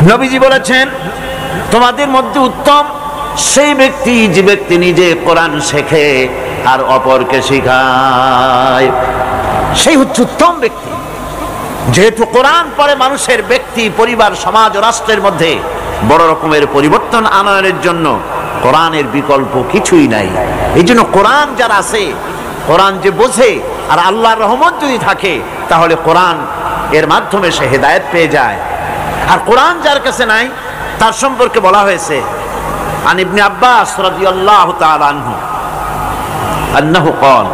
নবীজি বলেছেন, তোমাদের মধ্যে উত্তম সেই ব্যক্তি যে ব্যক্তি নিজে কোরআন শেখে আর অপরকে শেখায়, সেই হচ্ছে উত্তম ব্যক্তি। যেহেতু কোরআন পড়ে মানুষের ব্যক্তি, পরিবার, সমাজ ও রাষ্ট্রের মধ্যে বড় রকমের পরিবর্তন আনার জন্য কোরআনের বিকল্প কিছুই নাই। এই জন্য কোরআন যারা আছে, কোরআন যে বোঝে আর আল্লাহর রহমত যদি থাকে, তাহলে কোরআন এর মাধ্যমে সে হেদায়েত পেয়ে যায়। আর কোরআন যার কাছে নাই, তার সম্পর্কে বলা হয়েছে, আন ইবনে আব্বাস রাদিয়াল্লাহু তাআলা আনহু আন্নাহু قال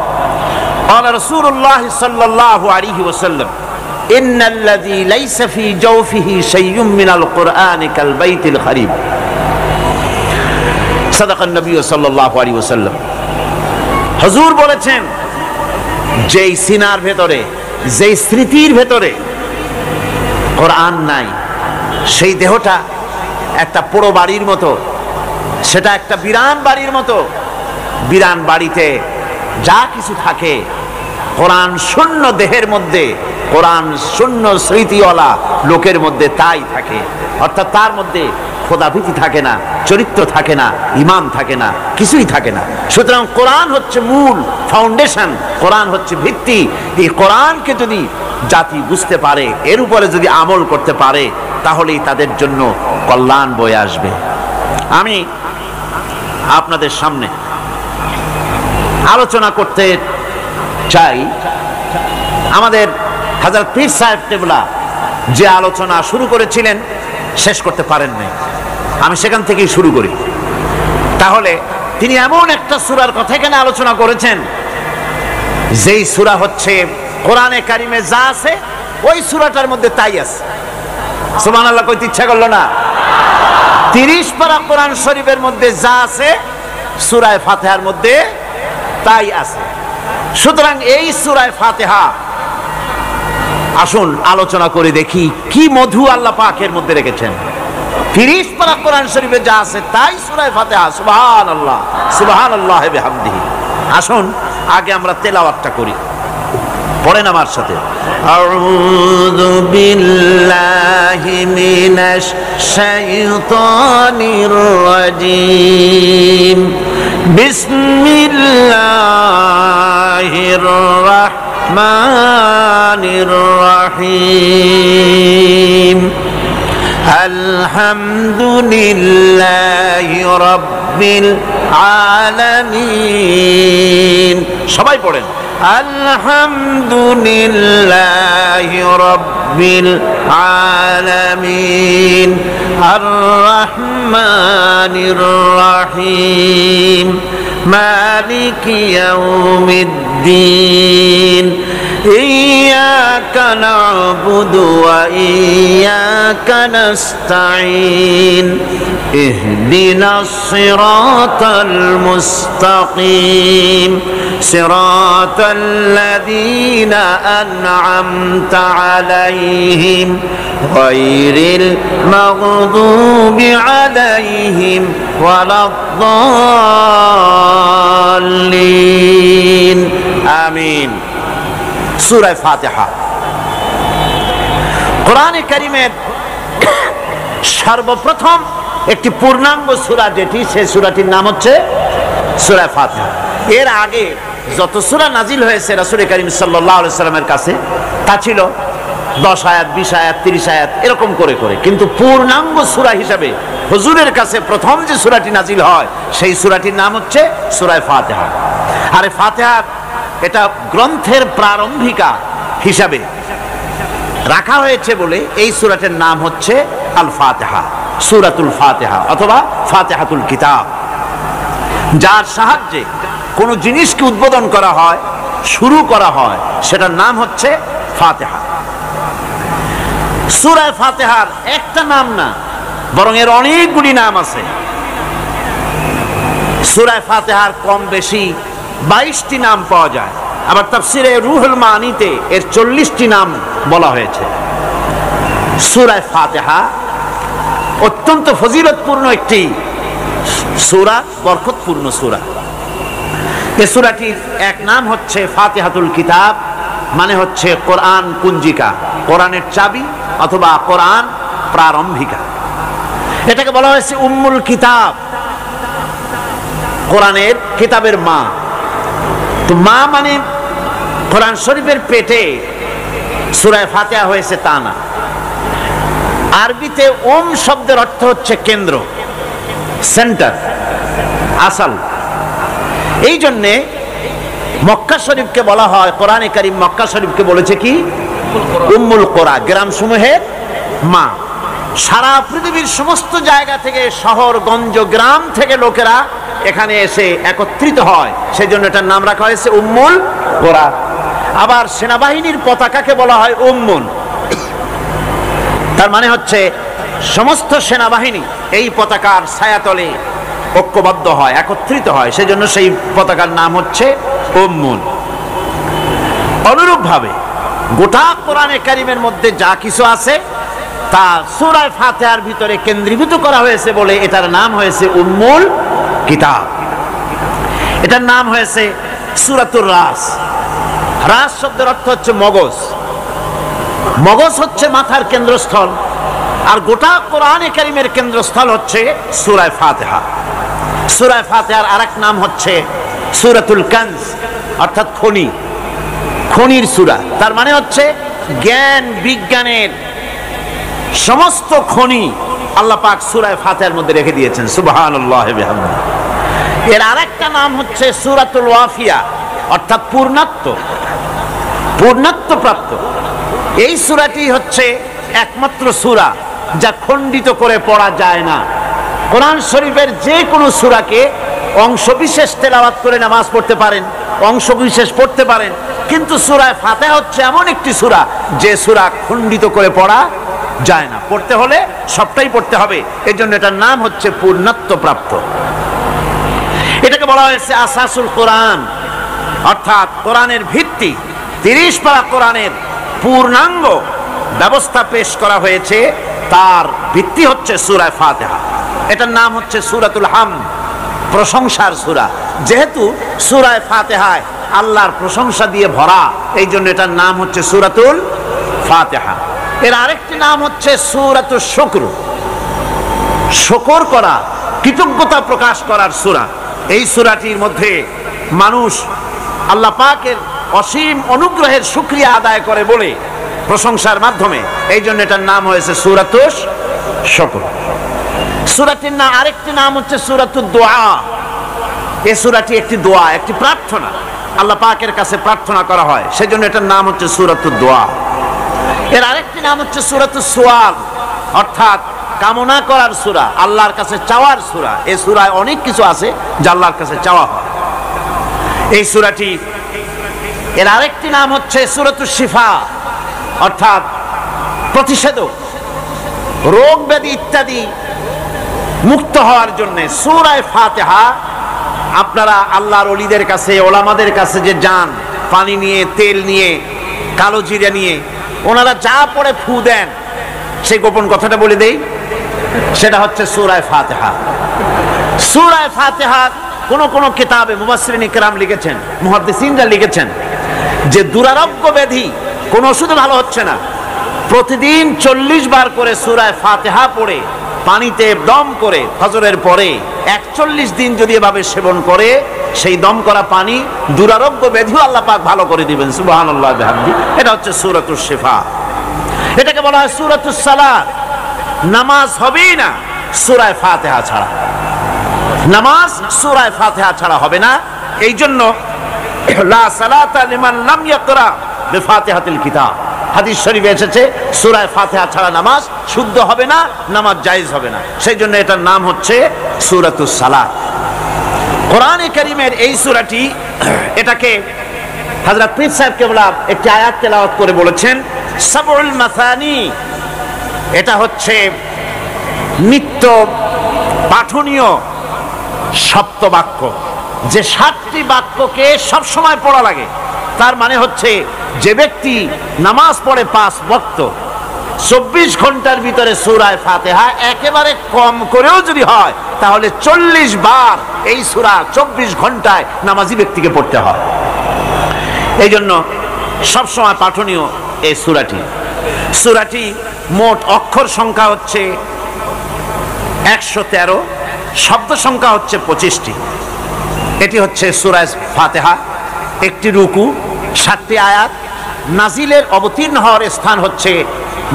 قال رسول الله صلى الله عليه وسلم ان الذي ليس في جوفه شيء من القرآن كالبيت الخريب صدق النبي صلى الله عليه وسلم। হুজুর বলেছেন, যেই সিনার ভেতরে, যেই স্মৃতির ভেতরে কোরআন নাই, সেই দেহটা একটা পোড়ো বাড়ির মতো, সেটা একটা বিরান বাড়ির মতো। বিরান বাড়িতে যা কিছু থাকে, কোরআন শূন্য দেহের মধ্যে, কোরআন শূন্য স্মৃতিওয়ালা লোকের মধ্যে তাই থাকে। অর্থাৎ তার মধ্যে খোদাভীতি থাকে না, চরিত্র থাকে না, ঈমান থাকে না, কিছুই থাকে না। সুতরাং কোরআন হচ্ছে মূল, ফাউন্ডেশন, কোরআন হচ্ছে ভিত্তি। এই কোরআনকে যদি জাতি বুঝতে পারে, এর উপরে যদি আমল করতে পারে, তাহলেই তাদের জন্য কল্যাণ বয়ে আসবে। আমি আপনাদের সামনে আলোচনা করতে চাই, আমাদের হযরত পীর সাহেব কেবলা যে আলোচনা শুরু করেছিলেন শেষ করতে পারেন নাই, আমি সেখান থেকেই শুরু করি। তাহলে তিনি এমন একটা সূরার কথা এখানে আলোচনা করেছেন, যেই সূরা হচ্ছে কোরআনে কারিমে যা আছে ওই সূরাটার মধ্যে তাই আছে। সুবহানাল্লাহ কইতে ইচ্ছা করলো না? 30 পারা কোরআন শরীফের মধ্যে যা আছে সূরা ফাতিহার মধ্যে তাই আছে। সুতরাং এই সূরা ফাতিহা আসুন আলোচনা করে দেখি কি মধু আল্লাহ পাকের মধ্যে রেখেছেন। 30 পারা কোরআন শরীফে যা আছে তাই সূরা ফাতিহা। সুবহানাল্লাহ, সুবহানাল্লাহি ওয়া বিহামদিহি। আসুন আগে আমরা তেলাওয়াতটা করি, পড়েন আমার সাথে। আউযু বিল্লাহি মিনাশ শাইতানির রাজীম। বিসমিল্লাহির রাহমানির রহিম। আলহামদুলিল্লাহি রাব্বিল আলামিন। সবাই পড়েন, আলহামদুলিল্লাহি রাব্বিল আলামিন আর রহমানির রহিম মালিকি ইয়াউমিদ্দিন ইয়্যাকা না'বুদু ওয়া ইয়্যাকা নাস্তাঈন ইহদিনাস সিরাতাল মুস্তাকিম সিরাতাল লাযীনা আন'আমতা আলাইহিম গায়রিল মাগদুবি আলাইহিম ওয়ালাদ-দাল্লিন। আমিন। সূরা ফাতিহা কোরআনে কারীমের সর্বপ্রথম একটি পূর্ণাঙ্গ সূরা, যেটি সেই সূরাটির নাম হচ্ছে সূরা ফাতিহা। এর আগে যত সূরা নাজিল হয়েছে রাসূল করিম সাল্লাল্লাহু আলাইহি সাল্লামের কাছে তা ছিল 10 আয়াত, 20 আয়াত, 30 আয়াত এরকম করে করে, কিন্তু পূর্ণাঙ্গ সূরা হিসাবে হুজুরের কাছে প্রথম যে সূরাটি নাজিল হয় সেই সূরাটির নাম হচ্ছে সূরা ফাতিহা। আর এই ফাতিহা এটা গ্রন্থের প্রারম্ভিকা হিসাবে রাখা হয়েছে বলে এই সূরাটির নাম হচ্ছে আল ফাতিহা, সূরাতুল ফাতিহা অথবা ফাতিহাতুল কিতাব। যার সাহায্যে কোনো জিনিসকে উদ্বোধন করা হয়, শুরু করা হয়, সেটার নাম হচ্ছে ফাতিহা। সূরা ফাতিহার একটা নাম না, বরং এর অনেকগুলি নাম আছে। সূরা ফাতিহার কম বেশি 22টি নাম পাওয়া যায়, আবার তাফসিরে রুহুল মানিতে এর 40টি নাম বলা হয়েছে। সূরা ফাতিহা অত্যন্ত ফজিলতপূর্ণ একটি সূরা, বরকতপূর্ণ সূরা। এই সূরাটির এক নাম হচ্ছে ফাতিহাতুল কিতাব, মানে হচ্ছে কোরআন কুঞ্জিকা, কোরআনের চাবি অথবা কোরআন প্রারম্ভিকা। এটাকে বলা হয়েছে উম্মুল কিতাব, কোরআনের কিতাবের মা। তো মা মানে কোরআন শরীফের পেটে সূরা ফাতিহা হয়েছে তা না। আরবিতে শব্দের অর্থ হচ্ছে কেন্দ্র, সেন্টার, আসল। এই জন্যে মক্কা শরীফকে বলা হয়, কোরআনে কারীম মক্কা শরীফকে বলেছে কি উম্মুল কোরা, গ্রাম সমূহের মা। সারা পৃথিবীর সমস্ত জায়গা থেকে, শহরগঞ্জ গ্রাম থেকে লোকেরা এখানে এসে একত্রিত হয়, সেই জন্য এটার নাম রাখা হয়েছে উম্মুল কোরা। আবার সেনাবাহিনীর পতাকাকে বলা হয় উম্মুন, তার মানে হচ্ছে সমস্ত সেনাবাহিনী এই পতাকার ছায়াতলে ঐক্যবদ্ধ হয়, একত্রিত হয়, সেজন্য সেই পতাকার নাম হচ্ছে উম্মুন। অনুরূপভাবে গোটা কোরআনে কারীমের মধ্যে যা কিছু আছে তা সূরা ফাতিহার ভিতরে কেন্দ্রীভূত করা হয়েছে বলে এটার নাম হয়েছে উম্মুল কিতাব। এটার নাম হয়েছে সূরাতুর রাস। রাস শব্দের অর্থ হচ্ছে মগজ। মগজ হচ্ছে মাথার কেন্দ্রস্থল, আর গোটা কোরআনে কারীমের কেন্দ্রস্থল হচ্ছে সূরা ফাতিহা। সূরা ফাতিহার আরেক নাম হচ্ছে সূরাতুল কানজ, অর্থাৎ খনি, খনির সূরা। তার মানে হচ্ছে জ্ঞান বিজ্ঞানের সমস্ত খনি আল্লাহ পাক সূরা ফাতিহার মধ্যে রেখে দিয়েছেন। সুবহানাল্লাহ ওয়া বিহামদিহি। এর আরেকটা নাম হচ্ছে সূরাতুল ওয়াফিয়া, অর্থাৎ পূর্ণত্ব, পূর্ণত্ব প্রাপ্ত। এই সূরাটি হচ্ছে একমাত্র সূরা যা খণ্ডিত করে পড়া যায় না। কোরআন শরীফের যে কোনো সূরাকে অংশবিশেষ তেলাওয়াত করে নামাজ পড়তে পারেন, অংশবিশেষ পড়তে পারেন, কিন্তু সূরা ফাতিহা হচ্ছে এমন একটি সূরা যে সূরা খণ্ডিত করে পড়া যায় না। পড়তে হলে সবটাই পড়তে হবে, এজন্য এটার নাম হচ্ছে পূর্ণত্ব প্রাপ্ত। এটাকে বলা হয়েছে আসাসুল কোরআন, অর্থাৎ কোরআনের ভিত্তি। 30 পারা কোরআনের পূর্ণাঙ্গ ব্যবস্থা পেশ করা হয়েছে, তার ভিত্তি হচ্ছে সূরা ফাতিহা। এটার নাম হচ্ছে সূরাতুল হামদ, প্রশংসার সূরা। যেহেতু সূরা ফাতিহায় আল্লাহর প্রশংসা দিয়ে ভরা, এই জন্য এটার নাম হচ্ছে সূরাতুল ফাতিহা। এর আরেকটি নাম হচ্ছে সূরাতুশ শুকর, শুকর করা, কৃতজ্ঞতা প্রকাশ করার সূরা। এই সূরাটির মধ্যে মানুষ আল্লাহ পাকের অসীম অনুগ্রহের শুকরিয়া আদায় করে বলে প্রশংসার মাধ্যমে, এই জন্য এটার নাম হয়েছে সূরাতুশ শুকর। সূরাটির না আরেকটি নাম হচ্ছে সূরাতুদ দোয়া। এই সূরাটি একটি দোয়া, একটি প্রার্থনা, আল্লাহ পাকের কাছে প্রার্থনা করা হয়, সেজন্য এটার নাম হচ্ছে সূরাতুদ দোয়া। এর আরেকটি নাম হচ্ছে সূরাতুস সুয়াল, অর্থাৎ কামনা করার সূরা, আল্লাহর কাছে চাওয়ার সূরা। এই সূরায় অনেক কিছু আছে যা আল্লাহর কাছে চাওয়া হয়। এই সূরাটি, এর আরেকটি নাম হচ্ছে সূরাতুশ শিফা, অর্থাৎ প্রতিষেধক, রোগ ব্যাধি ইত্যাদি মুক্ত হওয়ার জন্য। সূরা ফাতিহা আপনারা আল্লাহর ওলিদের কাছে, ওলামাদের কাছে যে যান, পানি নিয়ে, তেল নিয়ে, কালো জিরা নিয়ে, ওনারা যা পড়ে ফু দেন, সেই গোপন কথাটা বলে দেই, সেটা হচ্ছে সূরা ফাতিহা। সূরা ফাতিহা কোন কোন কিতাবে মুফাসসিরিন ইকরাম লিখেছেন, মুহাদ্দিসিনরা লিখেছেন যে দুরারোগ্য ব্যাধি, কোন ওষুধ ভালো হচ্ছে না, প্রতিদিন 40 বার করে সূরা ফাতিহা পড়ে পানিতে দম করে ফজরের পরে 41 দিন যদি এভাবে সেবন করে, সেই দম করা পানি দুরারোগ্য ব্যাধিও আল্লাহ পাক ভালো করে দিবেন। সুবহানাল্লাহ ওয়া বিহামদিহি। এটা হচ্ছে সূরাতুশ শিফা। এটাকে বলা হয় সূরাতুস সালাত। নামাজ হবেই না সূরা ফাতিহা ছাড়া, নামাজ সূরা ফাতিহা ছাড়া হবে না। এই জন্য লা সালাতা লিমান লাম ইয়াকরা বিফাতিহাতিল কিতাব, হাদিস শরীফে এসেছে সূরা ফাতিহা ছাড়া নামাজ শুদ্ধ হবে না, নামাজ জায়েজ হবে না। সেই জন্য এটার নাম হচ্ছে সূরাতুস সালাত। কোরআনে কারীমের এই সূরাটি, এটাকে হযরত পীর সাহেব কেবলা একটি আয়াত তেলাওয়াত করে বলেছেন সাবউল মাসানি। এটা হচ্ছে নিত্য পাঠনীয় সপ্তবাক্য, যে 7টি বাক্যকে সব সময় পড়া লাগে। তার মানে হচ্ছে যে ব্যক্তি নামাজ পড়ে 5 ওয়াক্ত, 24 ঘন্টার ভিতরে সূরা ফাতিহা একেবারে কম করেও যদি হয়, তাহলে 40 বার এই সূরা 24 ঘন্টায় নামাজি ব্যক্তিকে পড়তে হয়। এই জন্য সবসময় পাঠনীয় এই সূরাটি। সূরাটি মোট অক্ষর সংখ্যা হচ্ছে 113, শব্দ সংখ্যা হচ্ছে 25টি। এটি হচ্ছে সূরা ফাতিহা, একটি রুকু, 7টি আয়াত। নাজিলের অবতীর্ণ হওয়ার স্থান হচ্ছে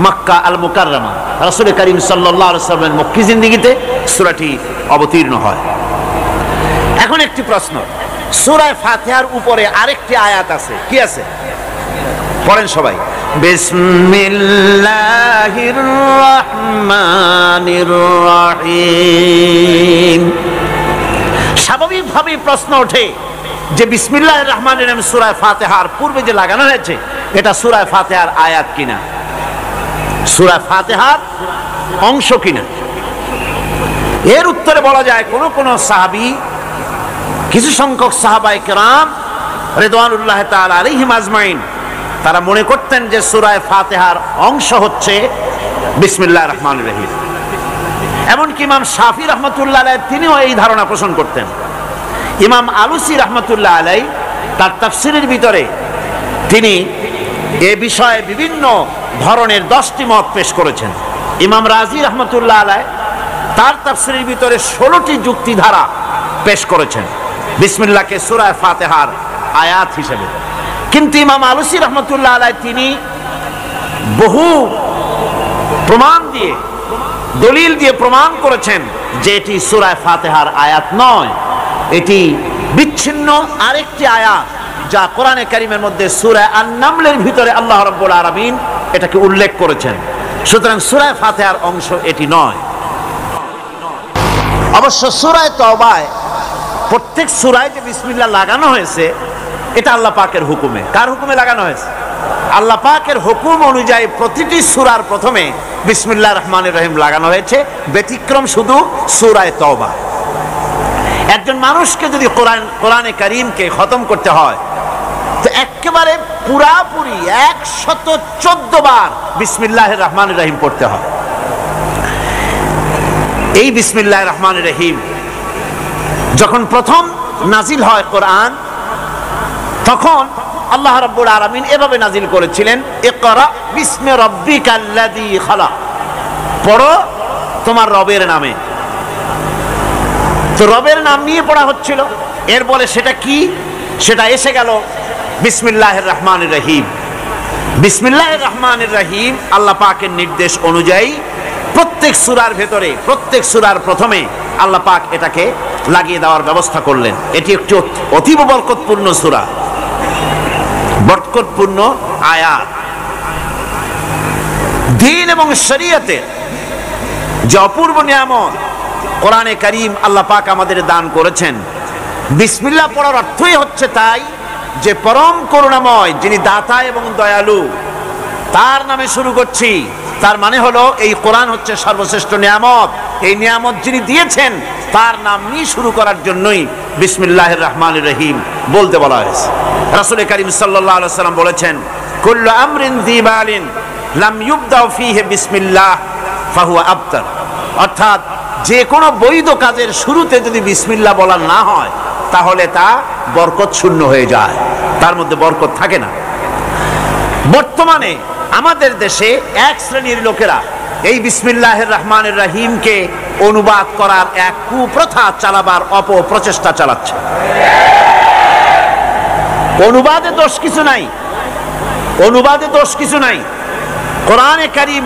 মক্কা আল মুকাররমা। রাসূল করিম সাল্লাল্লাহু আলাইহি ওয়াসাল্লামের মক্কি জিন্দেগিতে সূরাটি অবতীর্ণ হয়। এখন একটি প্রশ্ন, সূরা ফাতিহার উপরে আরেকটি আয়াত আছে, কি আছে? পড়েন সবাই, বিসমিল্লাহির রহমানির রহিম। স্বাভাবিকভাবেই প্রশ্ন ওঠে যে বিসমিল্লাহির রহমানির রহিম সূরা ফাতিহার পূর্বে যে লাগানো হয়েছে, এটা সূরা ফাতিহার আয়াত কিনা, সূরা ফাতিহার অংশ কিনা? এর উত্তরে বলা যায়, কোন কোন সাহাবী, কিছু সংখ্যক সাহাবায়ে কেরাম রিদওয়ানুল্লাহ তাআলা আলাইহিম আজমাইন, তারা মনে করতেন যে সূরা ফাতিহার অংশ হচ্ছে বিসমিল্লাহির রহমানির রহিম। এমনকি ইমাম শাফি রহমাতুল্লাহ আলাইহি তিনিও এই ধারণা পোষণ করতেন। ইমাম আলুসি রহমাতুল্লাহ আলাইহি তার তাফসীরের ভিতরে তিনি এ বিষয়ে বিভিন্ন ধরনের 10টি মত পেশ করেছেন। ইমাম রাজি রহমাতুল্লাহ আলাইহি তার তাফসীরের ভিতরে 16টি যুক্তি ধারা পেশ করেছেন বিসমিল্লাহকে সূরা ফাতিহার আয়াত হিসেবে। কিন্তু ইমাম আলুসি রহমাতুল্লাহ আলাইহি তিনি বহু প্রমাণ দিয়ে, দলিল দিয়ে প্রমাণ করেছেন যে এটি সূরা ফাতিহার আয়াত নয়, এটি বিচ্ছিন্ন আরেকটি আয়াত, যা কোরআনে কারীমের মধ্যে সূরা আন-নামলের ভিতরে আল্লাহ রাব্বুল আলামিন এটাকে উল্লেখ করেছেন। সুতরাং সূরা ফাতিহার অংশ এটি নয়। অবশ্য সূরা তাওবায় প্রত্যেক সূরায় যে বিসমিল্লাহ লাগানো হয়েছে, এটা আল্লাহ পাকের হুকুমে। কার হুকুমে লাগানো হয়েছে? আল্লাহ পাকের হুকুম অনুযায়ী প্রতিটি সূরার প্রথমে বিসমিল্লাহির রহমানির রহিম লাগানো হয়েছে, ব্যতিক্রম শুধু সূরা তাওবা। একজন মানুষকে যদি কোরআনে কারীমকে খতম করতে হয়, তো একেবারে পুরাপুরি 114 বার বিসমিল্লাহির রহমানির রহিম পড়তে হয়। এই বিসমিল্লাহির রহমানির রহিম যখন প্রথম নাজিল হয় কোরআন, তখন আল্লাহ রাব্বুল আলামিন এভাবে নাজিল করেছিলেন, ইকরা বিসমি রাব্বিকাল্লাযী খালাক, পড়ো তোমার রবের নামে। তো রবের নাম নিয়ে পড়া হচ্ছিল। এর বলে সেটা কি? সেটা এসে গেল বিসমিল্লাহির রহমানির রহিম। বিসমিল্লাহির রহমানির রহিম আল্লাহ পাকের নির্দেশ অনুযায়ী প্রত্যেক সূরার ভেতরে, প্রত্যেক সূরার প্রথমে আল্লাহ পাক এটাকে লাগিয়ে দেওয়ার ব্যবস্থা করলেন। এটি একটি অতীব বরকতপূর্ণ সূরা, বরকতপূর্ণ আয়াত। দ্বীন এবং শরীয়তের যে অপূর্ব নিয়ামত কোরআনে কারীম আল্লাহ পাক আমাদের দান করেছেন। বিসমিল্লাহ পড়ার অর্থই হচ্ছে তাই যে পরম করুণাময়, যিনি দাতা এবং দয়ালু, তার নামে শুরু করছি। তার মানে হলো এই কোরআন হচ্ছে সর্বশ্রেষ্ঠ নিয়ামত। এই নিয়ামত যিনি দিয়েছেন তার নাম নিয়ে শুরু করার জন্যই বিসমিল্লাহির রহমানির রহিম বলতে বলা হয়েছে। রাসূল করিম সাল্লাল্লাহু আলাইহি ওয়াসাল্লাম বলেছেন, কুল্লু আমরিন যিবালিন লাম ইউবদাউ ফীহি বিসমিল্লাহ ফাহুয়া আবতার। অর্থাৎ যে কোনো বৈধ কাজের শুরুতে যদি বিসমিল্লাহ বলা না হয়, তাহলে তা বরকত শূন্য হয়ে যায়, তার মধ্যে বরকত থাকে না। বর্তমানে আমাদের দেশে এক শ্রেণীর লোকেরা এই বিসমিল্লাহির রহমানির রহিমকে অনুবাদ করার এক কুপ্রথা চালাবার অপপ্রচেষ্টা চালাচ্ছে। অনুবাদে দোষ কিছু নাই, অনুবাদে দোষ কিছু নাই। কোরআনে কারীম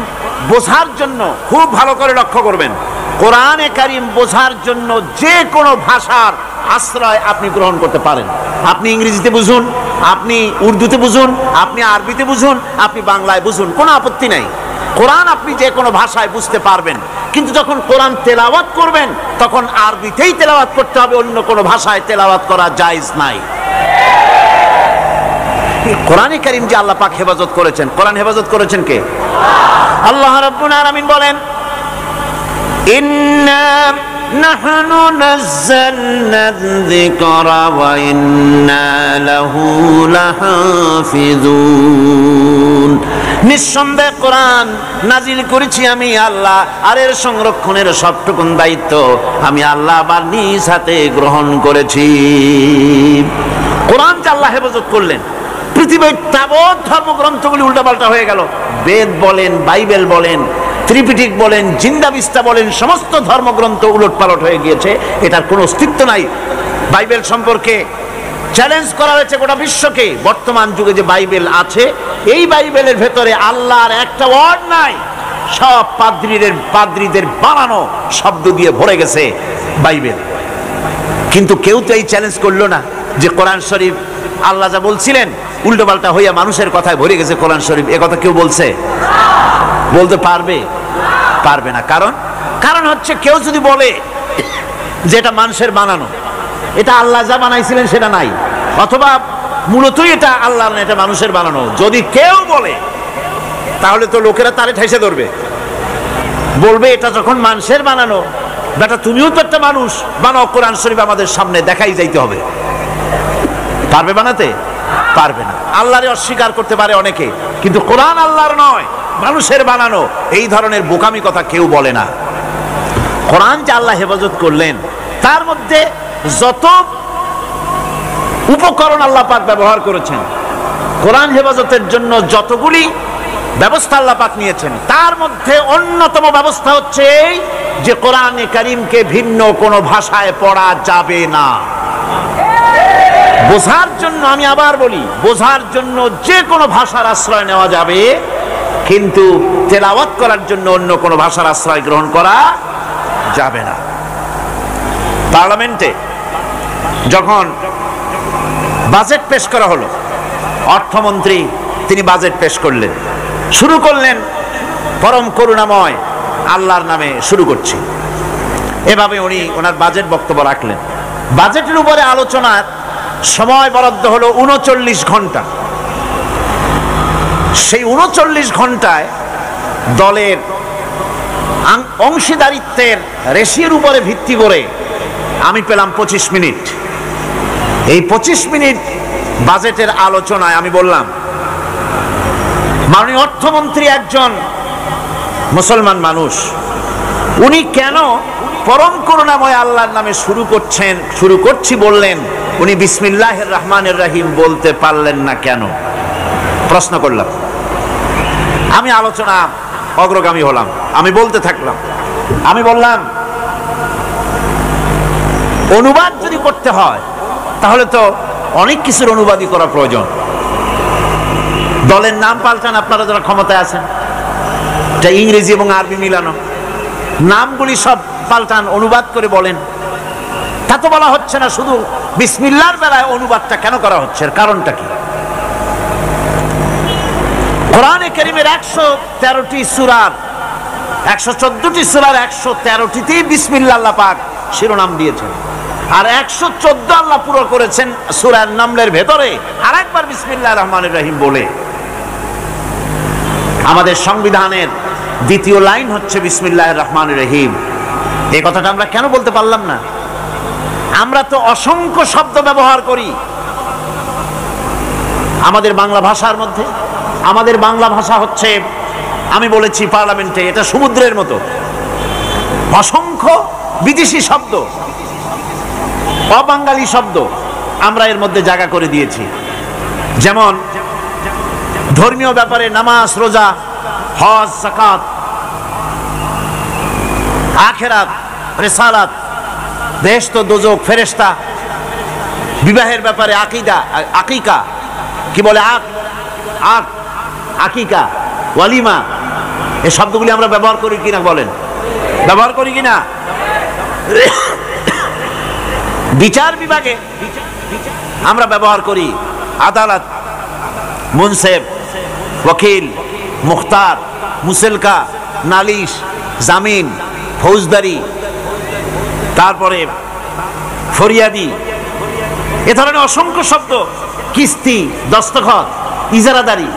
বোঝার জন্য খুব ভালো করে লক্ষ্য করবেন, কোরআনে কারীম বোঝার জন্য যে কোনো ভাষার আশ্রয় আপনি গ্রহণ করতে পারেন। আপনি ইংরেজিতে বুঝুন, আপনি উর্দুতে বুঝুন, আপনি আরবিতে বুঝুন, আপনি বাংলায় বুঝুন, কোনো আপত্তি নাই। কোরআন আপনি যে কোনো ভাষায় বুঝতে পারবেন। কিন্তু যখন কোরআন তেলাওয়াত করবেন, তখন আরবিতেই তেলাওয়াত করতে হবে, অন্য কোনো ভাষায় তেলাওয়াত করা জায়েজ নাই। কোরআনে কারীম যে আল্লাহ পাক হেফাজত করেছেন, কোরআন হেফাজত করেছেন কে? আল্লাহ রাব্বুল আলামিন বলেন, ইন্না নাহনু নাযালনা যিকরা ওয়া ইন্না লাহু লাহাফিজুন। নিঃসন্দেহে কোরআন নাজিল করেছি আমি আল্লাহ, আর এর সংরক্ষণের সবটুকুন দায়িত্ব আমি আল্লাহ আমার নিজ হাতে গ্রহণ করেছি। কোরআন যে আল্লাহ হেফাজত করলেন, পৃথিবীর তাবৎ ধর্মগ্রন্থগুলি উল্টাপাল্টা হয়ে গেল। বেদ বলেন, বাইবেল বলেন, ত্রিপিটক বলেন, জিন্দাবিস্তা বলেন, সমস্ত ধর্মগ্রন্থ উলটপালট হয়ে গিয়েছে, এটার কোনো অস্তিত্ব নাই। বাইবেল সম্পর্কে চ্যালেঞ্জ করা হয়েছে গোটা বিশ্বকে। বর্তমান যুগে যে বাইবেল আছে, এই বাইবেলের ভেতরে আল্লাহর একটা ওয়ার্ড নাই, সব পাদ্রীদের বানানো শব্দ দিয়ে ভরে গেছে বাইবেল। কিন্তু কেউ তো এই চ্যালেঞ্জ করলো না যে কোরআন শরীফ আল্লাহ যা বলছিলেন উল্টোপাল্টা হইয়া মানুষের কথায় ভরে গেছে কোরআন শরীফ। এ কথা কেউ বলছে? বলতে পারবে না। কারণ হচ্ছে কেউ যদি বলে যে এটা মানুষের বানানো, এটা আল্লাহ যা বানাইছিলেন সেটা নাই, অথবা মূলতই এটা আল্লাহ না, এটা মানুষের বানানো, যদি কেউ বলে তাহলে তো লোকেরা তারে ঠেসে ধরবে, বলবে এটা যখন মানুষের বানানো, বেটা তুমিও তো একটা মানুষ, বানাও কোরআন শরীফ আমাদের সামনে দেখাই যাইতে হবে। পারবে বানাতে? পারবে না। আল্লাহরে অস্বীকার করতে পারে অনেকে, কিন্তু কোরআন আল্লাহর নয়, মানুষের বানানো, এই ধরনের বোকামি কথা কেউ বলে না। কোরআন যে আল্লাহ হেফাজত করলেন, তার মধ্যে যত উপকরণ আল্লাহ পাক ব্যবহার করেছেন, কোরআন হেফাজতের জন্য যতগুলি ব্যবস্থা আল্লাহ পাক নিয়েছেন, তার মধ্যে অন্যতম ব্যবস্থা হচ্ছে এই যে কোরআনে কারীমকে ভিন্ন কোনো ভাষায় পড়া যাবে না। বোঝার জন্য, আমি আবার বলি, বোঝার জন্য যে কোনো ভাষার আশ্রয় নেওয়া যাবে, কিন্তু তেলাওয়াত করার জন্য অন্য কোনো ভাষার আশ্রয় গ্রহণ করা যাবে না। পার্লামেন্টে যখন বাজেট পেশ করা হলো, অর্থমন্ত্রী তিনি বাজেট পেশ করলেন, শুরু করলেন পরম করুণাময় আল্লাহর নামে শুরু করছি, এভাবে উনি ওনার বাজেট বক্তব্য রাখলেন। বাজেটের উপরে আলোচনার সময় বরাদ্দ হলো ৩৯ ঘন্টা। সেই ৩৯ ঘন্টায় দলের অংশীদারিত্বের রেশিওর উপরে ভিত্তি করে আমি পেলাম 25 মিনিট। এই 25 মিনিট বাজেটের আলোচনায় আমি বললাম, মাননীয় অর্থমন্ত্রী একজন মুসলমান মানুষ, উনি কেন পরম করুণাময় আল্লাহর নামে শুরু করছি বললেন, উনি বিসমিল্লাহির রহমানির রহিম বলতে পারলেন না কেন? প্রশ্ন করলাম। আমি আলোচনা অগ্রগামী হলাম, আমি বলতে থাকলাম। আমি বললাম, অনুবাদ যদি করতে হয় তাহলে তো অনেক কিছুর অনুবাদই করা প্রয়োজন। দলের নাম পাল্টান, আপনারা যারা ক্ষমতায় আছেন, এটা ইংরেজি এবং আরবি মিলানো, নামগুলি সব পাল্টান, অনুবাদ করে বলেন। তা তো বলা হচ্ছে না, শুধু বিসমিল্লাহর বেলায় অনুবাদটা কেন করা হচ্ছে, কারণটা কি? কোরআনে কারীমের 113টি সূরার 114টি সূরার 113টিতেই বিসমিল্লাহ আল্লাহ পাক শিরোনাম দিয়েছেন, আর 114 আল্লাহ পুরো করেছেন সূরা নামলের ভেতরে আরেকবার বিসমিল্লাহির রহমানির রহিম বলে। আমাদের সংবিধানের দ্বিতীয় লাইন হচ্ছে বিসমিল্লাহির রহমানির রহিম। এই কথাটা আমরা কেন বলতে পারলাম না? আমরা তো অসংখ্য শব্দ ব্যবহার করি আমাদের বাংলা ভাষার মধ্যে। আমাদের বাংলা ভাষা হচ্ছে, আমি বলেছি পার্লামেন্টে, এটা সমুদ্রের মতো, অসংখ্য বিদেশি শব্দ, অবাঙালি শব্দ আমরা এর মধ্যে জায়গা করে দিয়েছি। যেমন ধর্মীয় ব্যাপারে নামাজ, রোজা, হজ, যাকাত, আখিরাত, রিসালাত, বেহেশত, দোজখ, ফেরেশতা, বিবাহের ব্যাপারে আকিকা, কি বলে, আকিকা, ওয়ালিমা, এই শব্দগুলি আমরা ব্যবহার করি কিনা বলেন? ব্যবহার করি কিনা? বিচার বিভাগে আমরা ব্যবহার করি আদালত, মুনসেফ, ওকিল, মুখতার, মুসেলকা, নালিশ, জামিন, ফৌজদারি, তারপরে ফরিয়াদি, এ ধরনের অসংখ্য শব্দ, কিস্তি, দস্তখত, ইজারাদারি,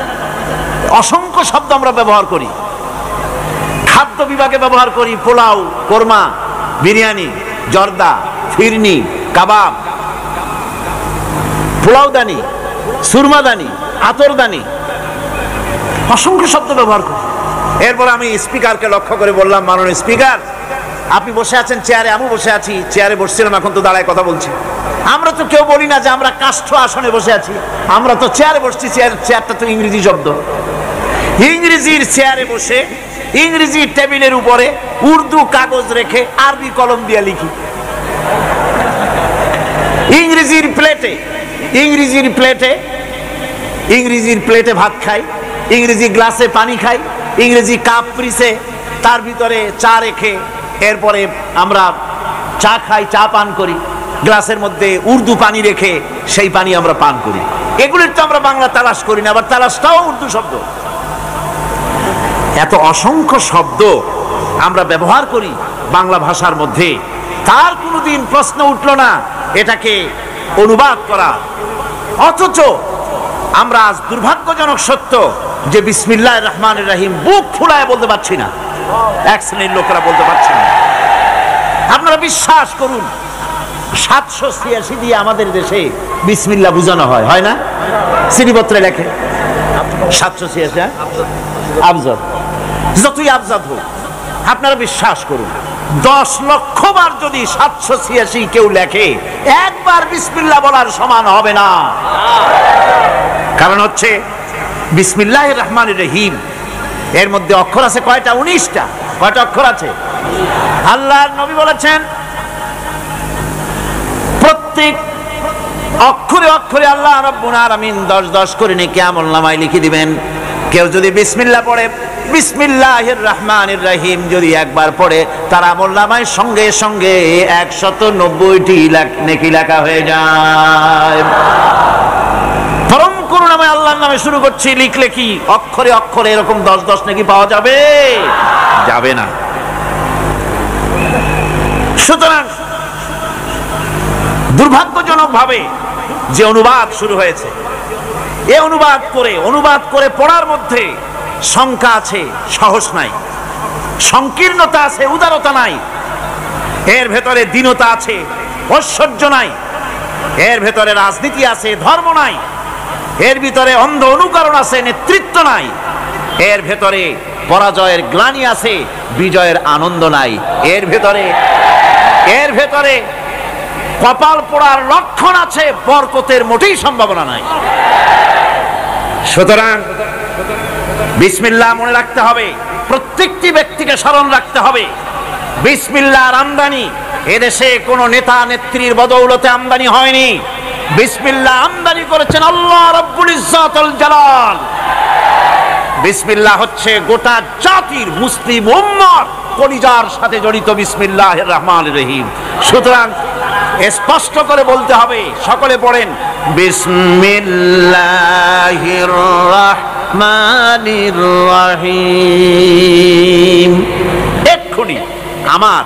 অসংখ্য শব্দ আমরা ব্যবহার করি। খাদ্য বিভাগে ব্যবহার করি পোলাও, কোরমা, বিরিয়ানি, জর্দা, ফিরনি, কাবাব, পোলাওদানি, সুরমাদানি, আতরদানি, অসংখ্য শব্দ ব্যবহার করি। এরপর আমি স্পিকারকে লক্ষ্য করে বললাম, মাননীয় স্পিকার, আপনি বসে আছেন চেয়ারে, আমি বসে আছি চেয়ারে, বসছিলাম, এখন তো দাঁড়ায় কথা বলছি। আমরা তো কেউ বলি না যে আমরা কাষ্ঠ আসনে বসে আছি, আমরা তো চেয়ারে বসছি। চেয়ারটা তো ইংরেজি শব্দ। ইংরেজির চেয়ারে বসে ইংরেজি টেবিলের উপরে উর্দু কাগজ রেখে আরবি কলম দিয়ে লিখি। ইংরেজির প্লেটে ভাত খাই, ইংরেজি গ্লাসে পানি খাই, ইংরেজি কাপ পিসে তার ভিতরে চা রেখে এরপরে আমরা চা খাই, চা পান করি, গ্লাসের মধ্যে উর্দু পানি রেখে সেই পানি আমরা পান করি। এগুলির তো আমরা বাংলা তালাশ করি না, আবার তালাশটাও উর্দু শব্দ। এত অসংখ্য শব্দ আমরা ব্যবহার করি বাংলা ভাষার মধ্যে, তার কোনোদিন প্রশ্ন উঠল না এটাকে অনুবাদ করা। অথচ আমরা আজ দুর্ভাগ্যজনক সত্য যে বিসমিল্লাহির রহমানির রহিম বুক ফুলায় বলতে পারছি না, এক শ্রেণীর লোকেরা বলতে পারছি না। আপনারা বিশ্বাস করুন, 786 দিয়ে আমাদের দেশে বিসমিল্লাহ বুঝানো হয়, হয় না? চিঠিপত্রে লেখে 786, আবজদ, যতই আবজদ হোক, আপনারা বিশ্বাস করুন 10 লক্ষ বার যদি 786 কেউ লেখে, একবার বিসমিল্লাহ বলার সমান হবে না। কারণ হচ্ছে বিসমিল্লাহির রহমানির রহিম এর মধ্যে অক্ষর আছে কয়টা? 19টা। কয়টা অক্ষর আছে? আল্লাহর নবী বলেছেন প্রত্যেক অক্ষরে অক্ষরে আল্লাহ রাব্বুল আলামিন 10 করে নেকি আমলনামায় লিখে দিবেন। কেউ যদি বিসমিল্লাহ পড়ে, বিসমিল্লাহির রহমানির রহিম যদি একবার পড়ে, তার আমলনামায় সঙ্গে সঙ্গে 190টি নেকি লেখা হয়ে যায়। পরম করুণাময় আল্লাহর নামে শুরু করছি, লিখলে কি অক্ষরে অক্ষরে এরকম 10 নেকি পাওয়া যাবে? যাবে না। সুতরাং দুর্ভাগ্যজনক ভাবে যে অনুবাদ শুরু হয়েছে, এ অনুবাদ করে পড়ার মধ্যে সংখ্যা আছে, সাহস নাই, সংকীর্ণতা আছে, উদারতা নাই, এর ভেতরে দীনতা আছে, ঐশ্বর্য নাই, এর ভেতরে রাজনীতি আছে, ধর্ম নাই, এর ভিতরে অন্ধ অনুকরণ আছে, নেতৃত্ব নাই, এর ভেতরে পরাজয়ের গ্লানি আছে, বিজয়ের আনন্দ নাই, এর ভেতরে কপাল পোড়ার লক্ষণ আছে, বরকতের মোটেই সম্ভাবনা নাই। সুতরাং বিসমিল্লাহ মনে রাখতে হবে, প্রত্যেকটি ব্যক্তিকে স্মরণ রাখতে হবে। বিসমিল্লাহর আমদানি এদেশে কোন নেতা নেত্রীর বদৌলতে আমদানি হয়নি। বিসমিল্লাহ আমদানি করেছেন আল্লাহ রাব্বুল ইজ্জাতুল জালাল। বিসমিল্লাহ হচ্ছে গোটা জাতির মুসলিম উম্মত কলিজার সাথে জড়িত বিসমিল্লাহির রহমানির রহিম। সুতরাং স্পষ্ট করে বলতে হবে, সকলে পড়েন বিসমিল্লাহির রহমানির রহিম। এক্ষুনি আমার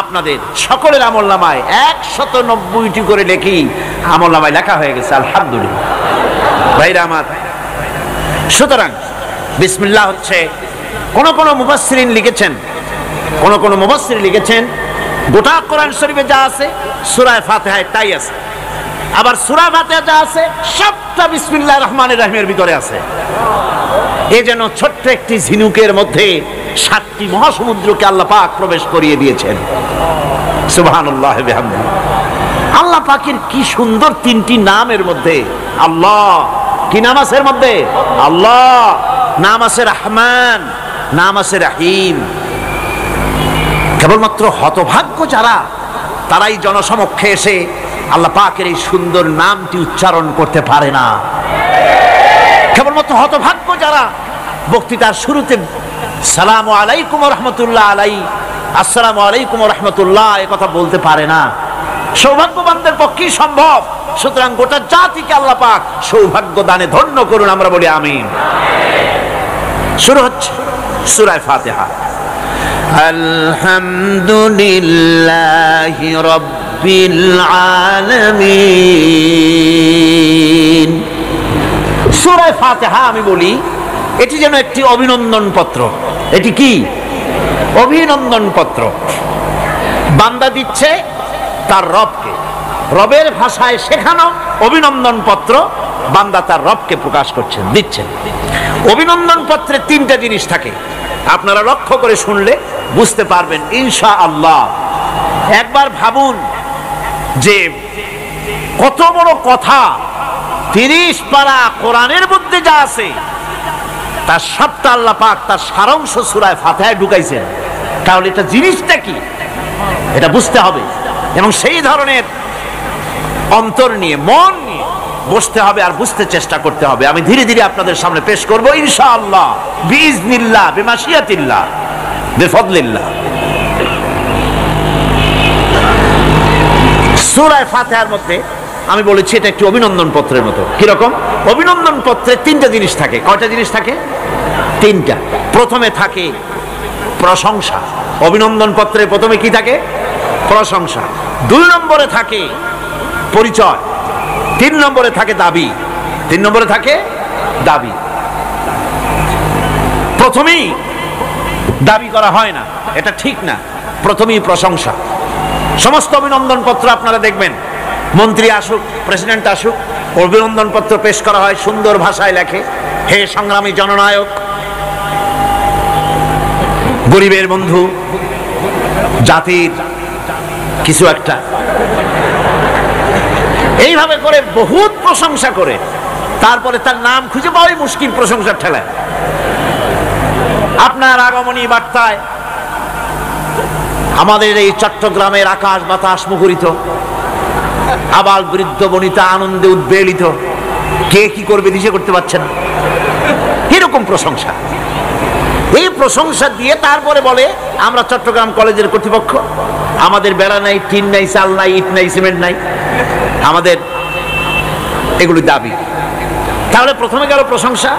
আপনাদের সকলের আমলনামায় 190টি করে লেখি আমলনামায় লেখা হয়ে গেছে, আলহামদুলিল্লাহ ভাইরা আমার। সুতরাং বিসমিল্লাহ হচ্ছে কোন মুফাসসিরিন লিখেছেন গোটা কোরআন শরীফে যা আছে সূরা ফাতিহায় তাই আছে, আবার সূরা ফাতিহা যা আছে সবটা বিসমিল্লাহির রহমানির রহিমের ভিতরে আছে। এই যেন ছোট্ট একটি ঝিনুকের মধ্যে 7টি মহাসমুদ্রকে আল্লাহ পাক প্রবেশ করিয়ে দিয়েছেন। সুবহানাল্লাহ ওয়া বিহামদিহি। আল্লাহ পাকের কি সুন্দর 3টি নামের মধ্যে আল্লাহ। কি নাম আছে এর মধ্যে? আল্লাহ। নাম আছে রহমান, নাম আছে রহিম। কেবলমাত্র হতভাগ্য যারা, তারাই জনসমক্ষে এসে আল্লাহ পাকের এই সুন্দর নামটি উচ্চারণ করতে পারে না। কেবলমাত্র হতভাগ্য যারা বক্তৃতার শুরুতে সালামু আলাইকুম ওয়া রাহমাতুল্লাহ আলাই, আসসালামু আলাইকুম ওয়া রাহমাতুল্লাহ এ কথা বলতে পারে না। সৌভাগ্যবানদের পক্ষেই সম্ভব। সুতরাং গোটা জাতিকে আল্লাহ পাক সৌভাগ্য দানে ধন্য করুন, আমরা বলি আমিন। শুরু হচ্ছে সূরা ফাতিহা। আলহামদুলিল্লাহি রাব্বিল আলামিন। সূরা ফাতিহা আমি বলি এটি যেন একটি অভিনন্দন পত্র। এটি কি? অভিনন্দন পত্র। বান্দা দিচ্ছে তার রবকে, রবের ভাষায় শেখানো অভিনন্দন পত্র বান্দা তার রবকে প্রকাশ করছেন, দিচ্ছেন। অভিনন্দন পত্রে 3টা জিনিস থাকে, আপনারা লক্ষ্য করে শুনলে বুঝতে পারবেন ইনশাআল্লাহ। একবার ভাবুন যে কত বড় কথা, 30 পারা কোরআনের মধ্যে যা আছে তার সবটা আল্লাহ পাক তার সারাংশ সূরা ফাতিহায় ঢুকাইছেন। তাহলে এটা জিনিসটা কি এটা বুঝতে হবে, এবং সেই ধরনের অন্তর নিয়ে মন নিয়ে বসতে হবে আর বুঝতে চেষ্টা করতে হবে। আমি ধীরে ধীরে আপনাদের সামনে পেশ করব ইনশাআল্লাহ, বিইজনিল্লাহ, বিমাশিয়াতিল্লাহ, বিফদলিল্লাহ। সূরা ফাতিহার মধ্যে আমি বলেছি এটা একটি অভিনন্দন পত্রের মতো। কিরকম? অভিনন্দন পত্রে তিনটা জিনিস থাকে। কয়টা জিনিস থাকে? তিনটা। প্রথমে থাকে প্রশংসা। অভিনন্দন পত্রে প্রথমে কি থাকে? প্রশংসা। 2 নম্বরে থাকে পরিচয়। 3 নম্বরে থাকে দাবি। 3 নম্বরে থাকে দাবি। প্রথমেই দাবি করা হয় না, এটা ঠিক না। প্রথমেই প্রশংসা। সমস্ত অভিনন্দন পত্র আপনারা দেখবেন, মন্ত্রী আসুক, প্রেসিডেন্ট আসুক, অভিনন্দন পত্র পেশ করা হয়, সুন্দর ভাষায় লেখে, হে সংগ্রামী জননায়ক, গরিবের বন্ধু, জাতির কিছু একটা, এইভাবে করে বহুত প্রশংসা করে তারপরে তার নাম খুঁজে পাওয়াই মুশকিল প্রশংসার ঠেলায়। আপনার আগমনী বার্তায় আমাদের এই চট্টগ্রামের আকাশ বাতাস মুখরিত, আবাল বৃদ্ধ বনিতা আনন্দে উদ্বেলিত, কে কি করবে দিশে করতে পারছেন, এরকম প্রশংসা। এই প্রশংসা দিয়ে তারপরে বলে আমরা চট্টগ্রাম কলেজের কর্তৃপক্ষ, আমাদের বেড়া নাই, টিন নাই, চাল নাই, ইট নাই, সিমেন্ট নাই, আমাদের এগুলি দাবি। তাহলে প্রথমে গেল প্রশংসা,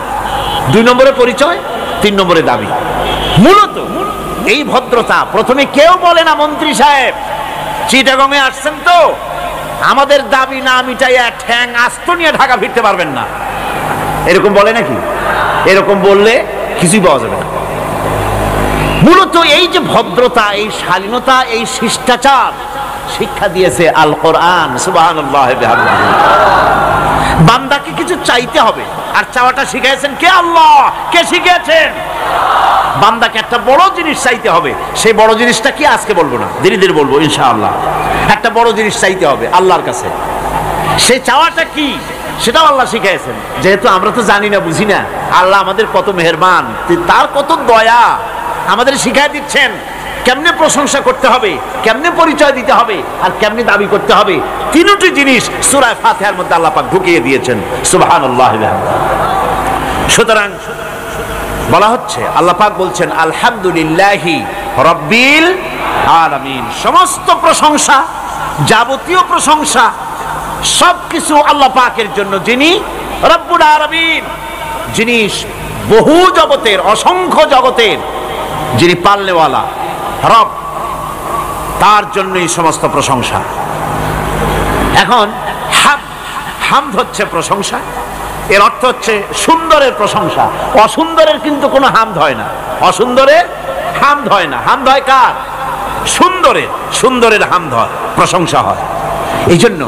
2 নম্বরে পরিচয়, 3 নম্বরে দাবি। মূলত এই ভদ্রতা প্রথমে কেউ বলে না, মন্ত্রী সাহেব চিটাগংয়ে আসছেন তো, আমাদের দাবি না মিটাইয়া ঠ্যাং আস্ত নিয়ে ঢাকা ফিরতে পারবেন না, এরকম বলে নাকি? এরকম বললে কিছুই পাওয়া যাবে না। মূলত এই যে ভদ্রতা, এই শালীনতা, এই শিষ্টাচার শিক্ষা দিয়েছে আল কোরআন। সুবহানাল্লাহ। বান্দাকে কিছু চাইতে হবে, আর চাওয়াটা শিখাইছেন কে? আল্লাহ। কে শিখিয়েছেন? বান্দাকে একটা বড় জিনিস চাইতে হবে। সেই বড় জিনিসটা কি আজকে বলবো না, ধীরে ধীরে বলবো ইনশাআল্লাহ। একটা বড় জিনিস চাইতে হবে আল্লাহর কাছে। সেই চাওয়াটা কি সেটাও আল্লাহ শিখাইছেন। যেহেতু আমরা তো জানি না, বুঝি না, আল্লাহ আমাদের কত মেহেরবান, তার কত দয়া, আমাদের শিখাই দিচ্ছেন কেমনে প্রশংসা করতে হবে, কেমনে পরিচয় দিতে হবে, আর কেমনে দাবি করতে হবে। 3টি জিনিস সূরা ফাতিহার মধ্যে আল্লাহ পাক ঢুকিয়ে দিয়েছেন। সুবহানাল্লাহ। সুতরাং বলা হচ্ছে, আল্লাহ পাক বলছেন আলহামদুলিল্লাহি রাব্বিল আলামিন। সমস্ত প্রশংসা, যাবতীয় প্রশংসা সবকিছু আল্লাহ পাকের জন্য, যিনি রব্বুল আলামিন, যিনি বহু জগতের, অসংখ্য জগতের যিনি পালনেওয়ালা রব, তার জন্যই সমস্ত প্রশংসা। এখন হামদ হচ্ছে প্রশংসা, এর অর্থ হচ্ছে সুন্দরের প্রশংসা। অসুন্দরের কিন্তু কোনো হামদ হয় না, অসুন্দরের হামদ হয় না। হামদ হয় কার? সুন্দরের। সুন্দরের হামদ হয়, প্রশংসা হয়। এই জন্য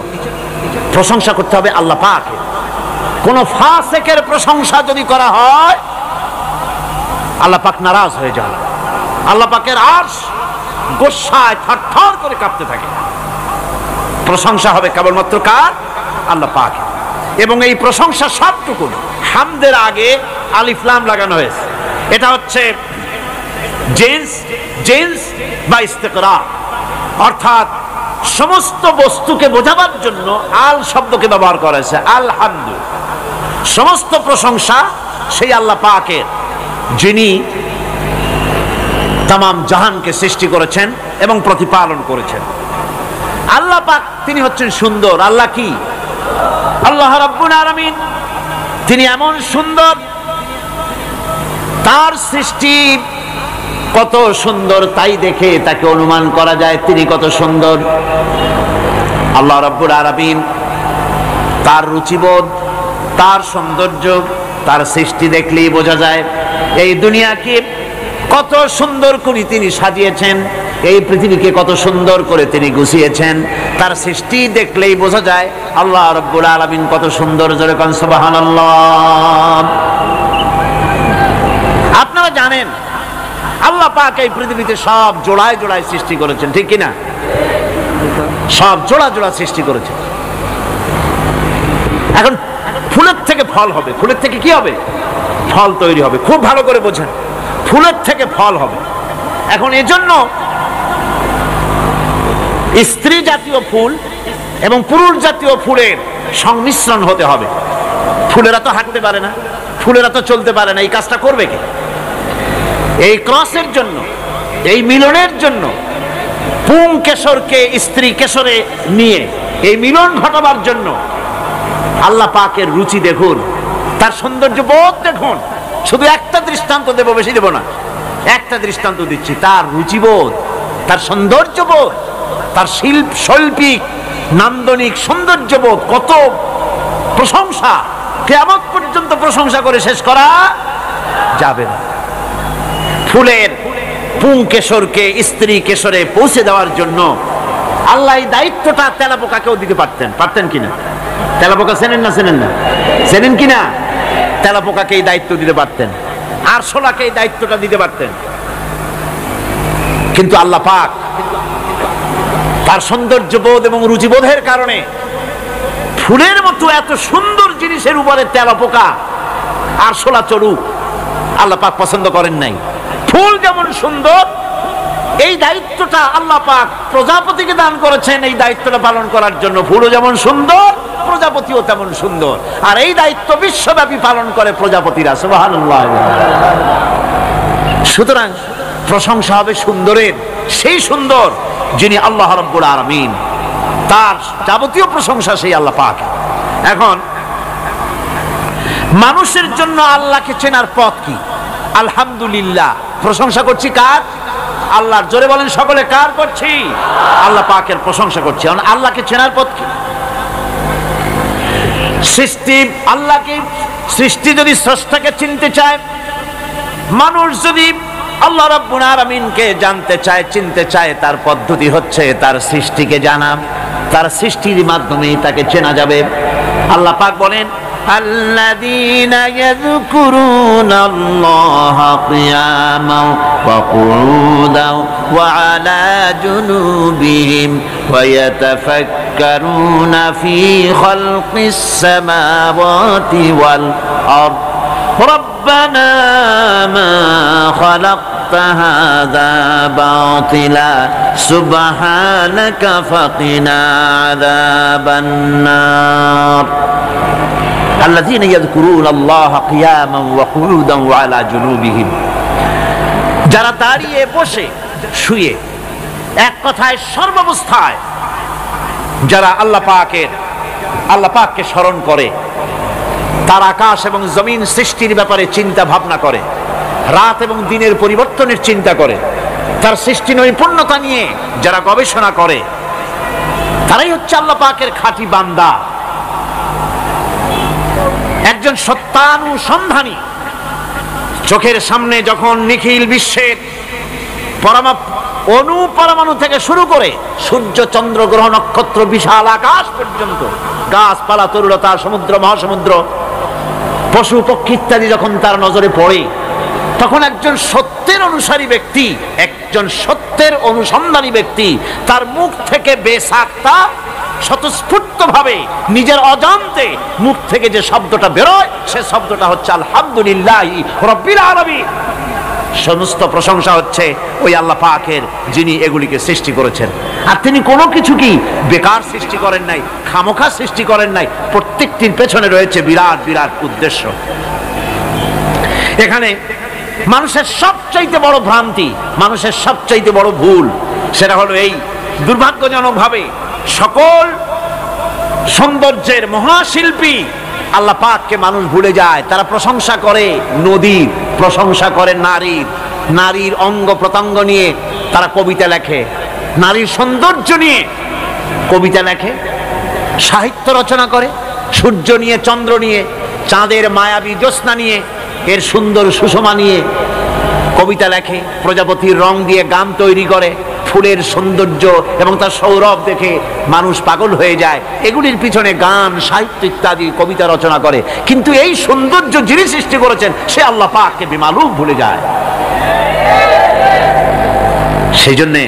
প্রশংসা করতে হবে আল্লাহ পাকের। কোন ফাসিকের প্রশংসা যদি করা হয় আল্লাহ পাক নারাজ হয়ে যান। আল্লাহ পাকের আরশ গোসায় থরথর করে কাঁপতে থাকে। প্রশংসা হবে কেবলমাত্র কার? আল্লাহ পাক। এবং এই প্রশংসা সবটুকু হামদের আগে আলিফ লাম লাগানো হয়েছে। এটা হচ্ছে জিন্স বা ইস্তিকরা, অর্থাৎ সমস্ত বস্তুকে বোঝাবার জন্য আল শব্দকে ব্যবহার করা হয়েছে। আলহামদু, সমস্ত প্রশংসা সেই আল্লাহ পাকের, যিনি তামাম জাহানকে সৃষ্টি করেছেন এবং প্রতিপালন করেছেন। আল্লাহ পাক তিনি হচ্ছেন সুন্দর। আল্লাহ কি? আল্লাহ রাব্বুল আলামিন, তিনি এমন সুন্দর, তার সৃষ্টি কত সুন্দর তাই দেখে তাকে অনুমান করা যায় তিনি কত সুন্দর। আল্লাহ রাব্বুল আলামিন, তার রুচিবোধ, তার সৌন্দর্য, তার সৃষ্টি দেখলেই বোঝা যায়। এই দুনিয়াকে কত সুন্দর করে তিনি সাজিয়েছেন, এই পৃথিবীকে কত সুন্দর করে তিনি গুছিয়েছেন, তার সৃষ্টি দেখলেই বোঝা যায় আল্লাহ রাব্বুল আলামিন কত সুন্দর। জোরে কোন সুবহানাল্লাহ। আপনারা জানেন আল্লাহ পাক এই পৃথিবীতে সব জোড়ায় জোড়ায় সৃষ্টি করেছেন, ঠিক কিনা? সব জোড়া জোড়া সৃষ্টি করেছেন। এখন ফুলের থেকে ফল হবে, ফুলের থেকে কি হবে? ফল তৈরি হবে। খুব ভালো করে বোঝেন, ফুলের থেকে ফল হবে। এখন এজন্য স্ত্রী জাতীয় ফুল এবং পুরুষ জাতীয় ফুলের সংমিশ্রণ হতে হবে। ফুলেরা তো হাঁটতে পারে না, ফুলেরা তো চলতে পারে না, এই কাজটা করবে কে? এই ক্রসের জন্য, এই মিলনের জন্য পুং কেশরকে স্ত্রী কেশরে নিয়ে এই মিলন ঘটাবার জন্য আল্লাহ পাকের রুচি দেখুন, তার সৌন্দর্য বোধ দেখুন। শুধু একটা দৃষ্টান্ত দেব, বেশি দেব না, একটা দৃষ্টান্ত দিচ্ছি। তার রুচিবোধ, তার সৌন্দর্যবোধ, তার শৈল্পিক নান্দনিক সৌন্দর্যবোধ, কত প্রশংসা, কিয়ামত পর্যন্ত প্রশংসা করে শেষ করা যাবে না। ফুলের পুং কেশরকে স্ত্রী কেশরে পৌঁছে দেওয়ার জন্য আল্লাহ এই দায়িত্বটা তেলাপোকাকেও দিতে পারতেন কিনা? তেলাপোকা চেনেন না? চেনেন কিনা? তেলাপোকাকে এই দায়িত্ব দিতে পারতেন, আরশোলাকে এই দায়িত্বটা দিতে পারতেন। কিন্তু আল্লাহ পাক তার সৌন্দর্যবোধ এবং রুচিবোধের কারণে ফুলের মতো এত সুন্দর জিনিসের উপরে তেলাপোকা আরশোলা চড়ুক আল্লাহ পাক পছন্দ করেন নাই। ফুল যেমন সুন্দর, এই দায়িত্বটা আল্লাহ পাক প্রজাপতিকে দান করেছেন এই দায়িত্বটা পালন করার জন্য। ফুলও যেমন সুন্দর, প্রজাপতিও তেমন সুন্দর, আর এই দায়িত্ব বিশ্বব্যাপী পালন করে প্রজাপতিরা। সুবহানাল্লাহ। সুতরাং প্রশংসা হবে সুন্দরের, সেই সুন্দর যিনি আল্লাহ রাব্বুল আলামিন, তার যাবতীয় প্রশংসা সেই আল্লাহ পাক। এখন মানুষের জন্য আল্লাহকে চেনার পথ কি? আলহামদুলিল্লাহ, প্রশংসা করছি কার? আল্লাহর। জোরে বলেন সকলে, কার করছি? আল্লাহ পাকের প্রশংসা করছি। আল্লাহকে চেনার পথ কি? সৃষ্টি, আল্লাহকে, সৃষ্টি যদি স্রষ্টাকে চিনতে চায়, মানুষ যদি আল্লাহ রাব্বুল আলামিনকে জানতে চায়, চিনতে চায়, তার পদ্ধতি হচ্ছে তার সৃষ্টিকে জানা। তার সৃষ্টির মাধ্যমে তাকে চেনা যাবে। আল্লাহ পাক বলেন, الذين يذكرون الله قياما وقعودا وعلى جنوبهم ويتفكرون في خلق السماوات والأرض ربنا ما خلقت هذا باطلا سبحانك فقنا عذاب النار الذين يذكرون الله قياما وقعودا وعلى جنوبهم, যারা দাঁড়িয়ে বসে শুয়ে এক কথায় সর্বাবস্থায় যারা আল্লাহ পাককে স্মরণ করে, তার আকাশ এবং জমিন সৃষ্টির ব্যাপারে চিন্তা ভাবনা করে, রাত এবং দিনের পরিবর্তনের চিন্তা করে, তার সৃষ্টি নৈপুণ্যতা নিয়ে যারা গবেষণা করে, তারাই হচ্ছে আল্লাহ পাকের খাঁটি বান্দা। একজন সত্যানুসন্ধানী, চোখের সামনে যখন নিখিল বিশ্বের অনুপরমাণু থেকে শুরু করে সূর্য, চন্দ্র, গ্রহ, নক্ষত্র, বিশাল আকাশ পর্যন্ত, গাছপালা, তরুলতা, সমুদ্র, মহাসমুদ্র, পশু পক্ষী ইত্যাদি যখন তার নজরে পড়ে, তখন একজন সত্যের অনুসারী ব্যক্তি, একজন সত্যের অনুসন্ধানী ব্যক্তি, তার মুখ থেকে বেসাক্তা স্বতঃস্ফূর্তভাবে নিজের অজান্তে মুখ থেকে যে শব্দটা বেরোয়, সে শব্দটা হচ্ছে আলহামদুলিল্লাহি রাব্বিল আলামিন। সমস্ত প্রশংসা হচ্ছে ওই আল্লাহ পাকের, যিনি এগুলিকে সৃষ্টি করেছেন। আর তিনি কোনো কিছু কি বেকার সৃষ্টি করেন নাই, খামোখা সৃষ্টি করেন নাই। প্রত্যেকটির পেছনে রয়েছে বিরাট বিরাট উদ্দেশ্য। এখানে মানুষের সবচাইতে বড় ভ্রান্তি, মানুষের সবচাইতে বড় ভুল, সেটা হলো এই, দুর্ভাগ্যজনকভাবে সকল সৌন্দর্যের মহাশিল্পী আল্লাহ পাককে মানুষ ভুলে যায়। তারা প্রশংসা করে নদীর, প্রশংসা করে নারীর, নারীর অঙ্গ প্রত্যঙ্গ নিয়ে তারা কবিতা লেখে, নারীর সৌন্দর্য নিয়ে কবিতা লেখে, সাহিত্য রচনা করে, সূর্য নিয়ে, চন্দ্র নিয়ে, চাঁদের মায়াবী জ্যোৎস্না নিয়ে, এর সুন্দর সুষমা নিয়ে কবিতা লেখে, প্রজাপতির রং দিয়ে গান তৈরি করে, ফুলের সৌন্দর্য এবং তার সৌরভ দেখে মানুষ পাগল হয়ে যায়। এগুলির পিছনে গান, সাহিত্য ইত্যাদি কবিতা রচনা করে। কিন্তু এই সৌন্দর্য যিনি সৃষ্টি করেছেন সে আল্লাহ পাককে বেমালুম ভুলে যায়। সেই জন্যে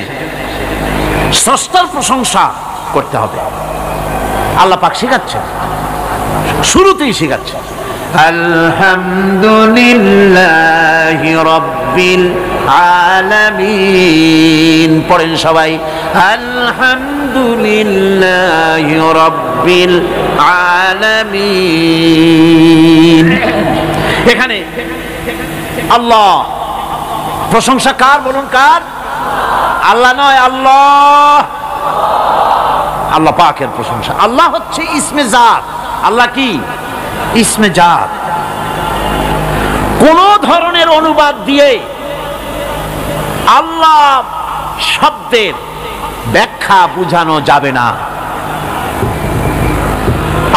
স্রষ্টার প্রশংসা করতে হবে। আল্লাহ পাক শেখাচ্ছেন, শুরুতেই শেখাচ্ছেন, আলহামদুলিল্লাহি রাব্বিল আলামিন। পড়েন সবাই, আলহামদুলিল্লাহি রাব্বিল আলামিন। এখানে আল্লাহ, প্রশংসা কার বলুন? কার? আল্লাহ নয়, আল্লাহ, আল্লাহ পাকের প্রশংসা। আল্লাহ হচ্ছে ইসমে জাত। আল্লাহ কি? ইসমে জাত। কোন ধরনের অনুবাদ দিয়ে আল্লাহ শব্দের ব্যাখ্যা বোঝানো যাবে না।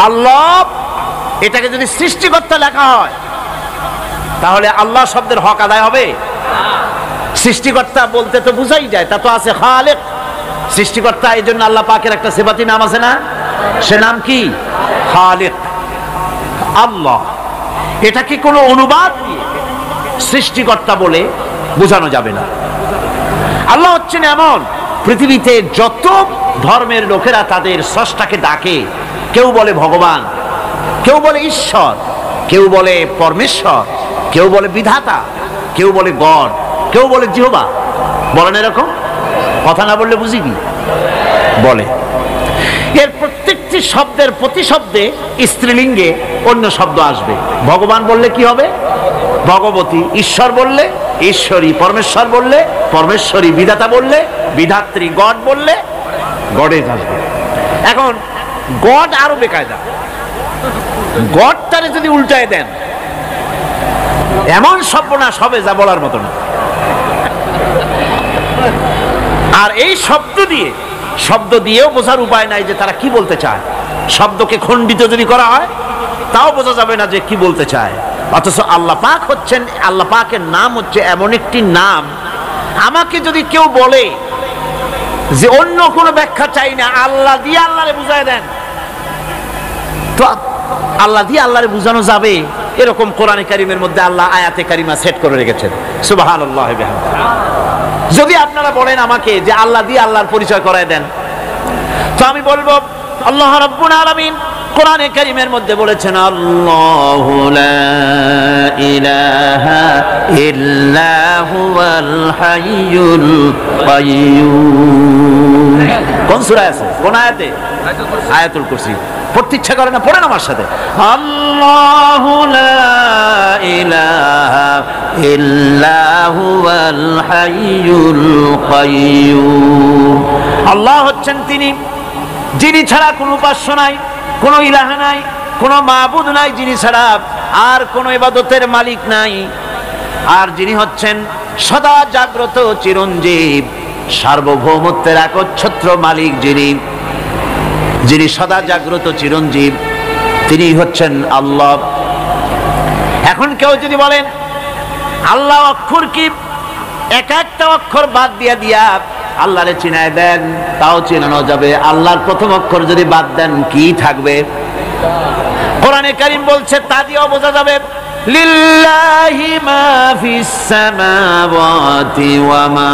আল্লাহ এটাকে যদি সৃষ্টিকর্তা লেখা হয় তাহলে আল্লাহ শব্দের হক আদায় হবে? সৃষ্টিকর্তা বলতে তো বুঝাই যায়, তা তো আছে খালেক, সৃষ্টিকর্তা। এই জন্য আল্লাহ পাকের একটা সিফাতি নাম আছে না? সে নাম কি? খালেক। আল্লাহ এটাকে কোনো অনুবাদ দিয়ে সৃষ্টিকর্তা বলে বোঝানো যাবে না। আল্লাহ হচ্ছেন এমন, পৃথিবীতে যত ধর্মের লোকেরা তাদের স্রষ্টাকে ডাকে, কেউ বলে ভগবান, কেউ বলে ঈশ্বর, কেউ বলে পরমেশ্বর, কেউ বলে বিধাতা, কেউ বলে গড, কেউ বলে জিহোবা। বলেন এরকম? কথা না বললে বুঝি কি বলে? এর প্রত্যেকটি শব্দের প্রতিশব্দে স্ত্রীলিঙ্গে অন্য শব্দ আসবে। ভগবান বললে কি হবে? ভগবতী। ঈশ্বর বললে ঈশ্বরী। পরমেশ্বর বললে পরমেশ্বরী। বিধাতা বললে বিধাত্রী। গড বললে গডে আসবে। এখন গড আরো বেকায়দা। গডটারে যদি উল্টায় দেন এমন সর্বনাশ হবে যা বলার মতো না। আর এই শব্দ দিয়েও বোঝার উপায় নাই যে তারা কি বলতে চায়। শব্দকে খণ্ডিত যদি করা হয় তাও বোঝা যাবে না যে কি বলতে চায়। অথচ আল্লাহ পাক হচ্ছেন, আল্লাহ পাকের নাম হচ্ছে এমন একটি নাম, আমাকে যদি কেউ বলে যে অন্য কোনো ব্যাখ্যা চাই না, আল্লাহ দিয়ে আল্লাহরে বুঝায় দেন, তো আল্লাহ দিয়ে আল্লাহরে বুঝানো যাবে। এরকম কোরআনে কারিমের মধ্যে আল্লাহ আয়াতে কারিমা সেট করে রেখেছেন। সুবহানাল্লাহ। যদি আপনারা বলেন আমাকে যে আল্লাহ দিয়ে আল্লাহর পরিচয় করায় দেন, তো আমি বলবো আল্লাহ রাব্বুল আলামিন কোরআনে কারিমের মধ্যে বলেছেন, আল্লাহু লা ইলাহা ইল্লা হুয়াল হাইয়ুল কাইয়্যুম। কোন সূরায় আছে? কোন আয়াতে? আয়াতুল কুরসি। পড়তে ইচ্ছা করে না? পড়েন আমার সাথে, আল্লাহু লা ইলাহা ইল্লা হুয়াল হাইয়ুল কাইয়্যুম। আল্লাহ হচ্ছেন তিনি যিনি ছাড়া কোনো উপাস্য নাই, কোনো ইলাহ নাই, কোনো মাবুদ নাই, যিনি ছাড়া আর কোনো ইবাদতের মালিক নাই, আর যিনি হচ্ছেন সদা জাগ্রত চিরঞ্জীব, সার্বভৌমত্বের একচ্ছত্র মালিক, যিনি সদা জাগ্রত চিরঞ্জীব, তিনি হচ্ছেন আল্লাহ। এখন কেউ যদি বলেন আল্লাহ অক্ষর কি, এক একটা অক্ষর বাদ দিয়া আল্লাহরে চিনায় দেন, তাও চিনানো যাবে। আল্লাহর প্রথম অক্ষর যদি বাদ দেন কি থাকবে? কোরআনে কারীম বলছে তা দিয়েও বোঝা যাবে। লিল্লাহি মা ফিস সামাওয়াতি ওয়া মা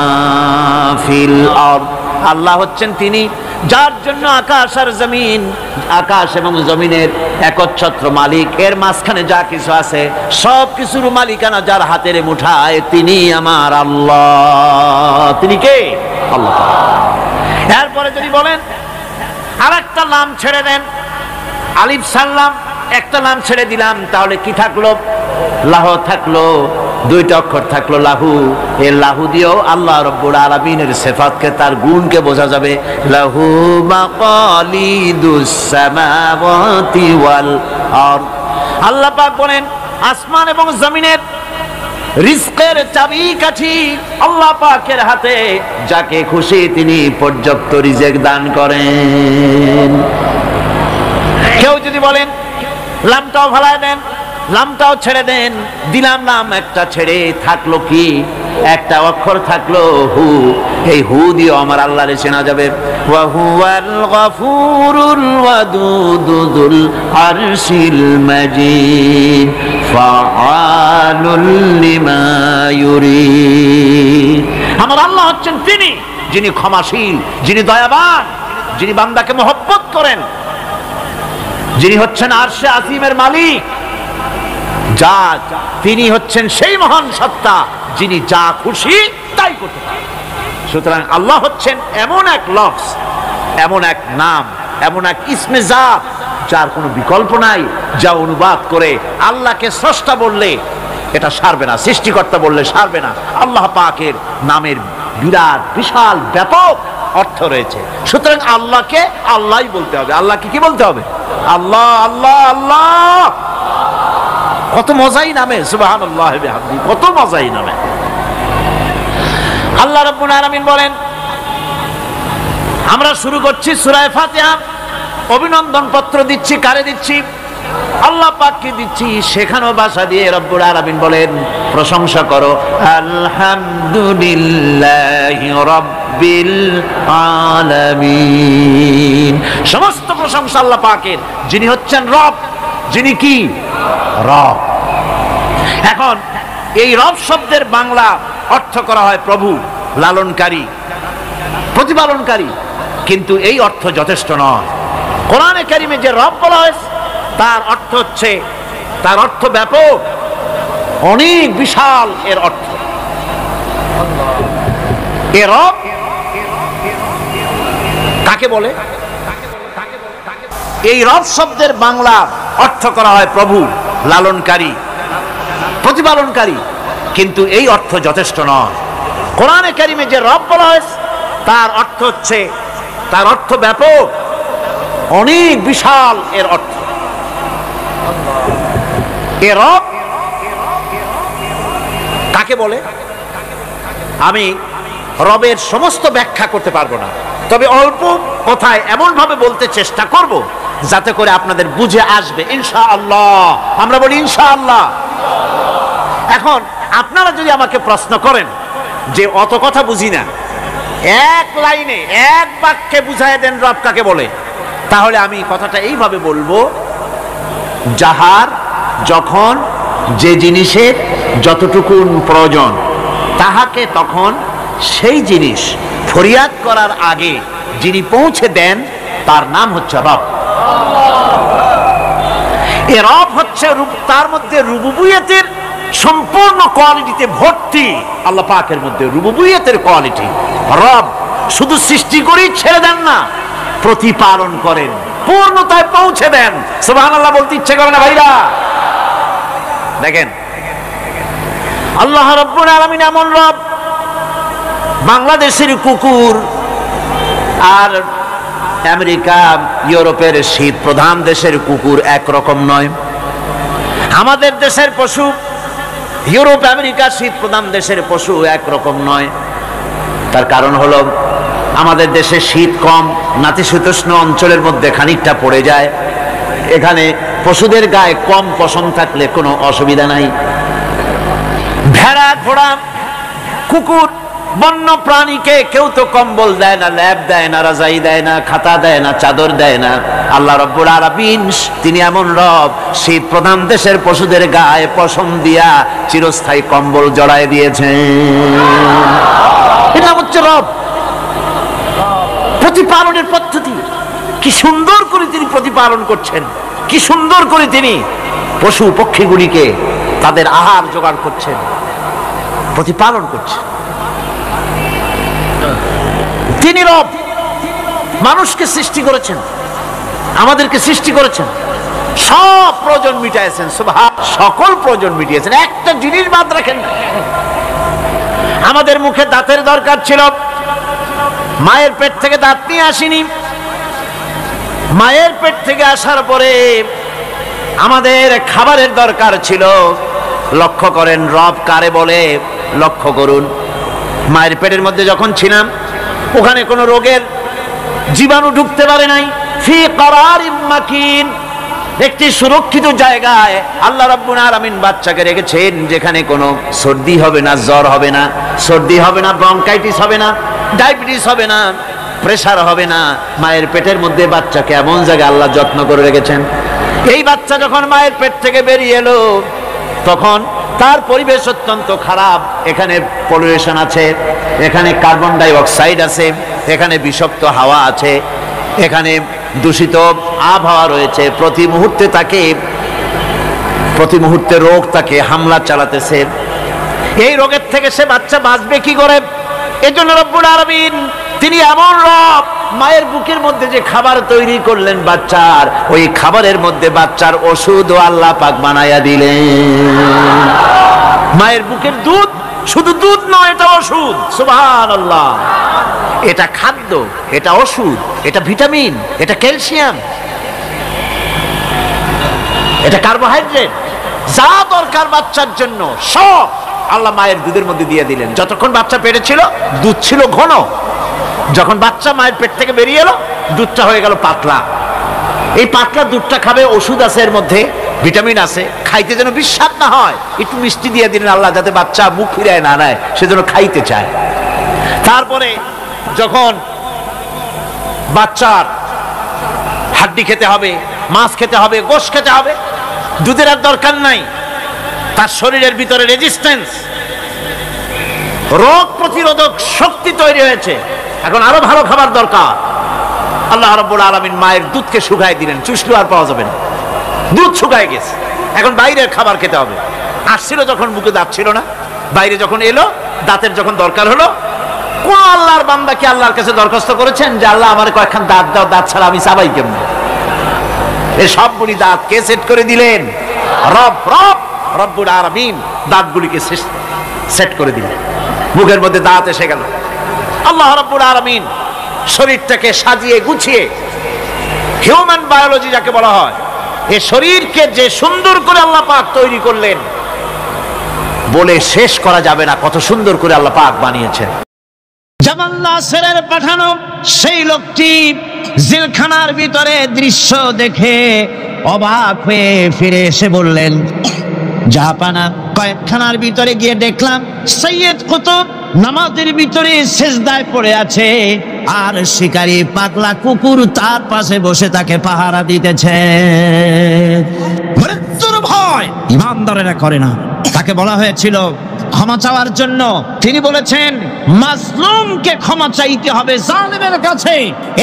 ফিল আরদ। আল্লাহ হচ্ছেন তিনি যার জন্য আকাশ আর জমিন, আকাশ এবং জমিনের একচ্ছত্র মালিক। এর মাঝখানে যা কিছু আছে সব কিছুর মালিকানা যার হাতের মুঠায়, তিনি আমার আল্লাহ। তিনি কে? আল্লাহ। এরপরে যদি বলেন আর একটা নাম ছেড়ে দেন, আলিফ সাল্লাম একটা নাম ছেড়ে দিলাম, তাহলে কি থাকলো? লাহ থাকলো, দুইটা অক্ষর থাকলো লাহু। এই লাহু দিয়েও আল্লাহ রাব্বুল আলামিনের সিফাতকে, তার গুণকে বোঝা যাবে। লাহু মাকালিদুস সামাওয়াতি ওয়াল আরদ। আল্লাহ পাক বলেন আসমান এবং জমিনের রিজকের চাবিকাঠি আল্লাহ পাকের হাতে, যাকে খুশি তিনি পর্যাপ্ত রিজেক দান করেন। কেউ যদি বলেন লামটাও ভালায় দেন, লামটাও ছেড়ে দেন, দিলাম নাম একটা ছেড়ে, থাকলো কি? একটা অক্ষর থাকলো হু। এই হু দিয়ে আমার আল্লাহরে চেনা যাবে। ওয়া হুয়াল গফুরুল ওয়াদুদুল আরশিল মাজিদ ফাআলুল লিমা ইউরিদ। আমার আল্লাহ হচ্ছেন তিনি যিনি ক্ষমাশীল, যিনি দয়াবান, যিনি বান্দাকে মহব্বত করেন, যিনি হচ্ছেন আরশে আজিমের মালিক। যা তিনি হচ্ছেন সেই মহান সত্তা যিনি যা খুশি তাই করতে পারেন। সুতরাং আল্লাহ হচ্ছেন এমন এক লফজ, এমন এক নাম, এমন এক ইসমে জাত যার কোনো বিকল্প নাই, যা অনুবাদ করে আল্লাহকে স্রষ্টা বললে এটা সারবে না, সৃষ্টিকর্তা বললে সারবে না। আল্লাহ পাকের নামের বিরাট বিশাল ব্যাপক অর্থ রয়েছে। সুতরাং আল্লাহকে আল্লাহই বলতে হবে। আল্লাহকে কি বলতে হবে? আল্লাহ আল্লাহ আল্লাহ। কত মজাই নামে, সুবহানাল্লাহ বিহামদিহি, কত মজাই নামে। আল্লাহ রাব্বুল আলামিন বলেন, আমরা শুরু করছি সূরা ফাতিহা। অভিনন্দন পত্র দিচ্ছি, কারে দিচ্ছি? আল্লাহ পাককে দিচ্ছি। সেখানেও ভাষা দিয়ে রব্বুল আলামিন বলেন, প্রশংসা করো আলহামদুলিল্লাহি রাব্বিল আলামিন। সমস্ত প্রশংসা আল্লাহ পাকের, যিনি হচ্ছেন রব। যিনি কি? রব। এখন এই রব শব্দের বাংলা অর্থ করা হয় প্রভু, লালনকারী, প্রতিপালনকারী, কিন্তু এই অর্থ যথেষ্ট নয়। কোরআনে কারিমে যে রব বলা হয়েছে তার অর্থ হচ্ছে, তার অর্থ ব্যাপক, অনেক বিশাল এর অর্থ। এ রব কাকে বলে? এই রব শব্দের বাংলা অর্থ করা হয় প্রভু, লালনকারী, প্রতিপালনকারী, কিন্তু এই অর্থ যথেষ্ট নয়। কোরআনে কারিমে যে রব বলা হয়েছে তার অর্থ হচ্ছে, তার অর্থ ব্যাপক, অনেক বিশাল এর অর্থ। এ রব কাকে বলে? আমি রবের সমস্ত ব্যাখ্যা করতে পারবো না, তবে অল্প কথায় এমন ভাবে বলতে চেষ্টা করব যাতে করে আপনাদের বুঝে আসবে ইনশাআল্লাহ। আমরা বলি ইনশাআল্লাহ। এখন আপনারা যদি আমাকে প্রশ্ন করেন যে অত কথা বুঝি না, এক লাইনে এক বাক্যে বুঝায় দেন রব কাকে বলে, তাহলে আমি কথাটা এইভাবে বলবো, যাহার যখন যে জিনিসের যতটুকু প্রয়োজন তাহাকে তখন সেই জিনিস ফরিয়াদ করার আগে যিনি পৌঁছে দেন তার নাম হচ্ছে রব। এ রব হচ্ছে তার মধ্যে রুবুবিয়তের সম্পূর্ণ কোয়ালিটিতে ভর্তি। আল্লাহ পাকের মধ্যে রুবুবিয়তের কোয়ালিটি। রব শুধু সৃষ্টি করেই ছেড়ে দেন না, প্রতিপালন করেন, পূর্ণতায় পৌঁছে দেন। সুবহানাল্লাহ বলতে ইচ্ছে করে না ভাইরা? দেখেন আল্লাহ রাব্বুল আলামিন এমন রব, বাংলাদেশের কুকুর আর আমেরিকা ইউরোপের শীত প্রধান দেশের কুকুর একরকম নয়। আমাদের দেশের পশু ইউরোপ আমেরিকা শীত প্রধান দেশের পশু একরকম নয়। তার কারণ হলো আমাদের দেশে শীত কম, নাতিশীতোষ্ণ অঞ্চলের মধ্যে খানিকটা পড়ে যায়। এখানে পশুদের গায়ে কম পশম থাকলে কোনো অসুবিধা নাই। ভেড়া, ঘোড়া, কুকুর, বন্য প্রাণীকে কেউ তো কম্বল দেয় না, ল্যাব দেয় না, রাজাই দেয় না, খাতা দেয় না, চাদর দেয় না। আল্লাহ রাব্বুল আলামিন তিনি এমন রব, শীত প্রধান দেশের পশুদের গায়ে পশম দিয়া চিরস্থায়ী কম্বল জড়ায় দিয়েছেন। এটা হচ্ছে রব। প্রতিপালনের পদ্ধতি কি সুন্দর করে তিনি প্রতিপালন করছেন, কি সুন্দর করে তিনি পশু পক্ষীগুলিকে তাদের আহার জোগাড় করছেন, প্রতিপালন করছেন। তিনি রব। মানুষকে সৃষ্টি করেছেন, আমাদেরকে সৃষ্টি করেছেন, সব প্রয়োজন মিটাইছেন, সকল প্রয়োজন মিটিয়েছেন, একটা জিনিস বাদ রাখেন না। আমাদের মুখে দাঁতের দরকার ছিল, মায়ের পেট থেকে দাঁত নিয়ে আসিনি। মায়ের পেট থেকে আসার পরে আমাদের খাবারের দরকার ছিল। লক্ষ্য করেন রব কারে বলে, লক্ষ্য করুন। মায়ের পেটের মধ্যে যখন ছিলাম ওখানে কোনো রোগের জীবাণু ঢুকতে পারে নাই। ফি করারিম মাকিন, একটি সুরক্ষিত জায়গায় আল্লাহ রাব্বুল আলামিন বাচ্চাকে রেখেছেন, যেখানে কোনো সর্দি হবে না, জ্বর হবে না, সর্দি হবে না, ব্রঙ্কাইটিস হবে না, ডায়াবেটিস হবে না, প্রেসার হবে না। মায়ের পেটের মধ্যে বাচ্চাকে এমন জায়গায় আল্লাহ যত্ন করে রেখেছেন। এই বাচ্চা যখন মায়ের পেট থেকে বেরিয়ে এলো তখন তার পরিবেশ অত্যন্ত খারাপ। এখানে পলিউশন আছে, এখানে কার্বন ডাই অক্সাইড আছে, এখানে বিষাক্ত হাওয়া আছে, এখানে দূষিত আবহাওয়া রয়েছে। প্রতি মুহূর্তে তাকে প্রতি মুহূর্তে রোগ তাকে হামলা চালাতেছে। এই রোগের থেকে সে বাচ্চা বাঁচবে কি করে? এজন্য রব্বুল আলামিন তিনি এমন রব, মায়ের বুকের মধ্যে যে খাবার তৈরি করলেন বাচ্চার, ওই খাবারের মধ্যে বাচ্চার ওষুধও আল্লাহ পাক বানায়া দিলেন। মায়ের বুকের দুধ শুধু দুধ নয়, এটা ওষুধ। সুবহানাল্লাহ। এটা খাদ্য, এটা ওষুধ, এটা ভিটামিন, এটা ক্যালসিয়াম, এটা কার্বোহাইড্রেট, যা দরকার বাচ্চার জন্য সব আল্লাহ মায়ের দুধের মধ্যে দিয়ে দিলেন। যতক্ষণ বাচ্চা পেটে ছিল দুধ ছিল ঘন, যখন বাচ্চা মায়ের পেট থেকে বেরিয়ে এলো দুধটা হয়ে গেল পাতলা। এই পাতলা দুধটা খাবে, ওষুধ আছে এর মধ্যে, ভিটামিন আছে, খাইতে যেন বিস্বাদ না হয় একটু মিষ্টি দিয়ে দিলেন আল্লাহ, যাতে বাচ্চা মুখ ফিরায় না নেয়, সেজন্য খাইতে চায়। তারপরে যখন বাচ্চার হাড্ডি খেতে হবে, মাছ খেতে হবে, গোশত খেতে হবে, দুধের আর দরকার নাই, তার শরীরের ভিতরে রেজিস্ট্যান্স, রোগ প্রতিরোধক শক্তি তৈরি হয়েছে, এখন আরো ভালো খাবার দরকার। আল্লাহ রাব্বুল আলামিন মায়ের দুধকে শুকায় দিলেন, চুষলে আর পাওয়া যাবে না, দুধ শুকায় গেছে, এখন বাইরের খাবার খেতে হবে। আসছিল যখন মুখে দাঁত ছিল না, বাইরে যখন এলো দাঁতের যখন দরকার হলো, কোন আল্লাহর বান্দা কি আল্লাহর কাছে দরখাস্ত করেছেন যে আল্লাহ আমার কয়েকখান দাঁত দাও, দাঁত ছাড়া আমি চাবাই কেমন? এই সবগুলি দাঁত কে সেট করে দিলেন? রব্বুল আলামিন দাঁতগুলিকে সেট করে দিলেন, মুখের মধ্যে দাঁত এসে গেল। আল্লাহ রব্বুল আলামিন শরীরটাকে সাজিয়ে গুছিয়ে, হিউম্যান বায়োলজি যাকে বলা হয়, এই শরীরকে যে সুন্দর করে আল্লাহ পাক তৈরি করলেন বলে শেষ করা যাবে না, কত সুন্দর করে আল্লাহ পাক বানিয়েছেন। জামাল নাসেরের পাঠানো সেই লোকটি জেলখানার ভিতরে দৃশ্য দেখে অবাক হয়ে ফিরে এসে বললেন, জাহাপানা, কয়েকখানার ভিতরে গিয়ে দেখলাম সৈয়দ কুতুব নামাজের ভিতরে সিজদায় পড়ে আছে, আর শিকারী পাগলা কুকুর তার পাশে বসে তাকে পাহারা দিতেছে। মৃত্যুর ভয় ইমানদারেরা করে না। তাকে বলা হয়েছিল ক্ষমা চাওয়ার জন্য, তিনি বলেছেন মাজলুমকে ক্ষমা চাইতে হবে জালেমের কাছে,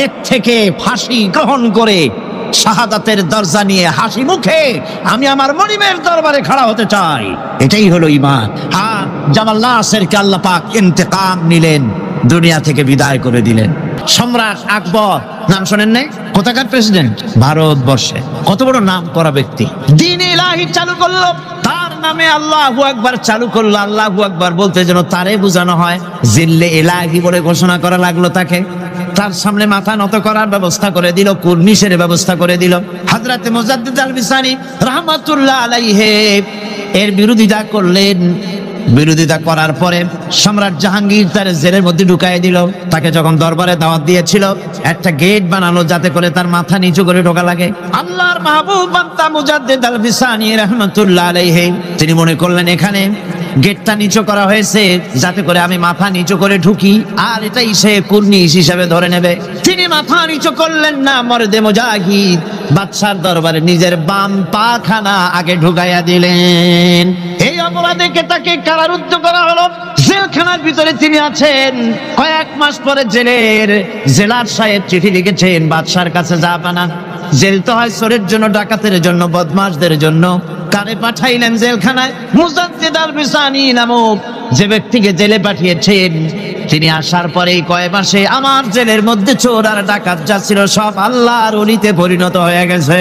এর থেকে ফাঁসি গ্রহণ করে শাহাদাতের দরজা নিয়ে হাসি মুখে আমি আমার মনিবের দরবারে খাড়া হতে চাই। এটাই হলো ঈমান। হ্যাঁ, জামাল নাসেরকে আল্লাহ পাক ইন্তেকাম নিলেন, দুনিয়া থেকে বিদায় করে দিলেন। সম্রাট আকবর নাম শোনেন নাই? কোথাকার প্রেসিডেন্ট? ভারতবর্ষে। কত বড় নাম করা ব্যক্তি, দ্বীন ইলাহি চালু করলো, তার নামে আল্লাহু আকবার চালু করলো। আল্লাহু আকবার বলতে যেন তারে বোঝানো হয়, জিল্লে ইলাহি বলে ঘোষণা করা লাগলো তাকে। তার সামনে মাথা নত করার ব্যবস্থা করে দিল, কুর্নিশের ব্যবস্থা করে দিল। হযরত মুজাদ্দিদ আল বিসানি রাহমাতুল্লাহ আলাইহি এর বিরোধিতা করলেন। বিরোধিতা করার পরে সম্রাট জাহাঙ্গীর তার জেলের মধ্যে ঢুকাই দিল। তাকে যখন দরবারে দাওয়াত দিয়েছিল, একটা গেট বানালো যাতে করে তার মাথা নিচু করে ঢোকা লাগে। আল্লাহর মাহবুব বান্দা মুজাদ্দিদ আল বিসানি রাহমাতুল্লাহ আলাইহি তিনি মনে করলেন এখানে গেটটা নিচু করা হয়েছে যাতে করে আমি মাথা নিচু করে ঢুকি, আর এটাই সে কুর্নিশ হিসাবে ধরে নেবে। তিনি মাথা নিচু করলেন না, মর্দে মুজাহিদ বাদশার দরবারে নিজের বাম পাখানা আগে ঢুকাইয়া দিলেন। এই অপরাধে তাকে কারারুদ্ধ করা হলো। জেলখানার ভিতরে তিনি আছেন। কয়েক মাস পরে জেলার সাহেব চিঠি লিখেছেন বাদশার কাছে, জাহাপানা, জেল তো হয় চোরের জন্য, ডাকাতের জন্য, বদমাশদের জন্য। কারে পাঠাইলেন জেলখানায়? মুজাদ্দিদ আল বিসানি নামক যে ব্যক্তিকে জেলে পাঠিয়েছেন, তিনি আসার পরে কয়েক মাসে আমার জেলের মধ্যে চোর আর ডাকাত যা ছিল সব আল্লাহর ওলিতে পরিণত হয়ে গেছে।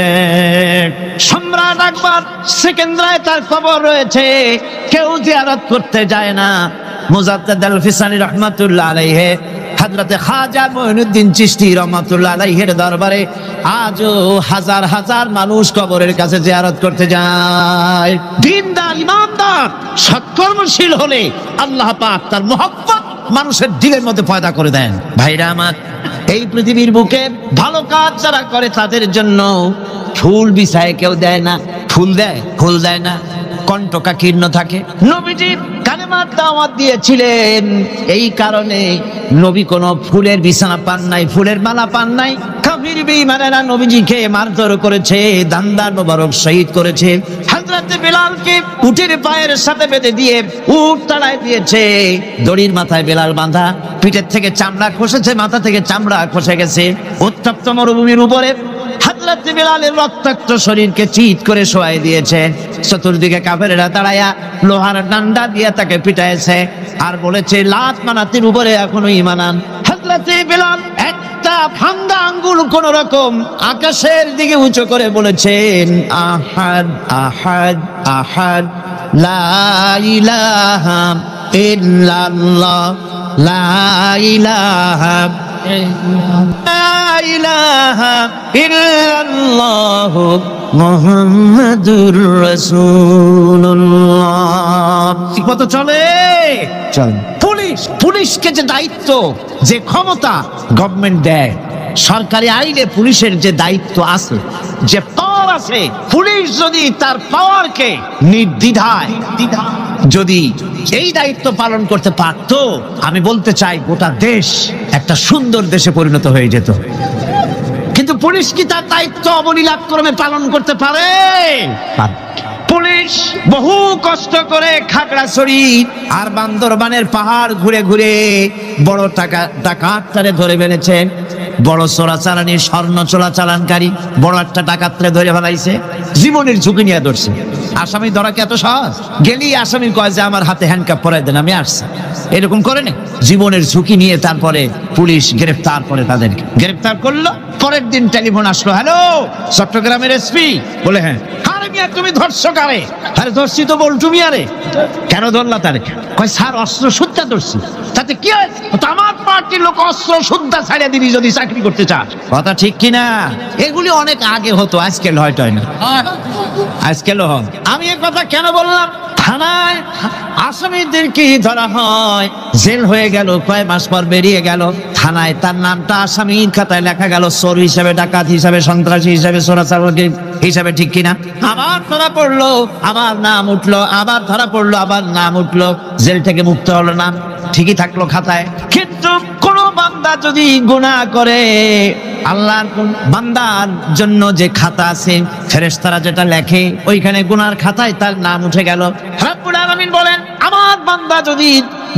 সম্রাট আকবর সেকেন্দ্রায় তার কবর রয়েছে, কেউ জিয়ারত করতে যায় না। মুজাদ্দিদ আল বিসানি রাহমাতুল্লাহ আলাইহি হযরতে খাজা মুঈনুদ্দিন চিশতি রাহমাতুল্লাহ আলাইহির দরবারে আজও হাজার হাজার মানুষ কবরের কাছে জিয়ারত করতে যায়। দিনদার, ইমানদার, সৎকর্মশীল হলে আল্লাহ পাক তার মহব্বত মানুষের দিলের মধ্যে পয়দা করে দেন। ভাইরা আমার, এই পৃথিবীর বুকে ভালো কাজ যারা করে তাদের জন্য ফুল বিছায় কেউ দেয় না। ফুল দেয়? ফুল দেয় না, কণ্ঠকা কীর্ণ থাকে। নবীজি কালেমার দাওয়াত দিয়েছিলেন, এই কারণে নবী কোনো ফুলের বিছানা পান নাই, ফুলের মালা পান নাই। কাফির বেঈমানেরা নবীজিকে মারধর করেছে, দান্দার মোবারক শহীদ করেছে। হযরত বেলালকে উটের পায়ের সাথে বেঁধে দিয়ে উট তাড়ায় দিয়েছে। দড়ির মাথায় বেলাল বাঁধা, পিঠের থেকে চামড়া খসেছে, মাথা থেকে চামড়া খসে গেছে। উত্তপ্ত মরুভূমির উপরে হযরত বিলালের রক্তাক্ত শরীরকে চিৎ করে শোয়াই দিয়েছে। চতুর্দিকে কাফেরেরা দাঁড়ায়া লোহার ডান্ডা দিয়ে তাকে পিটাইছে আর বলেছে লাত মানাতির উপরে এখনো ঈমান আন। হযরত বিলাল একটা ভাঙ্গা আঙ্গুল কোন রকম আকাশের দিকে উঁচু করে বলেছেন আহাদ আহাদ আহাদ লা ইলাহা ইল্লাল্লাহ লা ইলাহা ইল্লাল্লাহ মুহাম্মাদুর রাসূলুল্লাহ। কত চলে পুলিশকে যে দায়িত্ব, যে ক্ষমতা গভর্নমেন্ট দেয়, সরকারি আইনে পুলিশের যে দায়িত্ব আছে, যে পাওয়ার আছে, পুলিশ যদি তার পাওয়ারকে নির্দ্বিধায় যদি এই দায়িত্ব পালন করতে পারত, আমি বলতে চাই গোটা দেশ একটা সুন্দর দেশে পরিণত হয়ে যেত। কিন্তু পুলিশ কি তার দায়িত্ব অবলীলাক্রমে পালন করতে পারে? পুলিশ বহু কষ্ট করে খাগড়াছড়ি আর বান্দরবানের পাহাড় ঘুরে ঘুরে বড় ডাকাতরে ধরে ফেলেছে। বড় চোরাচালানি, স্বর্ণ চোরাচালানকারী বড় একটা ডাকাতরে ধরে ফেলাইছে, জীবনের ঝুঁকি নিয়ে ধরছে। আসামি ধরা কি এত সহজ? গেলেই আসামি কয় যে আমার হাতে হ্যান্ডকাপ পরাই দেন, আমি আসছি। এরকম করে না, জীবনের ঝুঁকি নিয়ে তারপরে পুলিশ গ্রেফতার করে, তাদেরকে গ্রেফতার করলো। পরের দিন টেলিফোন আসলো, হ্যালো চট্টগ্রামের এসপি? বলে হ্যাঁ। তুমি ধরছো কারে? আরে ধরছি তো বলটু মিয়ারে। কেন ধরলা তারে? কয় স্যার অস্ত্র শুদ্ধা ধরছি। তাতে কি হয়েছে? আমার পার্টির লোক অস্ত্র শুদ্ধা ছাড়িয়ে দিবি যদি চাকরি করতে চাস। কথা ঠিক কিনা? এগুলি অনেক আগে হতো, আজকাল হয়তো হয় না, আজকালও হয়। আমি এ কথা কেন বললাম? থানায় আসামিদেরকে ধরা হয়, জেল হয়ে গেল, কয় মাস পর বেরিয়ে গেল। থানায় তার নামটা আসামির খাতায় লেখা গেল, চোর হিসাবে, ডাকাত হিসাবে, সন্ত্রাসী হিসাবে, চোরাচালান হিসাবে, ঠিক কিনা? আবার ধরা পড়লো, আবার নাম উঠলো, আবার ধরা পড়লো, আবার নাম উঠলো, জেল থেকে মুক্ত হলো না, ঠিকই থাকলো খাতায়। কিন্তু কোন বান্দা যদি গুনাহ করে, আল্লাহর বান্দার জন্য যে খাতা আছে, ফেরেশতারা যেটা লেখে, ওইখানে গুনার খাতায় তার নাম উঠে গেল। রব্বুল আলামিন বলেন, আমার বান্দা যদি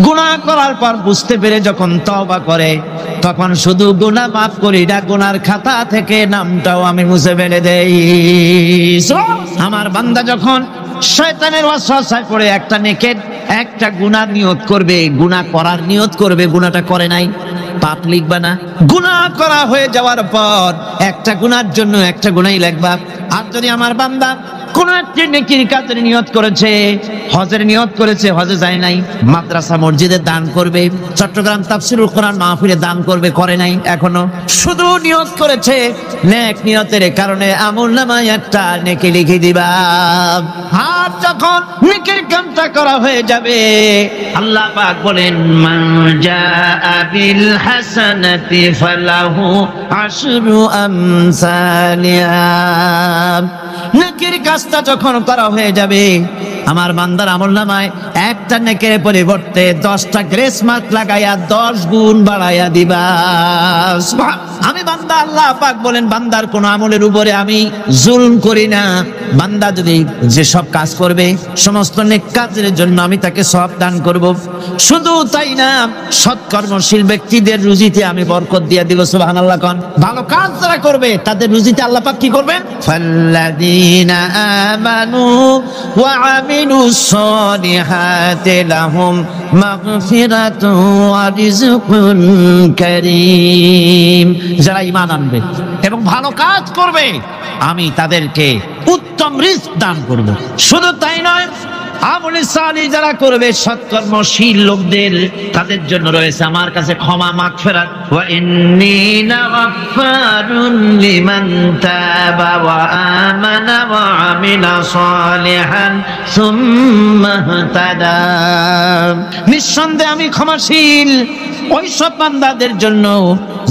গুনাহ করার পর বুঝতে পেরে যখন তওবা করে, তখন শুধু গুনাহ মাফ করি না, গুনার খাতা থেকে নামটাও আমি মুছে ফেলে দেই। আমার বান্দা যখন শয়তানের ওয়াসওয়াসায় পড়ে একটা নেকের একটা গুনাহ নিয়ত করবে, গুনাহ করার নিয়ত করবে, গুনাহটা করে নাই, পাপ লিখবা না। গুনাহ করা হয়ে যাওয়ার পর একটা গুনার জন্য একটা গুনাহই লিখবা। আর যদি আমার বান্দা কোন একটি নেকির কাজের নিয়ত করেছে, হজের নিয়ত করেছে, হজে যায় নাই, মাদ্রাসা মসজিদে দান করবে, চট্টগ্রাম তাফসীরুল কোরআন মাহফিলে দান করবে, করে নাই এখনো, শুধু নিয়ত করেছে, নেক নিয়তের কারণে আমলনামায় একটা নেকি লিখে দিবা। আর যখন নেকির কামটা করা হয়ে যাবে, আল্লাহ পাক বলেন, মান জাআ বিল হাসানাতি ফালাহু আশরু আমসালিহা। নেকির কাজটা যখন করা হয়ে যাবে, আমার বান্দার আমলনামায় একটা নেকের পরিবর্তে 10টা গ্রেস মার্ক লাগাইয়া 10 গুণ বাড়াইয়া দিবা। আমি বান্দা, আল্লাহ পাক বলেন, বান্দার কোন আমলের উপরে আমি জুলম করি না। বান্দা যদি যে সব কাজ করবে, সমস্ত নেক কাজের জন্য আমি তাকে সওয়াব দান করব। শুধু তাই না, সৎকর্মশীল ব্যক্তিদের রুজিতে আমি বরকত দিয়ে দিব। সুবহানাল্লাহ কোন। ভালো কাজ যারা করবে তাদের রুজিতে আল্লাহ পাক কি করবেন? ফাল্লাযীনা আমানু ওয়া আমিলুস সালিহাতি লাহুম মাগফিরাতুন ওয়া রিজকুন কারীম। যারা ঈমান আনবে এবং ভালো কাজ করবে, আমি তাদেরকে উত্তম রিজক দান করব। শুধু তাই নয়, আমলে সালিহ যারা করবে, সৎকর্মশীল লোকদের, তাদের জন্য রয়েছে আমার কাছে ক্ষমা, মাগফিরাত। ওয়া ইন্নী লাগাফফারুন লিমান তাবা ওয়া আমানা ওয়া আমিলা সালিহান সুম্মা ইহতাদা। নিঃসন্দেহে আমি ক্ষমাশীল ওই সব বান্দাদের জন্য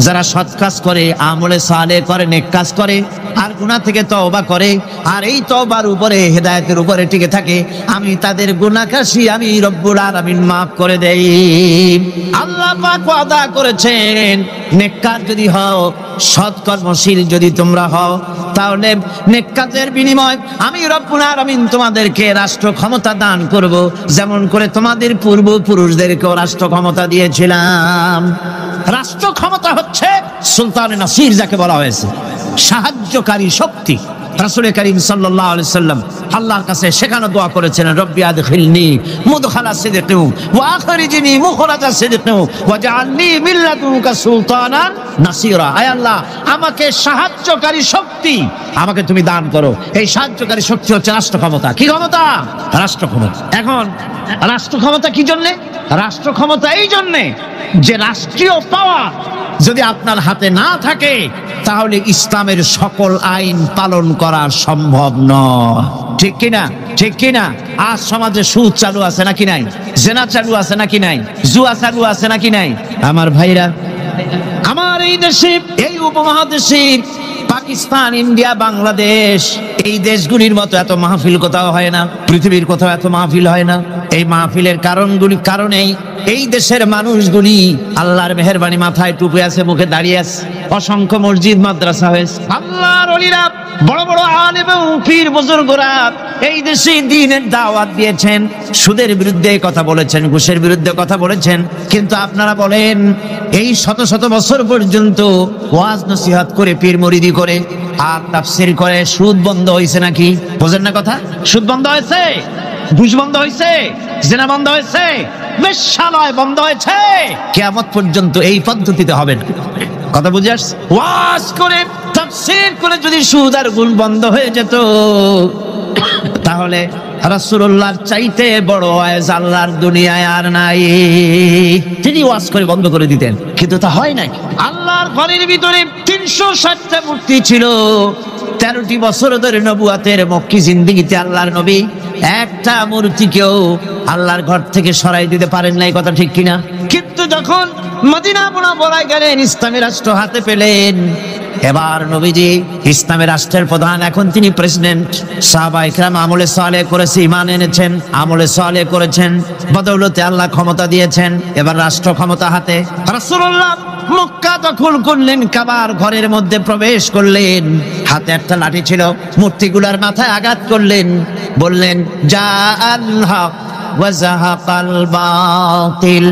যারা সৎ কাজ করে, আমলে সালেহ করে, নেক কাজ করে, আর গুনাহ থেকে তওবা করে, আর এই তওবার উপরে, হেদায়েতের উপরে টিকে থাকে, আমি তাদের গুনাহকাশী আমি রব্বুল আলামিন মাফ করে দেই। আল্লাহ পাক ওয়াদা করেছেন, নেককার যদি হও, সৎকর্মশীল যদি তোমরা হও, তাহলে নেককাতের বিনিময় আমি রব্বুল আলামিন তোমাদেরকে রাষ্ট্র ক্ষমতা দান করব, যেমন করে তোমাদের পূর্বপুরুষদেরকেও রাষ্ট্র ক্ষমতা দিয়েছিলাম। রাষ্ট্র ক্ষমতা হচ্ছে সুলতান নাসির, যাকে বলা হয়েছে সাহায্যকারী শক্তি। রাসূল করিম সাল্লাল্লাহু আলাইহি সাল্লাম আল্লাহর কাছে সেখানে দোয়া করেছেন, রব্বি আদখিলনি মুদখালা সিদকিন ওয়া আখরিজনি মুখরাজা সিদকিন ওয়াজআলনি মিন লাদুনকা সুলতানান নাসিরা। আয় আল্লাহ, আমাকে সাহায্যকারী শক্তি আমাকে তুমি দান করো। এই সাহায্যকারী শক্তি হচ্ছে রাষ্ট্র ক্ষমতা। কি ক্ষমতা? রাষ্ট্র ক্ষমতা। এখন রাষ্ট্র ক্ষমতা কি জন্যে? রাষ্ট্র ক্ষমতা এই জন্যে যে রাষ্ট্রীয় পাওয়ার যদি আপনার হাতে না থাকে, তাহলে ইসলামের সকল আইন পালন করা সম্ভব নয়। ঠিক কিনা? ঠিক কিনা? আজ সমাজে সুদ চালু আছে নাকি নাই? জেনা চালু আছে নাকি নাই? জুয়া চালু আছে নাকি নাই? আমার ভাইরা, আমার এই দেশে, এই উপমহাদেশে পাকিস্তান, ইন্ডিয়া, বাংলাদেশ, এই দেশগুলির মতো এত মাহফিল কোথাও হয় না, পৃথিবীর কোথাও এত মাহফিল হয় না। এই মাহফিলের কারণেই এই দেশের মানুষগুলি আল্লাহর মেহেরবানি, মাথায় টুপি আছে, মুখে দাঁড়িয়ে আছে, অসংখ্য মসজিদ মাদ্রাসা হয়েছে। আল্লাহর ওলিরা, বড় বড় আলেম এবং পীর বুজুর্গরা এই দেশে দ্বীনের দাওয়াত দিয়েছেন, সুদের বিরুদ্ধে কথা বলেছেন, ঘুষের বিরুদ্ধে কথা বলেছেন। কিন্তু আপনারা বলেন, এই শত শত বছর পর্যন্ত ওয়াজ নসিহত করে, পীর মুরিদি করে আর তাফসীর করে সুদ বন্ধ হয়েছে নাকি? বোঝেন না কথা? সুদ বন্ধ হয়েছে, ঘুষ বন্ধ হয়েছে, জেনা বন্ধ হয়েছে, বেশ্যালয় বন্ধ হয়েছে। কিয়ামত পর্যন্ত এই পদ্ধতিতে হবে না। কথা বুঝে আসছে? ওয়াজ করে, তাফসীর করে যদি সুদ আর ঘুষ বন্ধ হয়ে যেত, তাহলে রাসূলুল্লাহর চাইতে বড় ওয়াজ আল্লাহর দুনিয়ায় আর নাই। তিনি ওয়াজ করে বন্ধ করে দিতেন, কিন্তু তা হয় নাই। আল্লাহর ঘরের ভিতরে 360টা মূর্তি ছিল। 13টি বছর ধরে নবুয়াতের মক্কি জিন্দেগিতে আল্লাহর নবী একটা মূর্তিকেও আল্লাহর ঘর থেকে সরাই দিতে পারেন নাই। কথা ঠিক কিনা? কিন্তু যখন মদিনা মুনাওয়ারায় গেলেন, ইসলামী রাষ্ট্র হাতে পেলেন, এবার নবীজি ইসলামী রাষ্ট্রের প্রধান, এখন তিনি প্রেসিডেন্ট। সাহাবায়ে কেরাম আমলে সালেহ করেছে, ঈমান এনেছেন, আমলে সালেহ করেছেন, বদৌলতে আল্লাহ ক্ষমতা দিয়েছেন। এবার রাষ্ট্র ক্ষমতা হাতে। রাসূলুল্লাহ মক্কা দখল করলেন, কাবার ঘরের মধ্যে প্রবেশ করলেন, হাতে একটা লাঠি ছিল, মূর্তিগুলার মাথায় আঘাত করলেন, বললেন, জা আল হক ওয়া যাহাকাল বাতিল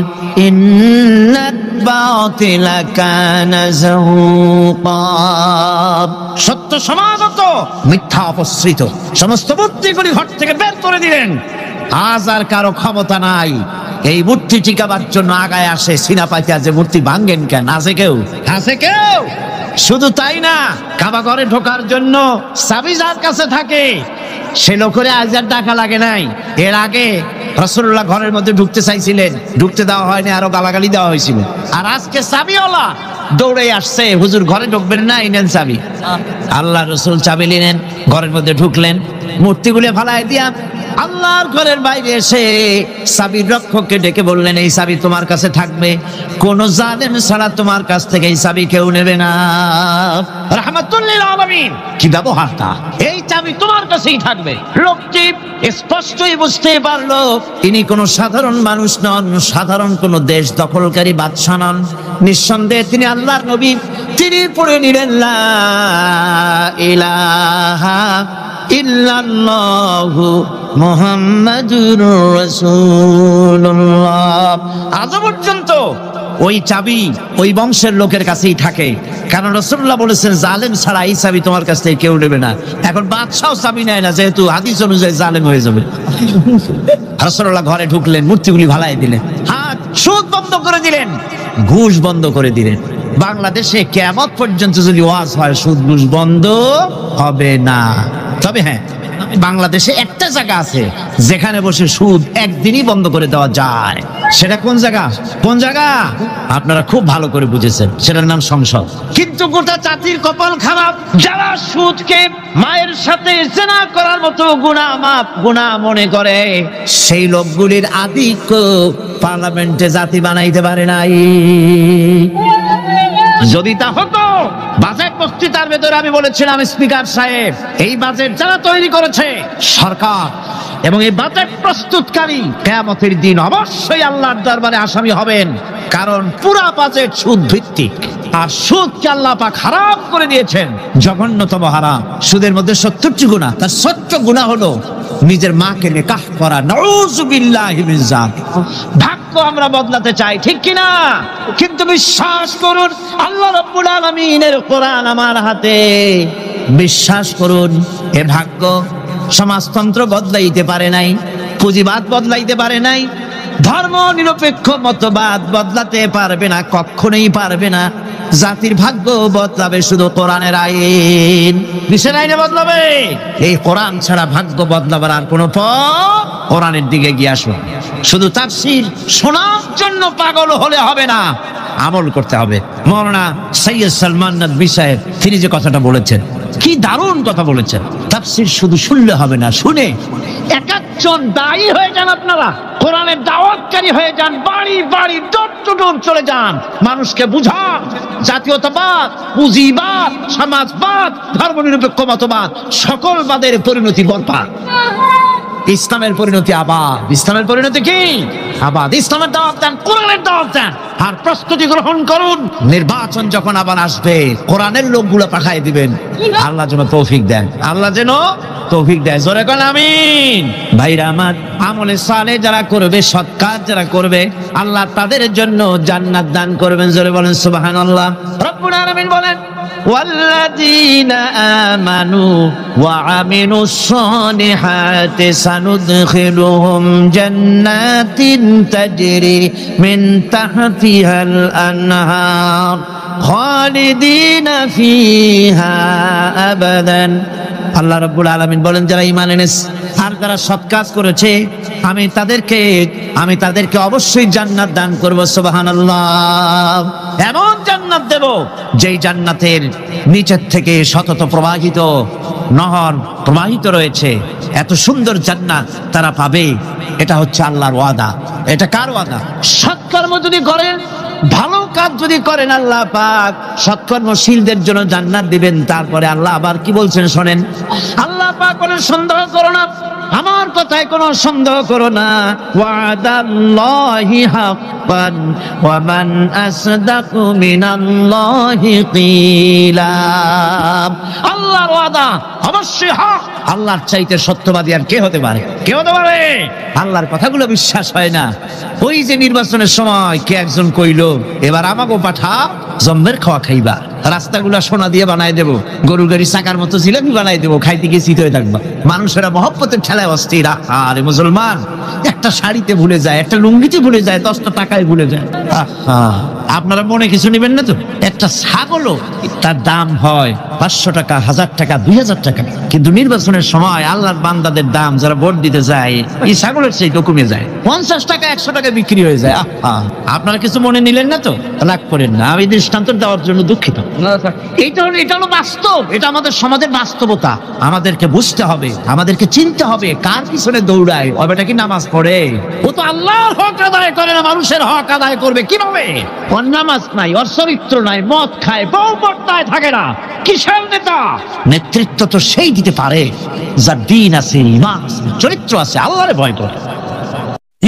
ইন্নাল বাতিলা কানা যাহুকা। সত্য সমাগত, মিথ্যা অপসৃত। সমস্ত মূর্তিগুলি ঘর থেকে বের করে দিলেন। আজ আর কারো ক্ষমতা নাই এই মূর্তি টিকাবার জন্য আগায় আসে সিনা পাইতে, যে মূর্তি ভাঙ্গেন কেন? আছে কেউ? আছে কেউ? শুধু তাই না, কাবা ঘরে ঢোকার জন্য চাবি যার কাছে থাকে, সে লোকের আজ আর টাকা লাগে নাই। এর আগে রাসূলুল্লাহ ঘরের মধ্যে ঢুকতে চাইছিলেন, ঢুকতে দেওয়া হয়নি, আরো গালাগালি দেওয়া হয়েছিল। আর আজকে চাবিওয়ালা দৌড়ে আসছে, হুজুর ঘরে ঢুকবেন না, এই নেন চাবি। আল্লাহ রাসূল চাবি নিলেন, ঘরের মধ্যে ঢুকলেন, মূর্তিগুলো ফালাই দিয়া আল্লাহর ঘরের বাইরে এসে চাবির রক্ষককে ডেকে বললেন, এই চাবি তোমার কাছে থাকবে, কোন জালেম ছাড়া তোমার কাছ থেকে এই চাবি কেউ নেবে না। রাহমাতুল লিল আলামিন, কি ব্যবহারটা! এই চাবি তোমার কাছেই থাকবে। লোকটি স্পষ্টই বুঝতে পারলো তিনি কোনো সাধারণ মানুষ নন, সাধারণ কোন দেশ দখলকারী বাদশা নন। নিঃসন্দেহে তিনি আল্লাহর নবী। তিনি পড়ে নিলেন, লা ইলাহা ইল্লাল্লাহু মুহাম্মাদুর রাসূলুল্লাহ। আজ পর্যন্ত ওই চাবি ওই বংশের লোকের কাছেই থাকে, কারণ রাসূলুল্লাহ বলেছেন, জালেম ছাড়া এই চাবি তোমার কাছ থেকে কেউ নেবে না। এখন বাদশাও চাবি নেয় না, যেহেতু হাদিস অনুযায়ী জালেম হয়ে যাবে। রাসূলুল্লাহ ঘরে ঢুকলেন, মূর্তিগুলি ভালাই দিলেন, সুদ বন্ধ করে দিলেন, ঘুষ বন্ধ করে দিলেন। বাংলাদেশে কিয়ামত পর্যন্ত যদি ওয়াজ হয়, সুদ ঘুষ বন্ধ হবে না। তবে হ্যাঁ, বাংলাদেশে একটা জায়গা আছে যেখানে বসে সুদ একদিনই বন্ধ করে দেওয়া যায়। সেটা কোন জায়গা? কোন জায়গা? আপনারা খুব ভালো করে বুঝেছেন, সেটার নাম সংসদ। কিন্তু গোটা জাতির কপাল খারাপ, যারা সুদকে মায়ের সাথে জেনা করার মতো গুনাহ মনে করে, সেই লোকগুলির আধিক্য পার্লামেন্টে জাতি বানাইতে পারে নাই। যদি তা হতো, বাজেট বক্তৃতার ভেতরে আমি বলেছিলাম, স্পিকার সাহেব, এই বাজেট যারা তৈরি করেছে সরকার, এবং এই বাজেট প্রস্তুতকারী কিয়ামতের দিন অবশ্যই আল্লাহর দরবারে আসামি হবেন, কারণ পুরা বাজেট সুদ ভিত্তিক। আর সুদকে আল্লাহ পাক হারাম করে দিয়েছেন, জঘন্যতম হারাম। সুদের মধ্যে 70টি গুনাহ, তার 70 গুনাহ হলো নিজের মাকে নিকাহ করা। নাউযুবিল্লাহি মিন যালিক। ভাগ্য আমরা বদলাতে চাই, ঠিক কিনা? কিন্তু বিশ্বাস করুন, আল্লাহ রাব্বুল আলামিনের কোরআন আমার হাতে। বিশ্বাস করুন, এ ভাগ্য সমাজতন্ত্র বদলাইতে পারে নাই, পুঁজিবাদ বদলাইতে পারে নাই, ধর্ম নিরপেক্ষ মতবাদ বদলাতে পারবে না, কখনোই পারবে না। জাতির ভাগ্য বদলাবে শুধু কোরআনের আইন, বিশ্বের আইনে বদলাবে। এই কোরআন ছাড়া ভাগ্য বদলাবার আর কোনো পথ। কোরআনের দিকে গিয়ে আসুন। শুধু তাফসীর শোনার জন্য পাগল হলে হবে না, আমল করতে হবে। মাওলানা সৈয়দ সালমান নদভী সাহেব তিনি যে কথাটা বলেছেন, কি দারুণ কথা বলেছেন। তাফসীর শুধু শুনলে হবে না, শুনে একজন দায়ী হয়ে যান। আপনারা কোরআনের দাওয়াতকারী হয়ে যান, বাড়ি বাড়ি ডোর টু ডোর চলে যান, মানুষকে বুঝান জাতীয়তাবাদ, পুঁজিবাদ, সমাজবাদ, ধর্মনিরপেক্ষ মতবাদ সকল বাদের পরিণতি বরবাদ। ইসলামের পরিণতি আবাদ। ইসলামের পরিণতি কি? আবাদ। ইসলামের দাওয়াত দেন, কোরআনের দাওয়াত দেন, আর প্রস্তুতি গ্রহণ করুন। নির্বাচন যখন আবার আসবে, কোরআনের লোকগুলো পাঠাই দিবেন। আল্লাহ যেন তৌফিক দেন, আল্লাহ যেন তৌফিক দেয়। জোরে কোন আমিন। ভাইরা আমার, আমলে সালেহ যারা করবে, সৎ কাজ যারা করবে, আল্লাহ তাদের জন্য জান্নাত দান করবেন। জোরে বলেন সুবহানাল্লাহ। রব্বুল আলামিন বলেন, والذين آمنوا وعملوا الصالحات سندخلهم جنات تجري من تحتها الأنهار خالدين فيها أبدا। আল্লাহ রাব্বুল আলামিন বলেন, যারা ঈমান এনেছে আর যারা সৎ কাজ করেছে, আমি তাদেরকে অবশ্যই জান্নাত দান করব। সুবহানাল্লাহ। এমন জান্নাত দেব যেই জান্নাতের নিচের থেকে সতত প্রবাহিত নহর প্রবাহিত রয়েছে। এত সুন্দর জান্নাত তারা পাবে। এটা হচ্ছে আল্লাহর ওয়াদা। এটা কার ওয়াদা? সৎকর্ম যদি করেন, ভালো কাজ যদি করেন, আল্লাহ পাক সৎকর্মশীলদের জন্য জান্নাত দিবেন। তারপরে আল্লাহ আবার কি বলছেন শোনেন। আল্লাহ পাক বলেন, সন্দেহ করো না, আমার কথায় কোনো সন্দেহ করো না। ওয়াদাল্লাহি হাক্কান ওয়া মান আসদাকু মিনাল্লাহি কিলা। আল্লাহর ওয়াদা অবশ্যই হক। আল্লাহর চাইতে সত্যবাদী আর কে হতে পারে? কে হতে পারে? আল্লাহর কথাগুলো বিশ্বাস হয় না। ওই যে নির্বাচনের সময় কে একজন কইলো, এবার আমাকে পাঠা জম্মের খাওয়া খাইবা, রাস্তাগুলা সোনা দিয়ে বানাই দেবো, গরু গাড়ি চাকার মতো জিলাপি বানাই দেবো, খাইতে গিয়ে চিত হয়ে থাকবা। মানুষেরা মহব্বতের ঠেলায় অস্থির। আরে মুসলমান, একটা শাড়িতে ভুলে যায়, একটা লুঙ্গিতে ভুলে যায়, 10টা টাকায় ভুলে যায়। আপনারা মনে কিছু নেবেন না তো? একটা ছাগলও তার দাম হয় 500 টাকা, 1000 টাকা, 2000 টাকা। কিন্তু নির্বাচনের সময় আল্লাহর বান্দাদের দাম যারা ভোট দিতে যায়, এই ছাগলের সেই কমে যায়, 50 টাকা, 100 টাকা বিক্রি হয়ে যায়। আপনারা কিছু মনে নিলেন না তো? রাগ করেন না, আমি দৃষ্টান্ত দেওয়ার জন্য দুঃখিত। এটা হলো বাস্তব, এটা আমাদের সমাজের বাস্তবতা। আমাদেরকে বুঝতে হবে, আমাদেরকে চিনতে হবে কার পিছনে দৌড়ায়। ও বেটা কি নামাজ পড়ে? ও তো আল্লাহর হক আদায় করে না, মানুষের হক আদায় করবে কিভাবে? ওর নামাজ নাই, ওর চরিত্র নাই, মদ খায়, বউ পর্দায় থাকে না। কিসের নেতা? নেতৃত্ব তো সেই দিতে পারে যার দিন আছে, ঈমান আছে, চরিত্র আছে, আল্লাহরে ভয় করে।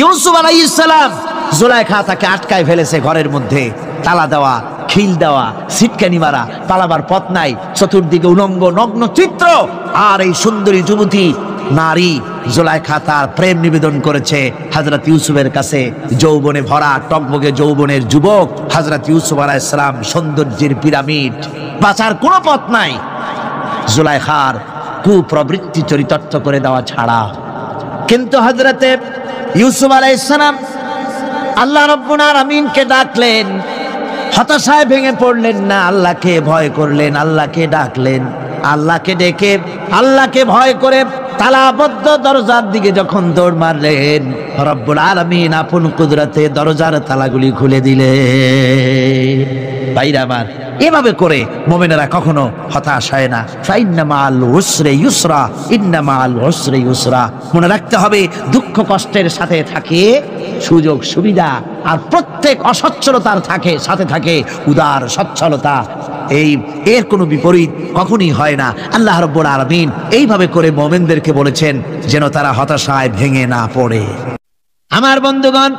ইউসুফ আলাইহিস সালাম, জুলাইখা তাকে আটকায় ফেলেছে ঘরের মধ্যে, তালা দেওয়া, খিল দেওয়া, সিটকানি মারা, পালাবার পথ নাই, চতুর্দিকে উলঙ্গ নগ্ন চিত্র। আর এই সুন্দরী যুবতী নারী জুলাইখা তার প্রেম নিবেদন করেছে হযরত ইউসুফের কাছে। যৌবনে ভরা টকবগে যৌবনের যুবক হযরত ইউসুফ আলাইহিস সালাম, সৌন্দর্যের পিরামিড, বাঁচার কোনো পথ নাই জুলাইখার কুপ্রবৃত্তি চরিতার্থ করে দেওয়া ছাড়া। কিন্তু হযরতে ইউসুফ আলাইহিস সালাম আল্লাহ রাব্বুল আলামিনকে ডাকলেন, হতাশায় ভেঙে পড়লেন না, আল্লাহকে ভয় করলেন, আল্লাহকে ডাকলেন। আল্লাহকে ডেকে, আল্লাহকে ভয় করে তালাবদ্ধ দরজার দিকে যখন দৌড় মারলেন, রব্বুল আলামিন আপন কুদরতে দরজার তালাগুলি খুলে দিলেন। ভাইরা আমার, এভাবে করে মুমিনেরা কখনো হতাশ হয় না। ফাইন্না মাআল উসরি ইউসরা, ইন্না মাআল উসরি ইউসরা। মনে রাখতে হবে দুঃখ কষ্টের সাথে থাকে সুযোগ সুবিধা, আর প্রত্যেক অসচ্ছলতার সাথে থাকে উদার সচ্ছলতা। এর কোনো বিপরীত কখনই হয় না। আল্লাহ রাব্বুল আলামিন এইভাবে করে মুমিনদেরকে বলেছেন যেন তারা হতাশায় ভেঙে না পড়ে। আমার বন্ধুগণ,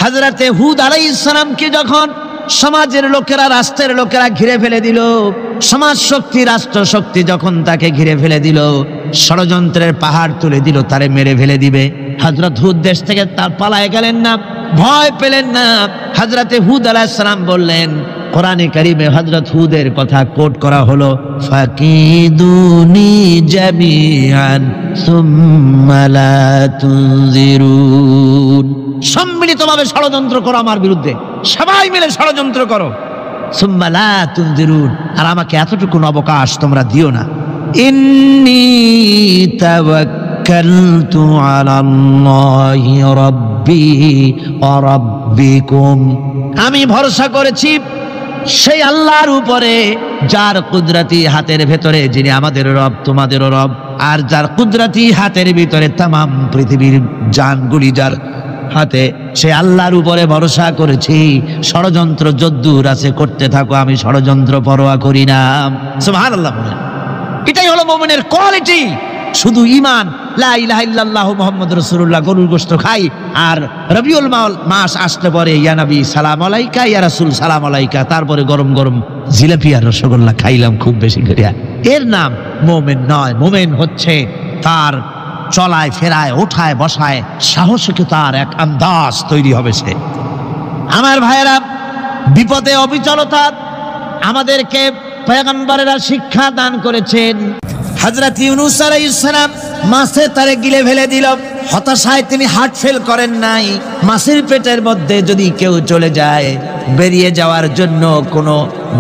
হযরতে হুদ আলাইহিস সালামকে যখন সমাজের লোকেরা, রাষ্ট্রের লোকেরা ঘিরে ফেলে দিল, সমাজ শক্তি, রাষ্ট্র শক্তি যখন তাকে ঘিরে ফেলে দিল, ষড়যন্ত্রের পাহাড় তুলে দিল, তারে মেরে ফেলে দিবে, হযরত হুদ দেশ থেকে তার পালায় গেলেন না, ভয় পেলেন না। হযরতে হুদ আলাইহিস সালাম বললেন, কোরআনে কারিমে হযরত হুদের কথা কোট করা হলো, ফাকিদুনি জামিআন সুম্মা লা তুনজিরুন। সম্মিলিতভাবে ষড়যন্ত্র করো আমার বিরুদ্ধে, সবাই মিলে ষড়যন্ত্র করো, সুম্মা লা তুনজিরুন, আর আমাকে এতটুকু অবকাশ তোমরা দিও না। ইন্নী তাওয়াক্কালতু আলাল্লাহি রাব্বি ওয়া রাব্বিকুম। আমি ভরসা করেছি সেই আল্লাহর উপরে, যার কুদরতি হাতের ভেতরে, যিনি আমাদের রব তোমাদেরও রব, আর যার কুদরতি হাতের ভিতরে তামাম পৃথিবীর জানগুলি যার হাতে, সে আল্লাহর উপরে ভরসা করেছি। ষড়যন্ত্র যদ্দূর আছে করতে থাকো, আমি ষড়যন্ত্র পরোয়া করি না। সুবহানাল্লাহ বলেন। এটাই হলো মুমিনের কোয়ালিটি। শুধু ঈমান, লা ইলাহা ইল্লাল্লাহু মুহাম্মাদুর রাসূলুল্লাহ, গরুর গোশত খাই, আর রবিউল মাস আসলে পরে ইয়া নবী সালাম আলাইকা, ইয়া রাসূল সালাম আলাইকা, তারপরে গরম গরম জিলাপি আর রসগোল্লা খাইলাম খুব বেশি করে, এর নাম মুমিন নয়। মুমিন হচ্ছে তার চলায় ফেরায়, ওঠায় বসায় সাহসিকতার এক আন্দাজ তৈরি হবে সে। আমার ভাইয়েরা, বিপদে অবিচলতা আমাদেরকে পয়গম্বরেরা শিক্ষা দান করেছেন। হযরত ইউনূস আলাইহিস সালাম মাছে তারে গিলে ফেলে দিল, হতাশায় তিনি হার্ট ফেল করেন নাই। মাছের পেটের মধ্যে যদি কেউ চলে যায়, বেরিয়ে যাওয়ার জন্য কোনো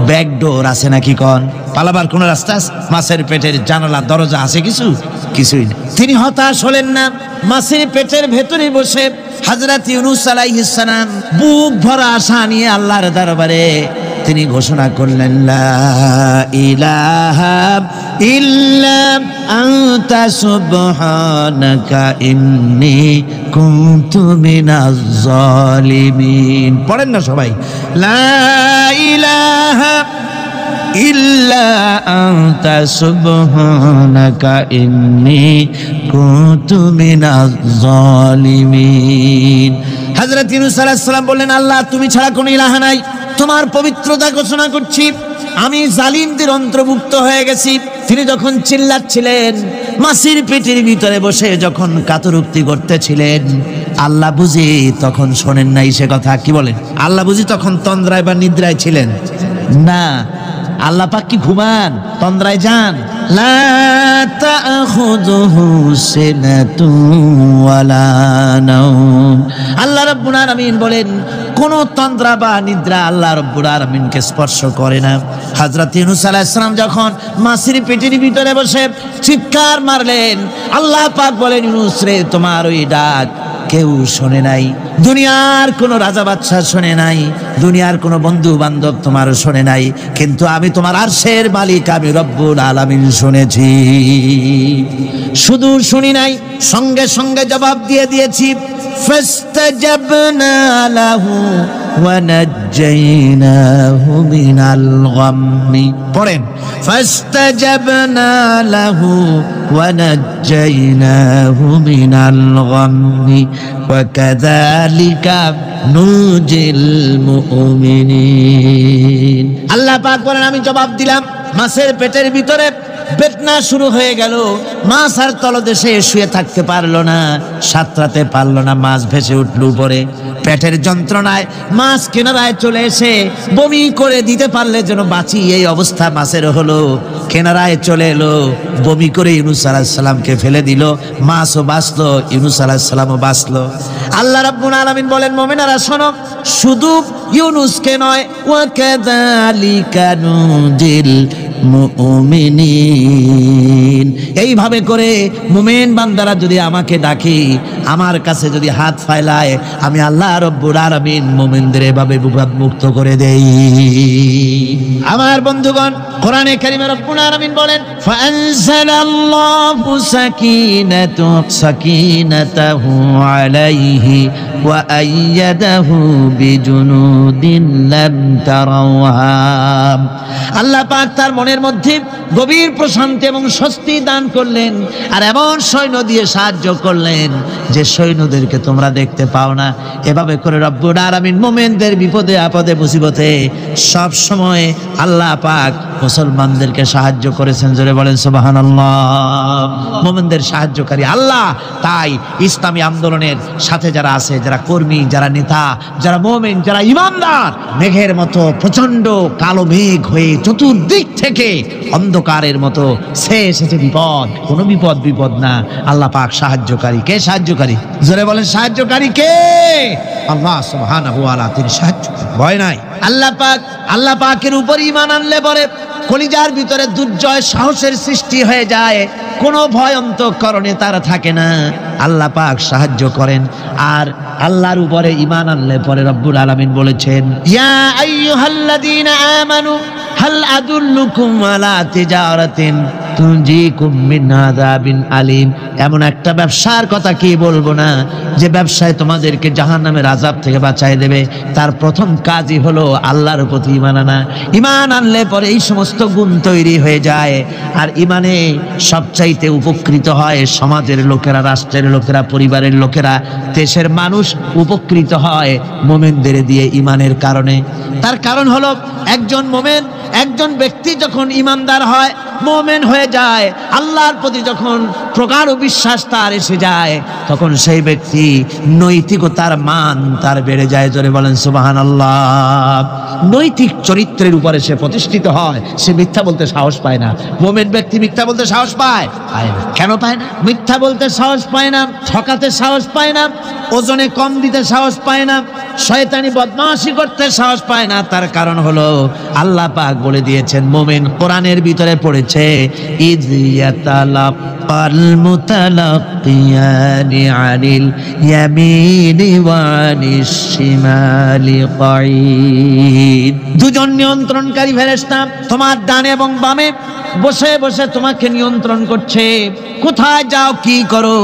ব্যাকডোর আছে নাকি? কোন পালাবার কোন রাস্তা আছে? মাছের পেটের জানালা দরজা আছে? কিছুই না। তিনি হতাশ হলেন না, মাছের পেটের ভেতরে বসে হযরত ইউনূস আলাইহিস সালাম বুক ভরা আশা নিয়ে আল্লাহর দরবারে তিনি ঘোষণা করলেন, লা ইলাহা ইল্লা আনতা সুবহানাকা ইন্নী কুনতু মিনাজ জালিমিন। পড়েন না সবাই, লা ইলাহা ইল্লা আনতা সুবহানাকা ইন্নী কুনতু মিনাজ জালিমিন। হযরত ইউনূস আলাইহিস সালাম বললেন, আল্লাহ তুমি ছাড়া কোনো ইলাহ নাই, তোমার পবিত্রতা ঘোষণা করছি, আমি জালিমদের অন্তর্ভুক্ত হয়ে গেছি। তিনি যখন চিল্লাচ্ছিলেন, মাছের পেটের ভিতরে বসে যখন কাতরুক্তি করতেছিলেন, আল্লাহ বুঝি তখন শোনেন নাই সে কথা? কি বলেন? আল্লাহ বুঝি তখন তন্দ্রায় বা নিদ্রায় ছিলেন? না, আল্লাহ পাক কি ঘুমান? তন্দ্রায় যান? লা তাখুযুহু সিনাতুন ওয়ালা নাওম। আল্লাহ রাব্বুল আলামিন বলেন, কোন তন্দ্রা বা নিদ্রা আল্লাহ রাব্বুল আলামিনকে স্পর্শ করে না। হযরত ইউনূস আলাইহিস সালাম যখন মাছের পেটের ভিতরে বসে চিৎকার মারলেন, আল্লাহ পাক বলেন, ইউনূস রে, তোমার ওই ডাক কেউ শোনে নাই, দুনিয়ার কোনো রাজা বাদশাহ শোনে নাই, দুনিয়ার কোনো বন্ধু বান্ধব তোমার শোনে নাই, কিন্তু আমি তোমার আরশের মালিক, আমি রব্বুল আলামিন শুনেছি। শুধু শুনি নাই, সঙ্গে সঙ্গে জবাব দিয়ে দিয়েছি। ফাস্তাজাবনা লাহু ওয়া নাজ্জাইনাহু মিনাল গাম্মি। পড়েন, ফাস্তাজাবনা লাহু ওয়া নাজ্জাইনাহু মিনাল গাম্মি ওয়া কাযালিকা নুজিল মুমিনিন। আল্লাহ পাক বলেন, আমি জবাব দিলাম। মাছের পেটের ভিতরে বেদনা শুরু হয়ে গেল, মাছ আর তলদেশে শুয়ে থাকতে পারলো না, সাঁতরাতে পারলো না, মাছ ভেসে উঠলো উপরে। পেটের যন্ত্রণায় মাছ কিনারায় চলে এসে বমি করে দিতে পারলে যেন বাঁচি, এই অবস্থা মাছের হলো। কিনারায় চলে এলো, বমি করে ইউনূস আলাইহিস সালামকে ফেলে দিল, মাছও বাঁচলো, ইউনূস আলাইহিস সালামও বাঁচলো। আল্লাহ রাব্বুল আলামিন বলেন, মুমিনারা শোনো, শুধু ইউনূসকে নয়, ওয়া কাযালিকা নুজিল মুমিনিন। এইভাবে করে মুমিন বান্দারা যদি আমাকে ডাকে, আমার কাছে যদি হাত ফাইলায়, আমি আল্লাহ রব্বুল আলামিন মুমিনদের এভাবে বিপদ মুক্ত করে দেই। আমার বন্ধুগণ, কোরআনে কারিমে রব্বুল আলামিন বলেন, ফাআনজালাল্লাহু সাকিনাতাহু আলাইহি ওয়া আইয়াদাহু বিজুনুদিন লাম তারাওহা। আল্লাহ পাক তার মনের মধ্যে গভীর প্রশান্তি এবং স্বস্তি দান করলেন, আর এমন সৈন্য দিয়ে সাহায্য করলেন যে সৈন্যদেরকে তোমরা দেখতে পাও না। এভাবে করে রব্বুল আলামিন মুমিনদের বিপদে আপদে মুসিবতে সব সময় আল্লাহ পাক মুসলমানদেরকে সাহায্য করেছেন। জোরে বলেন সুবহানাল্লাহ। মুমিনদের সাহায্যকারী আল্লাহ। তাই ইসলামী আন্দোলনের সাথে যারা আছে, যারা কর্মী, যারা নেতা, যারা মুমিন, যারা ইমানদার, মেঘের মতো প্রচন্ড কালো মেঘ হয়ে চতুর্দিক থেকে অন্ধকারের মতো সে এসেছে বিপদ। কোনো বিপদ না, আল্লাহ পাক সাহায্যকারী। কে সাহায্যকারী? জোরে বলেন, সাহায্যকারী কে? আল্লাহ সুবহানাহু ওয়া তাআলা, তিনি সাহায্যকারী। ভয় নাই। আল্লাহ পাকের উপর ঈমান আনলে পরে কলিজার ভিতরে দুর্জয় সাহসের সৃষ্টি হয়ে যায়। কোনো ভয় অন্তঃকরণে তার থাকে না। আল্লাহ পাক সাহায্য করেন। আর আল্লাহর উপরে ঈমান আনলে পরে রব্বুল আলামিন বলেছেন, ইয়া আইয়ুহাল্লাযীনা আমানু হাল আদুল্লুকুম আলা তিজারাতিন তুনজিকুম মিন আযাবিন আলীম। এমন একটা ব্যবসার কথা কি বলবো না যে ব্যবসায় তোমাদেরকে জাহান্নামের আযাব থেকে বাঁচায় দেবে। তার প্রথম কাজই হলো আল্লাহর প্রতি ঈমান আনা। ঈমান আনলে পরে এই সমস্ত গুণ তৈরি হয়ে যায়। আর ঈমানে সবচাইতে উপকৃত হয় সমাজের লোকেরা, রাষ্ট্রের লোকেরা, পরিবারের লোকেরা, দেশের মানুষ উপকৃত হয় মুমিনদের দিয়ে ঈমানের কারণে। তার কারণ হলো একজন মুমিন, একজন ব্যক্তি যখন ঈমানদার হয়, মুমিন হয়ে যায়, আল্লাহর প্রতি যখন প্রগাঢ় বিশ্বাস তার এসে যায়, তখন সেই ব্যক্তি নৈতিকতার মান তার বেড়ে যায়। জোরে বলেন সুবহানাল্লাহ। নৈতিক চরিত্রের উপরে সে প্রতিষ্ঠিত হয়। সে মিথ্যা বলতে সাহস পায় না। মুমিন ব্যক্তি মিথ্যা বলতে সাহস পায় না। কেন পায় না? মিথ্যা বলতে সাহস পায় না, ঠকাতে সাহস পায় না, ওজনে কম দিতে সাহস পায় না, শয়তানি বদমাশি করতে সাহস পায় না। তার কারণ হলো আল্লাহ পাক বলে দিয়েছেন, মুমিন কোরআনের ভিতরে পড়েছে, ইয ইয়াতালাক্কাল মুতালাক্কিয়ানি আনিল ইয়ামিনি ওয়া আনিশ শিমালি কাঈদ। দুজন নিয়ন্ত্রণকারী ফেরেশতা তোমার ডানে এবং বামে বসে বসে তোমাকে নিয়ন্ত্রণ করছে। কোথায় যাও, কি করো,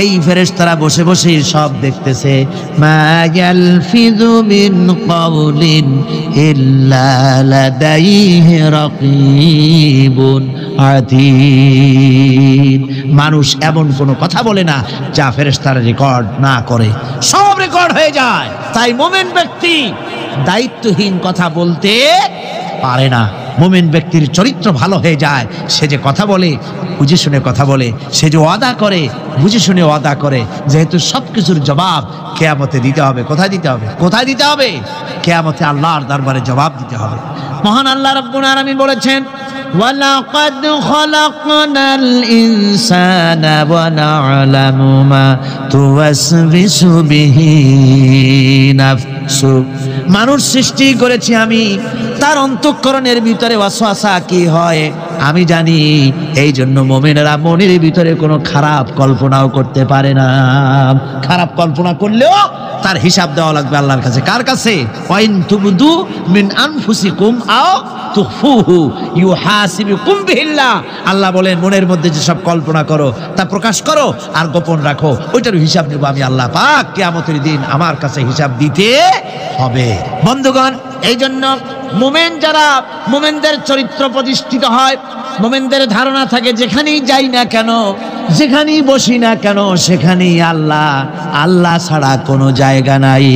এই ফেরেশতারা বসে বসে সব দেখতেছে। মা ইয়ালফিযু মিন কাওলিন ইল্লা লাদাইহি রাকীবুন আতীদ। মানুষ এমন কোনো কথা বলে না যা ফেরেশতারা রেকর্ড না করে, সব রেকর্ড হয়ে যায়। তাই মুমিন ব্যক্তি দায়িত্বহীন কথা বলতে পারে না। মুমিন ব্যক্তির চরিত্র ভালো হয়ে যায়। সে যে কথা বলে বুঝে শুনে কথা বলে, সে যে ওয়াদা করে বুঝে শুনে ওয়াদা করে। যেহেতু সবকিছুর জবাব কিয়ামতে দিতে হবে। কোথায় দিতে হবে? কোথায় দিতে হবে? কিয়ামতে আল্লাহর দরবারে জবাব দিতে হবে। মহান আল্লাহ রাব্বুল আলামিন বলেছেন, ওয়ালাকাদ খালাকনাল ইনসানা ওয়া না'লামু মা তুওয়াসবিসু বিহি নাফসু। মানুষ সৃষ্টি করেছি আমি, তার অন্তঃকরণের ভিতরে ওয়াসওয়াসা কি হয় আমি জানি। এই জন্য মুমিনেরা মনের ভিতরে কোনো খারাপ কল্পনাও করতে পারে না। খারাপ কল্পনা করলেও তার হিসাব দেওয়া লাগবে আল্লাহর কাছে। কার কাছে? ওয়াইন তুবদু মিন আনফুসিকুম আও তুখফুহু ইউহাসিবুকুম বিহিল্লাহ। আল্লাহ বলেন, মনের মধ্যে যে সব কল্পনা করো তা প্রকাশ করো আর গোপন রাখো, ওইটার হিসাব নেব আমি আল্লাহ পাক। কিয়ামতের দিন আমার কাছে হিসাব দিতে হবে। বন্ধুগণ, এই জন্য মুমিন যারা, মুমিনদের চরিত্র প্রতিষ্ঠিত হয়, মুমিনদের ধারণা থাকে যেখানেই যাই না কেন, যেখানেই বসি না কেন, সেখানেই আল্লাহ, আল্লাহ ছাড়া কোনো জায়গা নাই।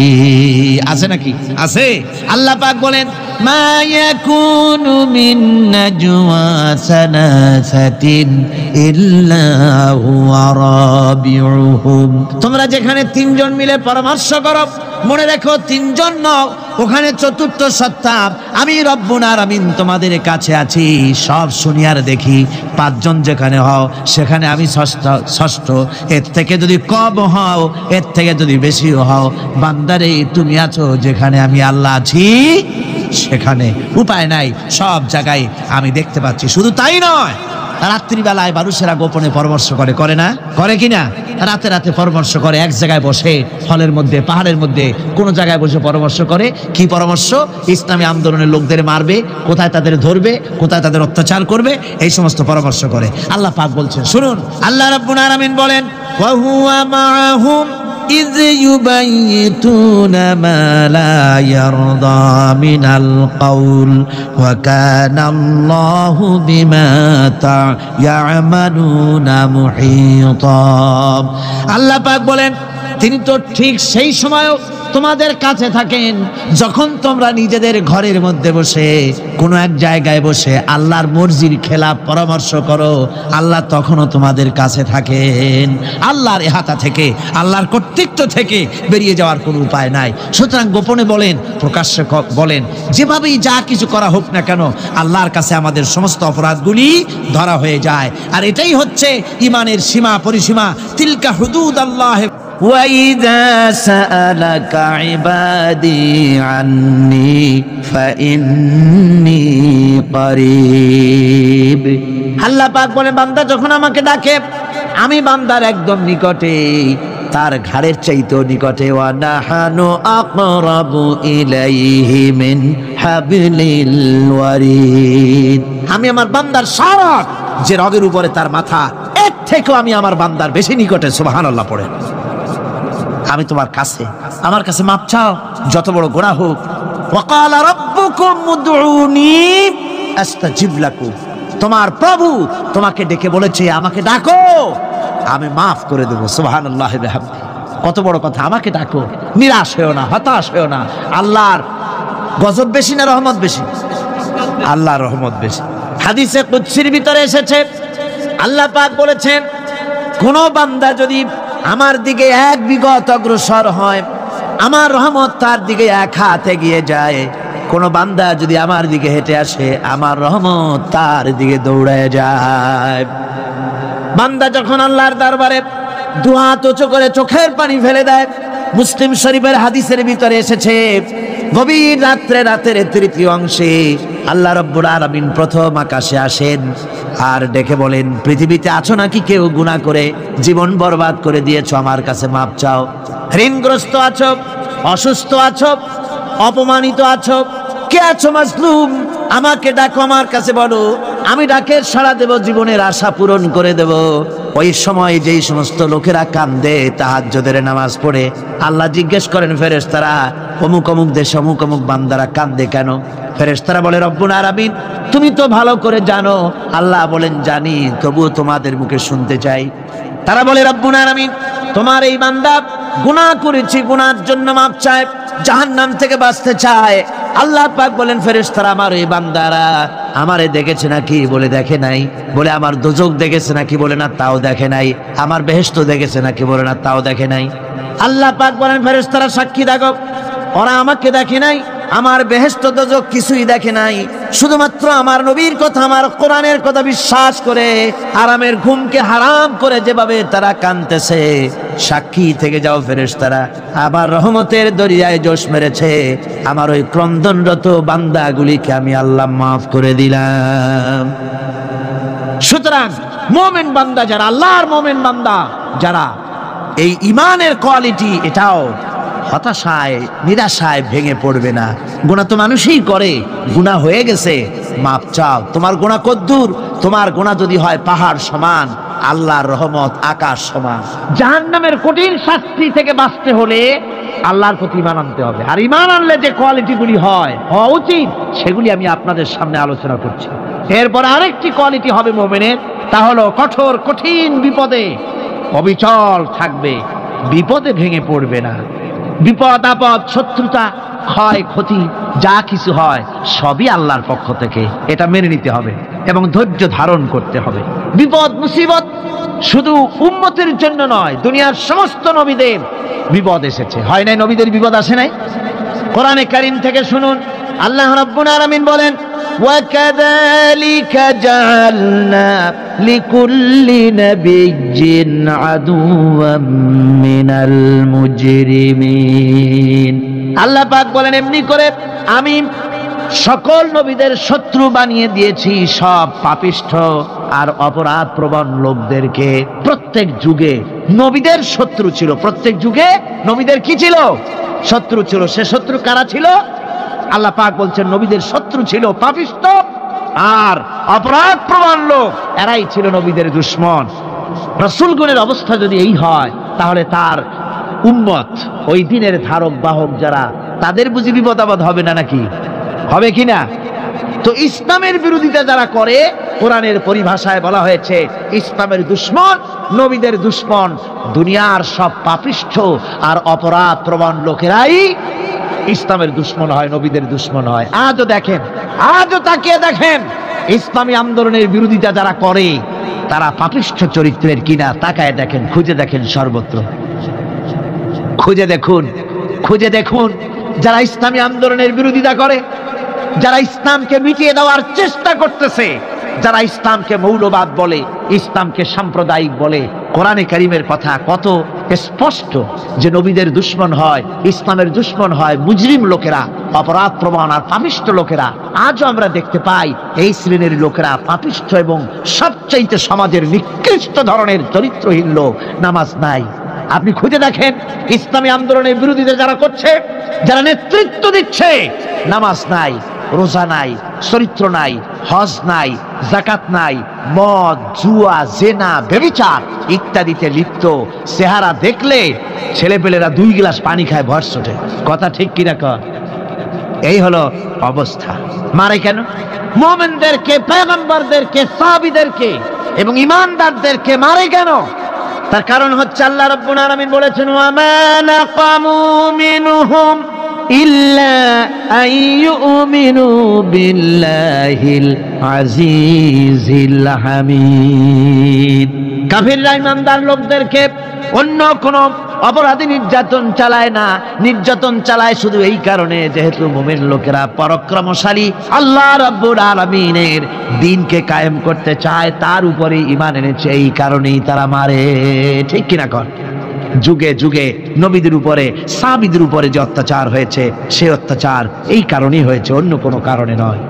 আছে নাকি? আছে। আল্লাহ পাক বলেন, মা ইয়াকুনু মিন নাজওয়া সালাসাতিন ইল্লা হুয়া রাবিউহুম। তোমরা যেখানে তিনজন মিলে পরামর্শ করো, মনে রেখো তিনজন নও, ওখানে চতুর্থ সত্তা আমি রব্বুল আলামিন তোমাদের কাছে আছি। সব শুনি আর দেখি। পাঁচজন যেখানে হও সেখানে আমি ষষ্ঠ। এর থেকে যদি কম হও, এর থেকে যদি বেশি হও, বান্দারে তুমি আছো যেখানে আমি আল্লাহ আছি সেখানে। উপায় নাই, সব জায়গায় আমি দেখতে পাচ্ছি। শুধু তাই নয়, রাত্রিবেলায় মানুষেরা গোপনে পরামর্শ করে, করে না? করে কিনা? রাতে রাতে পরামর্শ করে, এক জায়গায় বসে, হলের মধ্যে, পাহাড়ের মধ্যে, কোন জায়গায় বসে পরামর্শ করে। কি পরামর্শ? ইসলামী আন্দোলনের লোকদের মারবে, কোথায় তাদের ধরবে, কোথায় তাদের অত্যাচার করবে, এই সমস্ত পরামর্শ করে। আল্লাহ পাক বলছেন, শুনুন, আল্লাহ রাব্বুল আলামিন বলেন, ওয়া হুয়া মাআহুম إذ يبيتون ما لا يرضى من القول وكان الله بما يعملون محيطا। আল্লাহ পাক বলেন, তিনি তো ঠিক সেই সময়ও তোমাদের কাছে থাকেন যখন তোমরা নিজেদের ঘরের মধ্যে বসে কোনো এক জায়গায় বসে আল্লাহর মর্জির খেলাফ পরামর্শ করো, আল্লাহ তখনও তোমাদের কাছে থাকেন। আল্লাহর ইহাতা থেকে, আল্লাহর কর্তৃত্ব থেকে বেরিয়ে যাওয়ার কোনো উপায় নাই। সুতরাং গোপনে বলেন, প্রকাশ্যে বলেন, যেভাবেই যা কিছু করা হোক না কেন, আল্লাহর কাছে আমাদের সমস্ত অপরাধগুলি ধরা হয়ে যায়। আর এটাই হচ্ছে ইমানের সীমা পরিসীমা। তিলকা হুদুদ আল্লাহ وَإِذَا سَأَلَكَ عِبَادِي عَنِّي فَإِنِّي قَرِيبٌ। আল্লাহ পাক বলেন, বান্দা যখন আমাকে ডাকে, আমি বান্দার একদম নিকটে, তার ঘাড়ের চাইতেও নিকটে। ওয়া নাহানু আকরাবু ইলাইহি মিন হাবলিল ওয়ারিদ। আমি আমার বান্দার শারক, যে রগের উপরে তার মাথা, এর থেকেও আমি আমার বান্দার বেশি নিকটে। সুবহানাল্লাহ পড়ে। আমি তোমার কাছে, আমার কাছে মাপ চাও, যত বড় গুনাহ হোক। ওয়াকালা রাব্বুকুম উদউনি আস্তাজিব লাকুম। তোমার প্রভু তোমাকে ডেকে বলেছে, আমাকে ডাকো, আমি মাফ করে দেব। সুবহানাল্লাহি ওয়া বিহামদিহি। কত বড় কথা, আমাকে ডাকো, নিরাশ হয়েও না, হতাশ হয়েও না। আল্লাহর গজব বেশি না রহমত বেশি? আল্লাহর রহমত বেশি। হাদিসে কুদসির ভিতরে এসেছে, আল্লাহ পাক বলেছেন, কোন বান্দা যদি আমার দিকে এক বিগত অগ্রসর হয়, আমার রহমত তার দিকে এক হাত এগিয়ে যায়। কোন বান্দা যদি আমার দিকে হেঁটে আসে, আমার রহমত তার দিকে দৌড়ে যায়। বান্দা যখন আল্লাহর দরবারে দুহাত উঁচু করে চোখের পানি ফেলে দেয়, মুসলিম শরীফের হাদিসের ভিতরে এসেছে, গভীর রাত্রে, রাতের তৃতীয় অংশে আল্লাহ রাব্বুল আলামিন প্রথম আকাশে আসেন আর ডেকে বলেন, পৃথিবীতে আছো নাকি কেউ গুনাহ করে জীবন বরবাদ করে দিয়েছো, আমার কাছে মাপ চাও। ঋণগ্রস্ত আছো, অসুস্থ আছো, অপমানিত আছো, কে আছো মাজলুম, আমাকে ডাকো, আমার কাছে বলো, আমি ডাকের সাড়া দেব, জীবনের আশা পূরণ করে দেব। ওই সময় যেই সমস্ত লোকেরা কান্দে তাহাজ্জুদের নামাজ পড়ে, আল্লাহ জিজ্ঞেস করেন ফেরেশতারা, অমুক অমুক দেশে অমুক অমুক বান্দারা কান্দে কেন? ফেরেশতারা বলে, রব্বুল আলামিন তুমি তো ভালো করে জানো। আল্লাহ বলেন, জানি, তবুও তোমাদের মুখে শুনতে চাই। তারা বলে, রব্বুল আলামিন তোমার এই বান্দা গুনাহ করেছে, গুনার জন্য মাপ চায়, জাহান্নাম থেকে বাঁচতে চায়। আল্লাহ পাক বলেন, ফেরেশতারা আমার এই বান্দারা আমারে দেখেছে নাকি? বলে দেখে নাই। বলে আমার দোজখ দেখেছে নাকি? বলে না, তাও দেখে নাই। আমার বেহেশত দেখেছে নাকি? বলে না, তাও দেখে নাই। আল্লাহ পাক বলেন, ফেরেশতারা সাক্ষী থাকো, ওরা আমাকে দেখে নাই, আমার বেহেশত দোজখ কিছুই দেখে নাই, শুধুমাত্র আমার নবীর কথা, আমার কোরআনের কথা বিশ্বাস করে আরামের ঘুমকে হারাম করে যেভাবে তারা কাঁদতেছে, সাক্ষী থেকে যাও ফেরেশতারা, আমার রহমতের দরিয়ায় জোশ মেরেছে, আমার ওই ক্রন্দনরত বান্দাগুলিকে আমি আল্লাহ মাফ করে দিলাম। সুতরাং মুমিন বান্দা যারা, আল্লাহর মুমিন বান্দা যারা, এই ইমানের কোয়ালিটি, এটাও হতাশায় নিরাশায় ভেঙে পড়বে না। গুনাহ তো মানুষই করে, গুনাহ হয়ে গেছে, মাপ চাও। তোমার গুনাহ কদ্দুর? তোমার গুনাহ যদি হয় পাহাড় সমান, আল্লাহর রহমত আকাশ সমান। জাহান্নামের কঠিন শাস্তি থেকে বাঁচতে হলে আল্লাহর প্রতি ঈমান আনতে হবে। আর ঈমান আনলে যে কোয়ালিটিগুলি হওয়া উচিত, সেগুলি আমি আপনাদের সামনে আলোচনা করছি। এরপর আরেকটি কোয়ালিটি হবে মুমিনের, তা হলো কঠোর কঠিন বিপদে অবিচল থাকবে, বিপদে ভেঙে পড়বে না। বিপদ আপদ, শত্রুতা, ক্ষয় ক্ষতি যা কিছু হয় সবই আল্লাহর পক্ষ থেকে, এটা মেনে নিতে হবে এবং ধৈর্য ধারণ করতে হবে। বিপদ মুসিবত শুধু উম্মতের জন্য নয়, দুনিয়ার সমস্ত নবীদের বিপদ এসেছে, হয় নাই? নবীদের বিপদ আসে নাই? কোরআনে কারীম থেকে শুনুন, আল্লাহ রাব্বুল আলামিন বলেন, وَكَذَلِكَ جَعَلْنَا لِكُلِّ نَبِيٍّ عَدُوًّا مِنَ الْمُجْرِمِينَ। আল্লাহ পাক বলেন, এমনি করে আমি সকল নবীদের শত্রু বানিয়ে দিয়েছি সব পাপিষ্ঠ আর অপরাধ প্রবণ লোকদেরকে। প্রত্যেক যুগে নবীদের শত্রু ছিল, প্রত্যেক যুগে নবীদের কি ছিল? শত্রু ছিল। সে শত্রু কারা ছিল? আল্লাহ পাক বলছেন নবীদের শত্রু ছিল পাপিষ্ঠ আর অপরাধ প্রবণ লোক, এরাই ছিল নবীদের দুশমন। রাসূলগণের অবস্থা যদি এই হয়, তাহলে তার উম্মত, ওই দিনের ধারক বাহক যারা, তাদের বুঝি বিপদ আপদ হবে না নাকি? হবে কিনা? তো ইসলামের বিরোধিতা যারা করে, কোরআনের পরিভাষায় বলা হয়েছে ইসলামের দুশমন, নবীদের দুশমন। দুনিয়ার সব পাপিষ্ঠ আর অপরাধ প্রবণ লোকেরাই ইসলামের দুশমন হয়, নবীদের দুশমন হয়। আজও দেখেন, আজও তাকিয়ে দেখেন, ইসলামী আন্দোলনের বিরোধিতা যারা করে তারা পাপিষ্ঠ চরিত্রের কিনা তাকায় দেখেন, খুঁজে দেখেন, সর্বত্র খুঁজে দেখুন, খুঁজে দেখুন। যারা ইসলামী আন্দোলনের বিরোধিতা করে, যারা ইসলামকে মিটিয়ে দেওয়ার চেষ্টা করতেছে, যারা ইসলামকে মৌলবাদ বলে, ইসলামকে সাম্প্রদায়িক বলে, কোরআনে কারীমের কথা কত স্পষ্ট যে নবীদের দুশমন হয়, ইসলামের দুশমন হয় মুজরিম লোকেরা, অপরাধ প্রবণ আর পাপিষ্ঠ লোকেরা। আজও আমরা দেখতে পাই এই শ্রেণীর লোকেরা পাপিষ্ঠ এবং সবচাইতে সমাজের নিকৃষ্ট ধরনের চরিত্রহীন লোক। নামাজ নাই। আপনি খুঁজে দেখেন ইসলামী আন্দোলনের বিরোধিতা যারা করছে, যারা নেতৃত্ব দিচ্ছে, নামাজ নাই, রোজা নাই, চরিত্র নাই, হজ নাই, যাকাত নাই, মদ, জুয়া, জেনা, ব্যভিচার ইত্যাদিতে লিপ্ত। চেহারা দেখলে ছেলেপেলেরা 2 গ্লাস পানি খায় ভর ছোটে। কথা ঠিক কিনা কর? এই হলো অবস্থা। মারে কেন? মুমিনদেরকে, পয়গম্বরদেরকে, সাহাবীদেরকে এবং ঈমানদারদেরকে মারে কেন? তার কারণ হচ্ছে আল্লাহ রাব্বুল আলামিন বলেছেন ওয়া মা নাকামু মিনহুম ইল্লা আইয়ুমিনু বিল্লাহিল আজিজিল হামিদ। কাফিররা ঈমানদার লোকদেরকে অন্য কোন অপরাধী নির্যাতন চালায় না, নির্যাতন চালায় শুধু এই কারণে যেহেতু মুমিন লোকেরা পরাক্রমশালী, আল্লাহ রাব্বুল আলামিনের দ্বীনকে কায়েম করতে চায়, তার উপরে ঈমান এনেছে, এই কারণেই তারা মারে। ঠিক কিনা কর? যুগে যুগে নবীদের উপরে, সাহাবীদের উপরে যে অত্যাচার হয়েছে, সেই অত্যাচার এই কারণেই হয়েছে, অন্য কোনো কারণে নয়।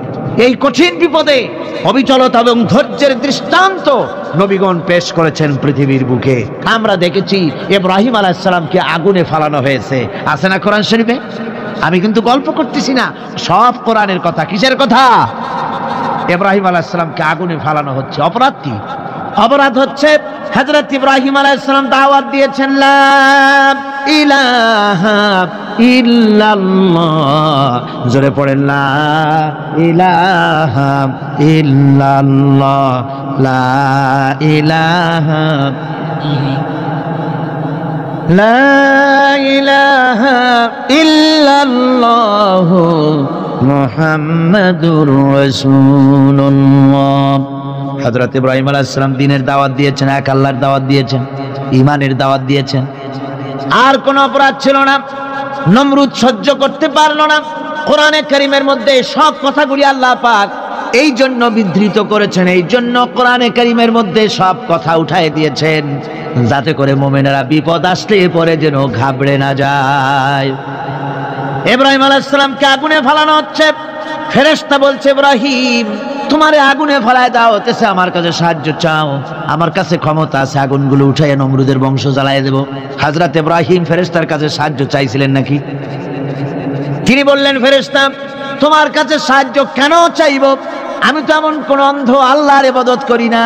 এই কঠিন বিপদে অবিচলতা এবং ধৈর্যের দৃষ্টান্ত নবীগণ পেশ করেছেন পৃথিবীর বুকে। আমরা দেখেছি ইব্রাহিম আলাইহিস সালামকে আগুনে ফালানো হয়েছে, আছে না কোরআন শরীফে? আমি কিন্তু গল্প করতেছি না, সব কোরআনের কথা। কিসের কথা? ইব্রাহিম আলাইহিস সালামকে আগুনে ফালানো হচ্ছে। অপরাধ কি? অপরাধ হচ্ছে হযরত ইব্রাহিম আলাইহিস সালাম দাওয়াত দিয়েছেন লা ইলাহা ইল্লাল্লাহ। জোরে পড়েন লা ইলাহা ইল্লাল্লাহ, লা ইলাহা লা ইলাহা ইল্লাল্লাহ মুহাম্মাদুর রাসূলুল্লাহ। হযরত ইব্রাহিম আলাইহিস সালাম দ্বীনের দাওয়াত দিয়েছেন, এক আল্লাহর দাওয়াত দিয়েছেন, ঈমানের দাওয়াত দিয়েছেন। আর কোন অপরাধ ছিল না। নমরুদ সহ্য করতে পারলো না। কোরআনে কারীমের মধ্যে সব কথাগুলি আল্লাহ পাক এই জন্য বিধৃত করেছেন, এই জন্য কোরআনে কারীমের মধ্যে সব কথা উঠায় দিয়েছেন, যাতে করে মুমিনেরা বিপদ আসলে পরে যেন ঘাবড়ে না যায়। ইব্রাহিম আলাইহিস সালামকে আগুনে ফেলানো হচ্ছে। ফেরেশতা বলছে ইব্রাহিম তোমারে আগুনে ফেলায় দেওয়া হতেছে, আমার কাছে সাহায্য চাও, আমার কাছে ক্ষমতা আছে, আগুনগুলো উঠাইয়া নমরুদের বংশ জ্বালাইয়া দেব। হযরত ইব্রাহিম ফেরেশতার কাছে সাহায্য চাইছিলেন নাকি? তিনি বললেন ফেরেশতা তোমার কাছে সাহায্য কেন চাইব? আমি তো এমন কোন অন্ধ আল্লাহর ইবাদত করি না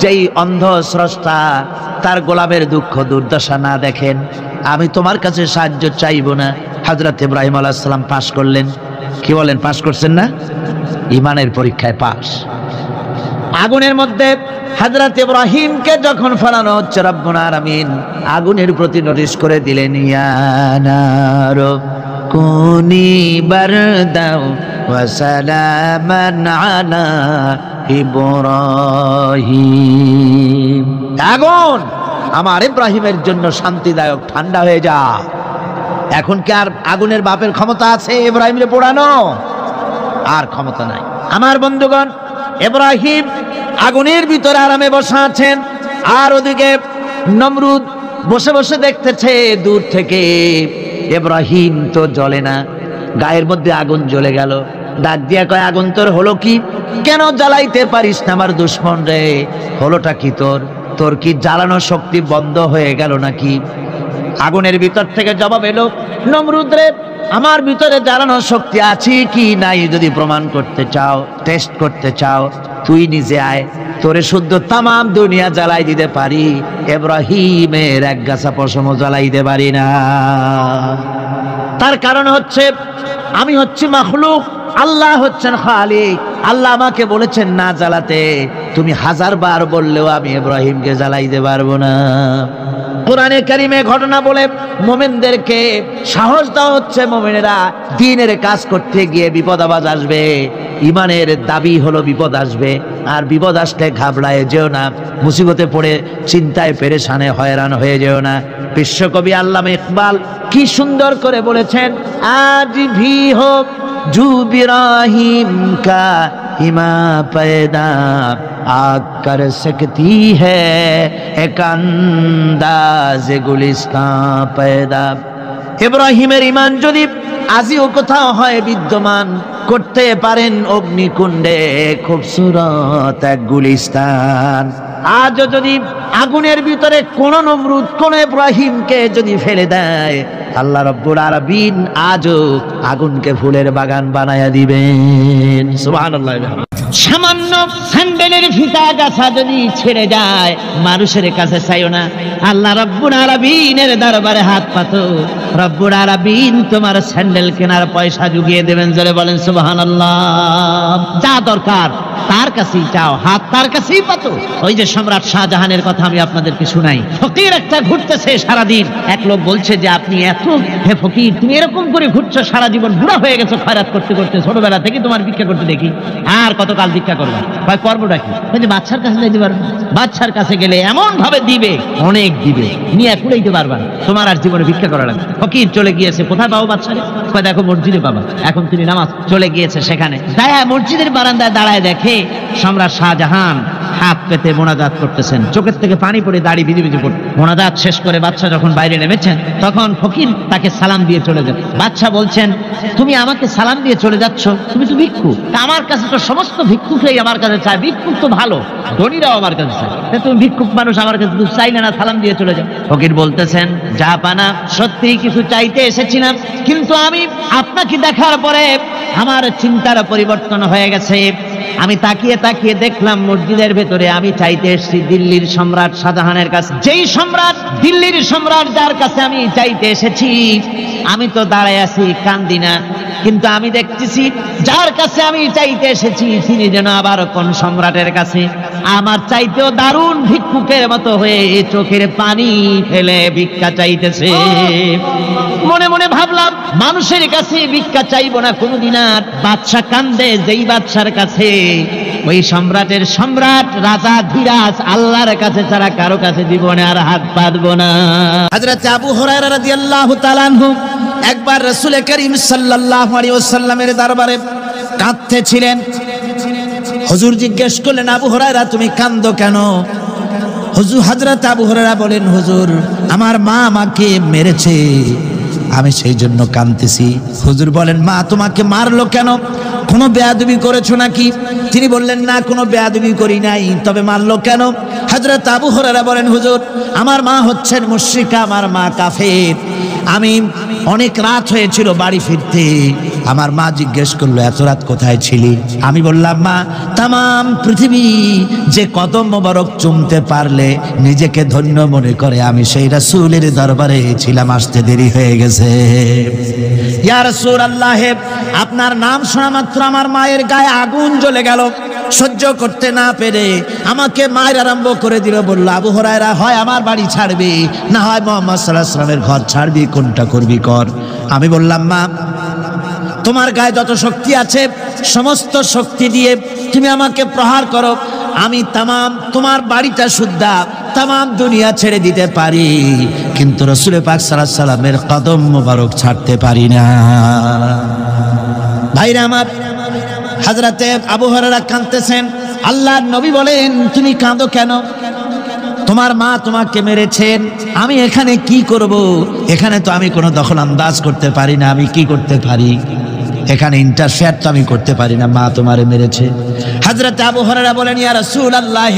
যেই অন্ধ স্রষ্টা তার গোলামের দুঃখ দুর্দশা না দেখেন। আমি তোমার কাছে সাহায্য চাইব না। হযরত ইব্রাহিম আলাইহিস সালাম পাশ করলেন। কি বলেন, পাশ করছেন না? ঈমানের পরীক্ষায় পাশ। আগুনের মধ্যে হযরত ইব্রাহিমকে যখন ফেলানো হচ্ছে, রব্বুল আলামিন আগুনের প্রতি নোটিশ করে দিলেন ইয়া নার কুনি বারদাও ওয়া সালামান আলা ইব্রাহিম। আগুন আমার ইব্রাহিমের জন্য শান্তিদায়ক, ঠান্ডা হয়ে যা। এখন কি আর আগুনের বাপের ক্ষমতা আছে ইব্রাহিমকে পোড়ানো? আর ক্ষমতা নাই। আমার বন্ধুগণ, ইব্রাহিম আগুনের ভিতরে আরামে বসা আছেন, আর ওদিকে নমরুদ বসে বসে দেখতেছে দূর থেকে। ইব্রাহিম তো জ্বলে না, গায়ের মধ্যে আগুন জ্বলে গেল। ডাক দিয়া কয়, আগুন তোর হলো কি? কেন জ্বালাইতে পারিস না আমার দুশমন রে? হলোটা কি তোর? তোর কি জ্বালানোর শক্তি বন্ধ হয়ে গেল নাকি? আগুনের ভিতর থেকে জবাব এলো, নমরুদ রে, আমার ভিতরে জ্বালানোর শক্তি আছে কি নাই যদি প্রমাণ করতে চাও, টেস্ট করতে চাও, তুই নিজে আয়, তোরে শুদ্ধ তামাম দুনিয়া জ্বালাই দিতে পারি, ইব্রাহিমের এক গাছা পশমও জ্বালাই দিতে পারি না। তার কারণ হচ্ছে আমি হচ্ছি মাখলুক, আল্লাহ হচ্ছেন খালিক। আল্লাহ আমাকে বলেছেন না জ্বালাতে, তুমি 1000 বার বললেও আমি ইব্রাহিমকে জ্বালাইতে পারবো না। কোরআনে কারিমে ঘটনা বলে মুমিনদেরকে সাহস দেওয়া হচ্ছে, মুমিনেরা দ্বীনের কাজ করতে গিয়ে বিপদ আবাজ আসবে, ইমানের দাবি হলো বিপদ আসবে, আর বিপদ আসলে ঘাবড়ায় যেও না, মুসিবতে পড়ে চিন্তায় পেরেশানে হয়রান হয়ে যেও না। বিশ্বকবি আল্লামা ইকবাল কি সুন্দর করে বলেছেন, আজ ভি হোক জু ইব্রাহিম কা হিমা पैदा आग कर सकती है एक अंदाज गुलिस्तां पैदा। ইব্রাহিমের ঈমান যদি আজিও কোথাও হয় বিদ্যমান, করতে পারেন অগ্নিকুণ্ডে খুবসুরত এক গুলিস্তান। আজও যদি আগুনের ভিতরে কোন নমরুদ কোন ইব্রাহিমকে যদি ফেলে দেয়, আল্লাহ রাব্বুল আলামিন আজও আগুনকে ফুলের বাগান বানায়া দিবেন। সুবহানাল্লাহ। সামান্য স্যান্ডেলের ফিতা গাছা যদি ছেড়ে যায়, মানুষের কাছে চাইও না, আল্লাহ রাব্বুল আলামিনের দরবারে হাত পাতো, রব্বুল আলামিন তোমার স্যান্ডেল কেনার পয়সা জুগিয়ে দেবেন। জোরে বলেন সুবহানাল্লাহ। যা দরকার তার কাছেই চাও, হাত তার কাছেই পাতো। ওই যে সম্রাট শাহজাহানের কথা আমি আপনাদেরকে শুনাই, ফকির একটা ঘুরতেছে সারাদিন। এক লোক বলছে যে আপনি এত, হে ফকির, তুমি এরকম করে ঘুরছো সারা জীবন, বুড়া হয়ে গেছো খয়রাত করতে করতে, ছোটবেলা থেকে তোমার ভিক্ষা করতে দেখি, আর কতকাল ভিক্ষা করবা? ভাই করবোটা কি? যে বাচ্চার কাছে যাইতে পারবে, বাচ্চার কাছে গেলে এমন ভাবে দিবে, অনেক দিবে, নিয়ে কুড়াইতে পারবা না, তোমার আর জীবনে ভিক্ষা করা লাগবে। ফকির চলে গিয়েছে, কোথায় পাবো বাচ্চারে? দেখো মসজিদে পাবা। এখন তিনি নামাজ চলে গিয়েছে সেখানে, দায়া মসজিদের বারান্দায় দাঁড়ায় দেখে সম্রাট শাহজাহান হাত পেতে মোনাজাত করতেছেন, চোখের থেকে পানি পড়ে দাড়ি ভিজে ভিজে পড়ে। মোনাজাত শেষ করে বাচ্চা যখন বাইরে নেমেছেন, তখন ফকির তাকে সালাম দিয়ে চলে যান। বাচ্চা বলছেন, তুমি আমাকে সালাম দিয়ে চলে যাচ্ছ, তুমি তো ভিক্ষুক, আমার কাছে তো সমস্ত ভিক্ষুকরাই আমার কাছে চায়, ভিক্ষুক তো ভালো, ধনীরাও আমার কাছে চায়, তুমি ভিক্ষুক মানুষ আমার কাছে চাইলে না, সালাম দিয়ে চলে যাও। ফকির বলতেছেন, যা পানা, সত্যিই কিছু চাইতে এসেছিলাম, কিন্তু আমি আপনাকে দেখার পরে আমার চিন্তার পরিবর্তন হয়ে গেছে। আমি তাকিয়ে তাকিয়ে দেখলাম মসজিদের ভেতরে আমি চাইতে এসেছি দিল্লির সম্রাট শাহজাহানের কাছে। যেই সম্রাট, দিল্লির সম্রাট যার কাছে আমি চাইতে এসেছি, আমি তো দাঁড়ায় আছি, কান্দি না, কিন্তু আমি দেখতেছি যার কাছে আমি চাইতে এসেছি তিনি যেন আবার কোন সম্রাটের কাছে আমার চাইতেও দারুণ ভিক্ষুকের মতো হয়ে চোখের পানি ফেলে ভিক্ষা চাইতেছে। মনে মনে ভাবলাম, মানুষের কাছে ভিক্ষা চাইবো না কোনদিন আর। বাদশা কান্দে, যেই বাদশার কাছে, ওই সম্রাটের সম্রাট রাজা ধীরাজ আল্লাহর কাছে ছাড়া কারো কাছে জীবনে আর হাত পাতবো না। হযরত আবু হুরায়রা রাদিয়াল্লাহু তাআলা আনহু একবার রাসূল করিম সাল্লাল্লাহু আলাইহি ওয়াসাল্লামের দরবারে কাঁদতেছিলেন। হুজুর জিজ্ঞেস করলেন, আবু হুরায়রা তুমি কাঁদো কেন? হুজুর, হযরত আবু হুরায়রা বলেন, হুজুর আমার মা আমাকে মেরেছে, আমি সেই জন্য কাঁদতেছি। হুজুর বলেন, মা তোমাকে মারলো কেন? কোনো বেয়াদবি করেছো নাকি? তিনি বললেন, না কোনো বেয়াদবি করি নাই, তবে মারলো কেন? হযরত আবু হুরায়রা বলেন, হুজুর আমার মা হচ্ছেন মুশরিকা, আমার মা কাফের। আমি অনেক রাত হয়েছিল বাড়ি ফিরতে, আমার মা জিজ্ঞেস করলো, এত রাত কোথায় ছিলি? আমি বললাম, মা তামাম পৃথিবী যে কদম মোবারক চুমতে পারলে নিজেকে ধন্য মনে করে, আমি সেই রাসূলের দরবারে ছিলাম, আসতে দেরি হয়ে গেছে। ইয়া রাসূলুল্লাহ, আপনার নাম শোনা মাত্র আমার মায়ের গায়ে আগুন জ্বলে গেল, সহ্য করতে না পেরে আমাকে মায়ের আরম্ভ করে দিল। বলল, আবু হুরায়রা, হয় আমার বাড়ি ছাড়বি, না হয় মুহাম্মদ সাল্লাল্লাহু আলাইহি ওয়াসাল্লামের ঘর ছাড়বি, কোনটা করবি কর। আমি বললাম, মা তোমার গায়ে যত শক্তি আছে সমস্ত শক্তি দিয়ে তুমি আমাকে প্রহার করো, আমি তামাম তোমার বাড়িটা সুদ্ধা তামাম দুনিয়া ছেড়ে দিতে পারি, কিন্তু রাসূল পাক সাল্লাল্লাহু আলাইহি ওয়াসাল্লামের কদম মোবারক ছাড়তে পারি না। ভাইরা আমার, হযরতে আবু হুরায়রা কাঁদতেছেন। আল্লাহর নবী বলেন, তুমি কাঁদো কেন? তোমার মা তোমাকে মেরেছেন, আমি এখানে কি করব? এখানে তো আমি কোনো দখল আন্দাজ করতে পারি না, আমি কি করতে পারি? এখানে ইন্টারফেয়ার তো আমি করতে পারি না, মা তোমারে মেরেছে। হযরত আবু হুরায়রা বলেন, ইয়া রাসূলুল্লাহ,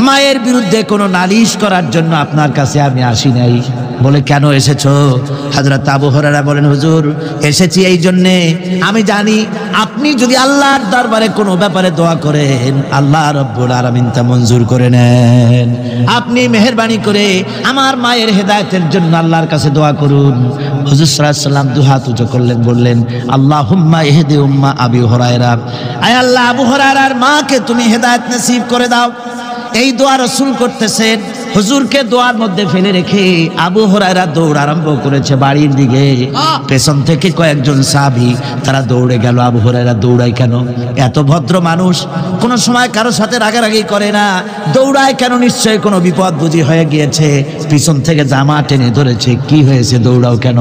মায়ের বিরুদ্ধে কোনো নালিশ করার জন্য আপনার কাছে আমি আসি নাই। বলে, কেন এসেছো? হযরত আবু হুরায়রা বলেন, হুজুর, এসেছি এই জন্যে, আমি জানি আপনি যদি আল্লাহর দরবারে কোনো ব্যাপারে দোয়া করেন, আল্লাহ রাব্বুল আলামিন তা মঞ্জুর করে নেন। আপনি মেহেরবানি করে আমার মায়ের হেদায়েতের জন্য আল্লাহর কাছে দোয়া করুন। হুজুর সাল্লাল্লাহু আলাইহি ওয়াসাল্লাম দুই হাত উঁচু করলেন, বললেন, আল্লাহুম্মা ইহদি উম্মা আবি হুরায়রা, আয় আল্লাহ, আবু হুরায়রার মাকে তুমি হেদায়েত নসিব করে দাও। এই দোয়া রাসূল করতেছেন। হুজুরকে দোয়ার মধ্যে ফেলে রেখে আবু হুরায়রা দৌড় আরম্ভ করেছে বাড়ির দিকে। পেছন থেকে কয়েকজন সাহাবী তারা দৌড়ে গেল। আবু হুরায়রা দৌড়ায় কেন? এত ভদ্র মানুষ, কোনো সময় কারো সাথে রাগারাগি করে না, দৌড়ায় কেন? নিশ্চয়ই কোনো বিপদ বুঝি হয়ে গিয়েছে। পিছন থেকে জামা টেনে ধরেছে। কি হয়েছে, দৌড়াও কেন?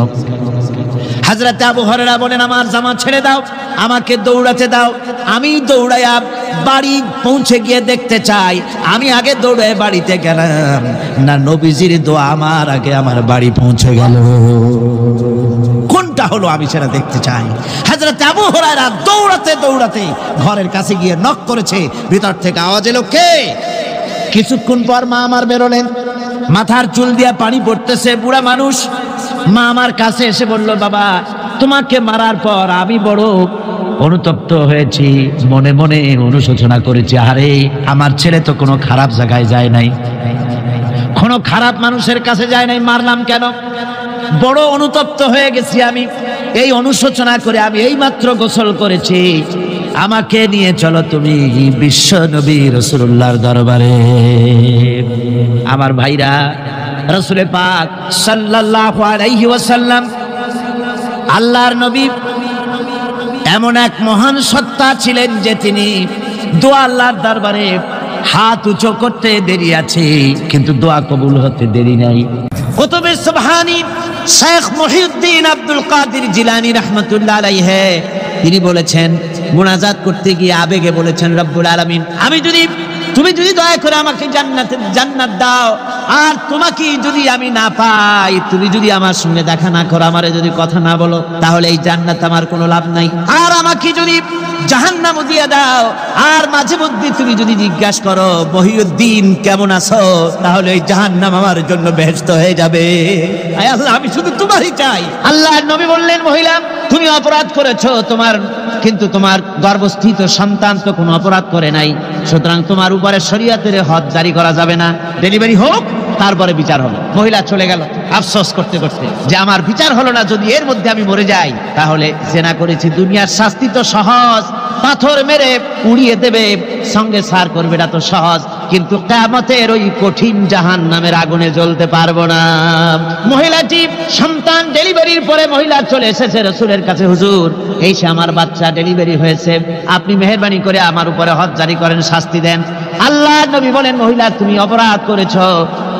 হযরত আবু হুরায়রা বলেন, আমার জামা ছেড়ে দাও, আমাকে দৌড়াতে দাও। আমি দৌড়াইয়া বাড়ি পৌঁছে গিয়ে দেখতে চাই আমি আগে দৌড়ে বাড়িতে গেলাম না নবীজির দোয়া আমার আগে আমার বাড়ি পৌঁছে গেল। কোনটা হলো আমি সেটা দেখতে চাই। হযরত আবু হুরায়রা দৌড়াতে দৌড়াতে ঘরের কাছে গিয়ে নক করেছে। ভিতর থেকে আওয়াজ এলো, কে? কিছুক্ষণ পর মা আমার বেরোলেন, মাথার চুল দিয়া পানি পড়তেছে, বুড়া মানুষ। মা আমার কাছে এসে বলল, বাবা, তোমাকে মারার পর আমি বড় অনুতপ্ত হয়েছি, মনে মনে অনুশোচনা করেছি। আরে, আমার ছেলে তো কোনো খারাপ জায়গায় যায় নাই, কোনো খারাপ মানুষের কাছে যায় নাই, মারলাম কেন? বড় অনুতপ্ত হয়ে গেছি আমি। এই অনুশোচনা করে আমি এই মাত্র গোসল করেছি। আমাকে নিয়ে চলো তুমি বিশ্ব নবী রাসূলুল্লাহর দরবারে। আমার ভাইরা, রাসূল পাক সাল্লাল্লাহু আলাইহি ওয়াসাল্লাম, আল্লাহর নবী এমন এক মহান সত্তা ছিলেন যে তিনি দোয়া আল্লাহর দরবারে হাত উঁচু করতে দেরি আছে, কিন্তু দোয়া কবুল হতে দেরি নাই। কুতুবে সুবহানী শেখ মুহিউদ্দিন আব্দুল কাদের জিলানী রাহমাতুল্লাহ আলাইহি তিনি বলেছেন, মুনাজাত করতে গিয়ে আবেগে বলেছেন, রব্বুল আলামিন, তুমি যদি দয়া করে আমাকে জান্নাত দাও, আর তোমাকে যদি আমি না পাই, তুমি যদি আমার সঙ্গে দেখা না করো, আমারে যদি কথা না বলো, তাহলে এই জান্নাত আমার কোনো লাভ নাই। আর আমাকে যদি জাহান্নাম দিয়ে দাও, আর মাঝে মধ্যে তুমি যদি জিজ্ঞাসা করো মহিউদ্দিন কেমন আছো, তাহলে এই জাহান্নাম আমার জন্য বেহেশত হয়ে যাবে। আয় আল্লাহ, আমি শুধু তোমারই চাই। আল্লাহর নবী বললেন, মহিলা, তুমি অপরাধ করেছো, কিন্তু তোমার গর্ভস্থিত সন্তান তো কোনো অপরাধ করে নাই, সুতরাং তোমার উপরে শরীয়তের হদ জারি করা যাবে না। ডেলিভারি হোক, তারপরে বিচার হবে। মহিলা চলে গেল আফসোস করতে করতে যে আমার বিচার হলো না, যদি এর মধ্যে আমি মরে যাই তাহলে জেনা করেছি। দুনিয়ার শাস্তি তো সহজ, পাথর মেরে উড়িয়ে দেবে, সঙ্গে সার করবে, এটা তো সহজ, কিন্তু কিয়ামতের ওই কঠিন জাহান্নামের আগুনে জ্বলতে পারবো না। মহিলাটি সন্তান ডেলিভারির পরে মহিলা চলে এসেছে রাসূলের কাছে, হুজুর, এই সে আমার বাচ্চা ডেলিভারি হয়েছে, আপনি মেহেরবানি করে আমার উপরে হদ জারি করেন, শাস্তি দেন। আল্লাহর নবী বলেন, মহিলা, তুমি অপরাধ করেছো,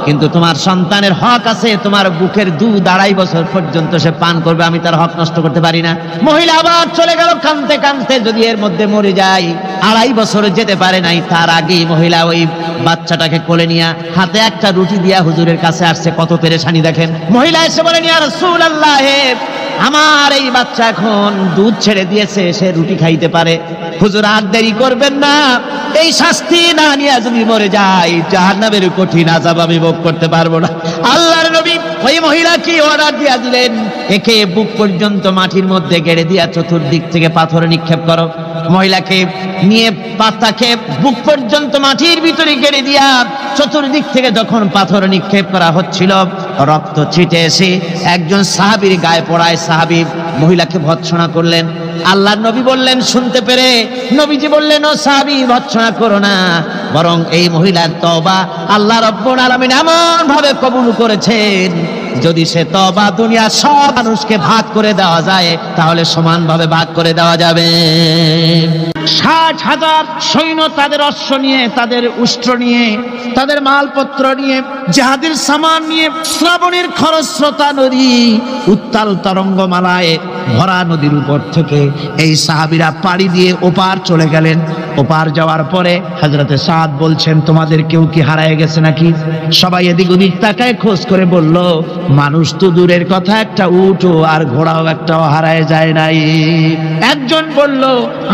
কিন্তু তোমার সন্তানের হক আছে, তোমার বুকের দুধ 2.5 বছর পর্যন্ত সে পান করবে, আমি তার হক নষ্ট করতে পারি না। মহিলা আবার চলে গেল কাঁদতে কাঁদতে, যদি এর মধ্যে মরে যায়, 2.5 বছর যেতে পারে নাই, তার আগেই মহিলা ওই বাচ্চাটাকে কোলে নিয়ে হাতে একটা রুটি দিয়া হুজুরের কাছে আসছে। কত পেরেশানি দেখেন। মহিলা এসে বলেন, ইয়া রাসূলুল্লাহ, আমার এই বাচ্চা এখন দুধ ছেড়ে দিয়েছে, সে রুটি খাইতে পারে, হুজুর আর দেরি করবেন না, এই শাস্তি না নিয়ে যদি মরে যায়, জাহান্নামের কঠিন আযাব আমি ভোগ করতে পারবো না। আল্লাহর নবী ওই মহিলাকে অর্ডার দিয়া দিলেন, একে বুক পর্যন্ত মাটির মধ্যে গেড়ে দিয়া চতুর্দিক থেকে পাথর নিক্ষেপ করো। মহিলাকে নিয়ে পাতাকে বুক পর্যন্ত মাটির ভিতরে গেড়ে দিয়া চতুর্দিক থেকে যখন পাথর নিক্ষেপ করা হচ্ছিল, রক্ত ছিটে এসে একজন সাহাবীর গায়ে পড়ায়। সাহাবী মহিলাকে ভৎসনা করলেন। আল্লাহর নবী বললেন শুনতে পেরে, নবীজি বললেন, ও সাহাবী, ভৎসনা করো না, বরং এই মহিলার তওবা আল্লাহ রাব্বুল আলামিন এমন ভাবে কবুল করেছেন, যদি সে তওবা দুনিয়ার সব মানুষকে ভাগ করে দেওয়া যায়, তাহলে সমানভাবে ভাগ করে দেওয়া যাবে। 60,000 সৈন্য তাদের অশ্ব নিয়ে, তাদের উষ্ট্র নিয়ে, তাদের মালপত্র নিয়ে, জিহাদের সামান নিয়ে শ্রাবণের খরস্রোতা নদী, উত্তাল তরঙ্গমালায় ভরা নদীর উপর থেকে এই সাহাবীরা পাড়ি দিয়ে ওপার চলে গেলেন। ওপার যাওয়ার পরে হযরতে সাদ বলছেন, তোমাদের কেউ কি হারায় গেছে নাকি? সবাই এদিক ওদিক তাকায় খোঁজ করে বলল, মানুষ তো দূরের কথা, একটা উটও আর ঘোড়াও একটাও হারায় যায় নাই। একজন বলল,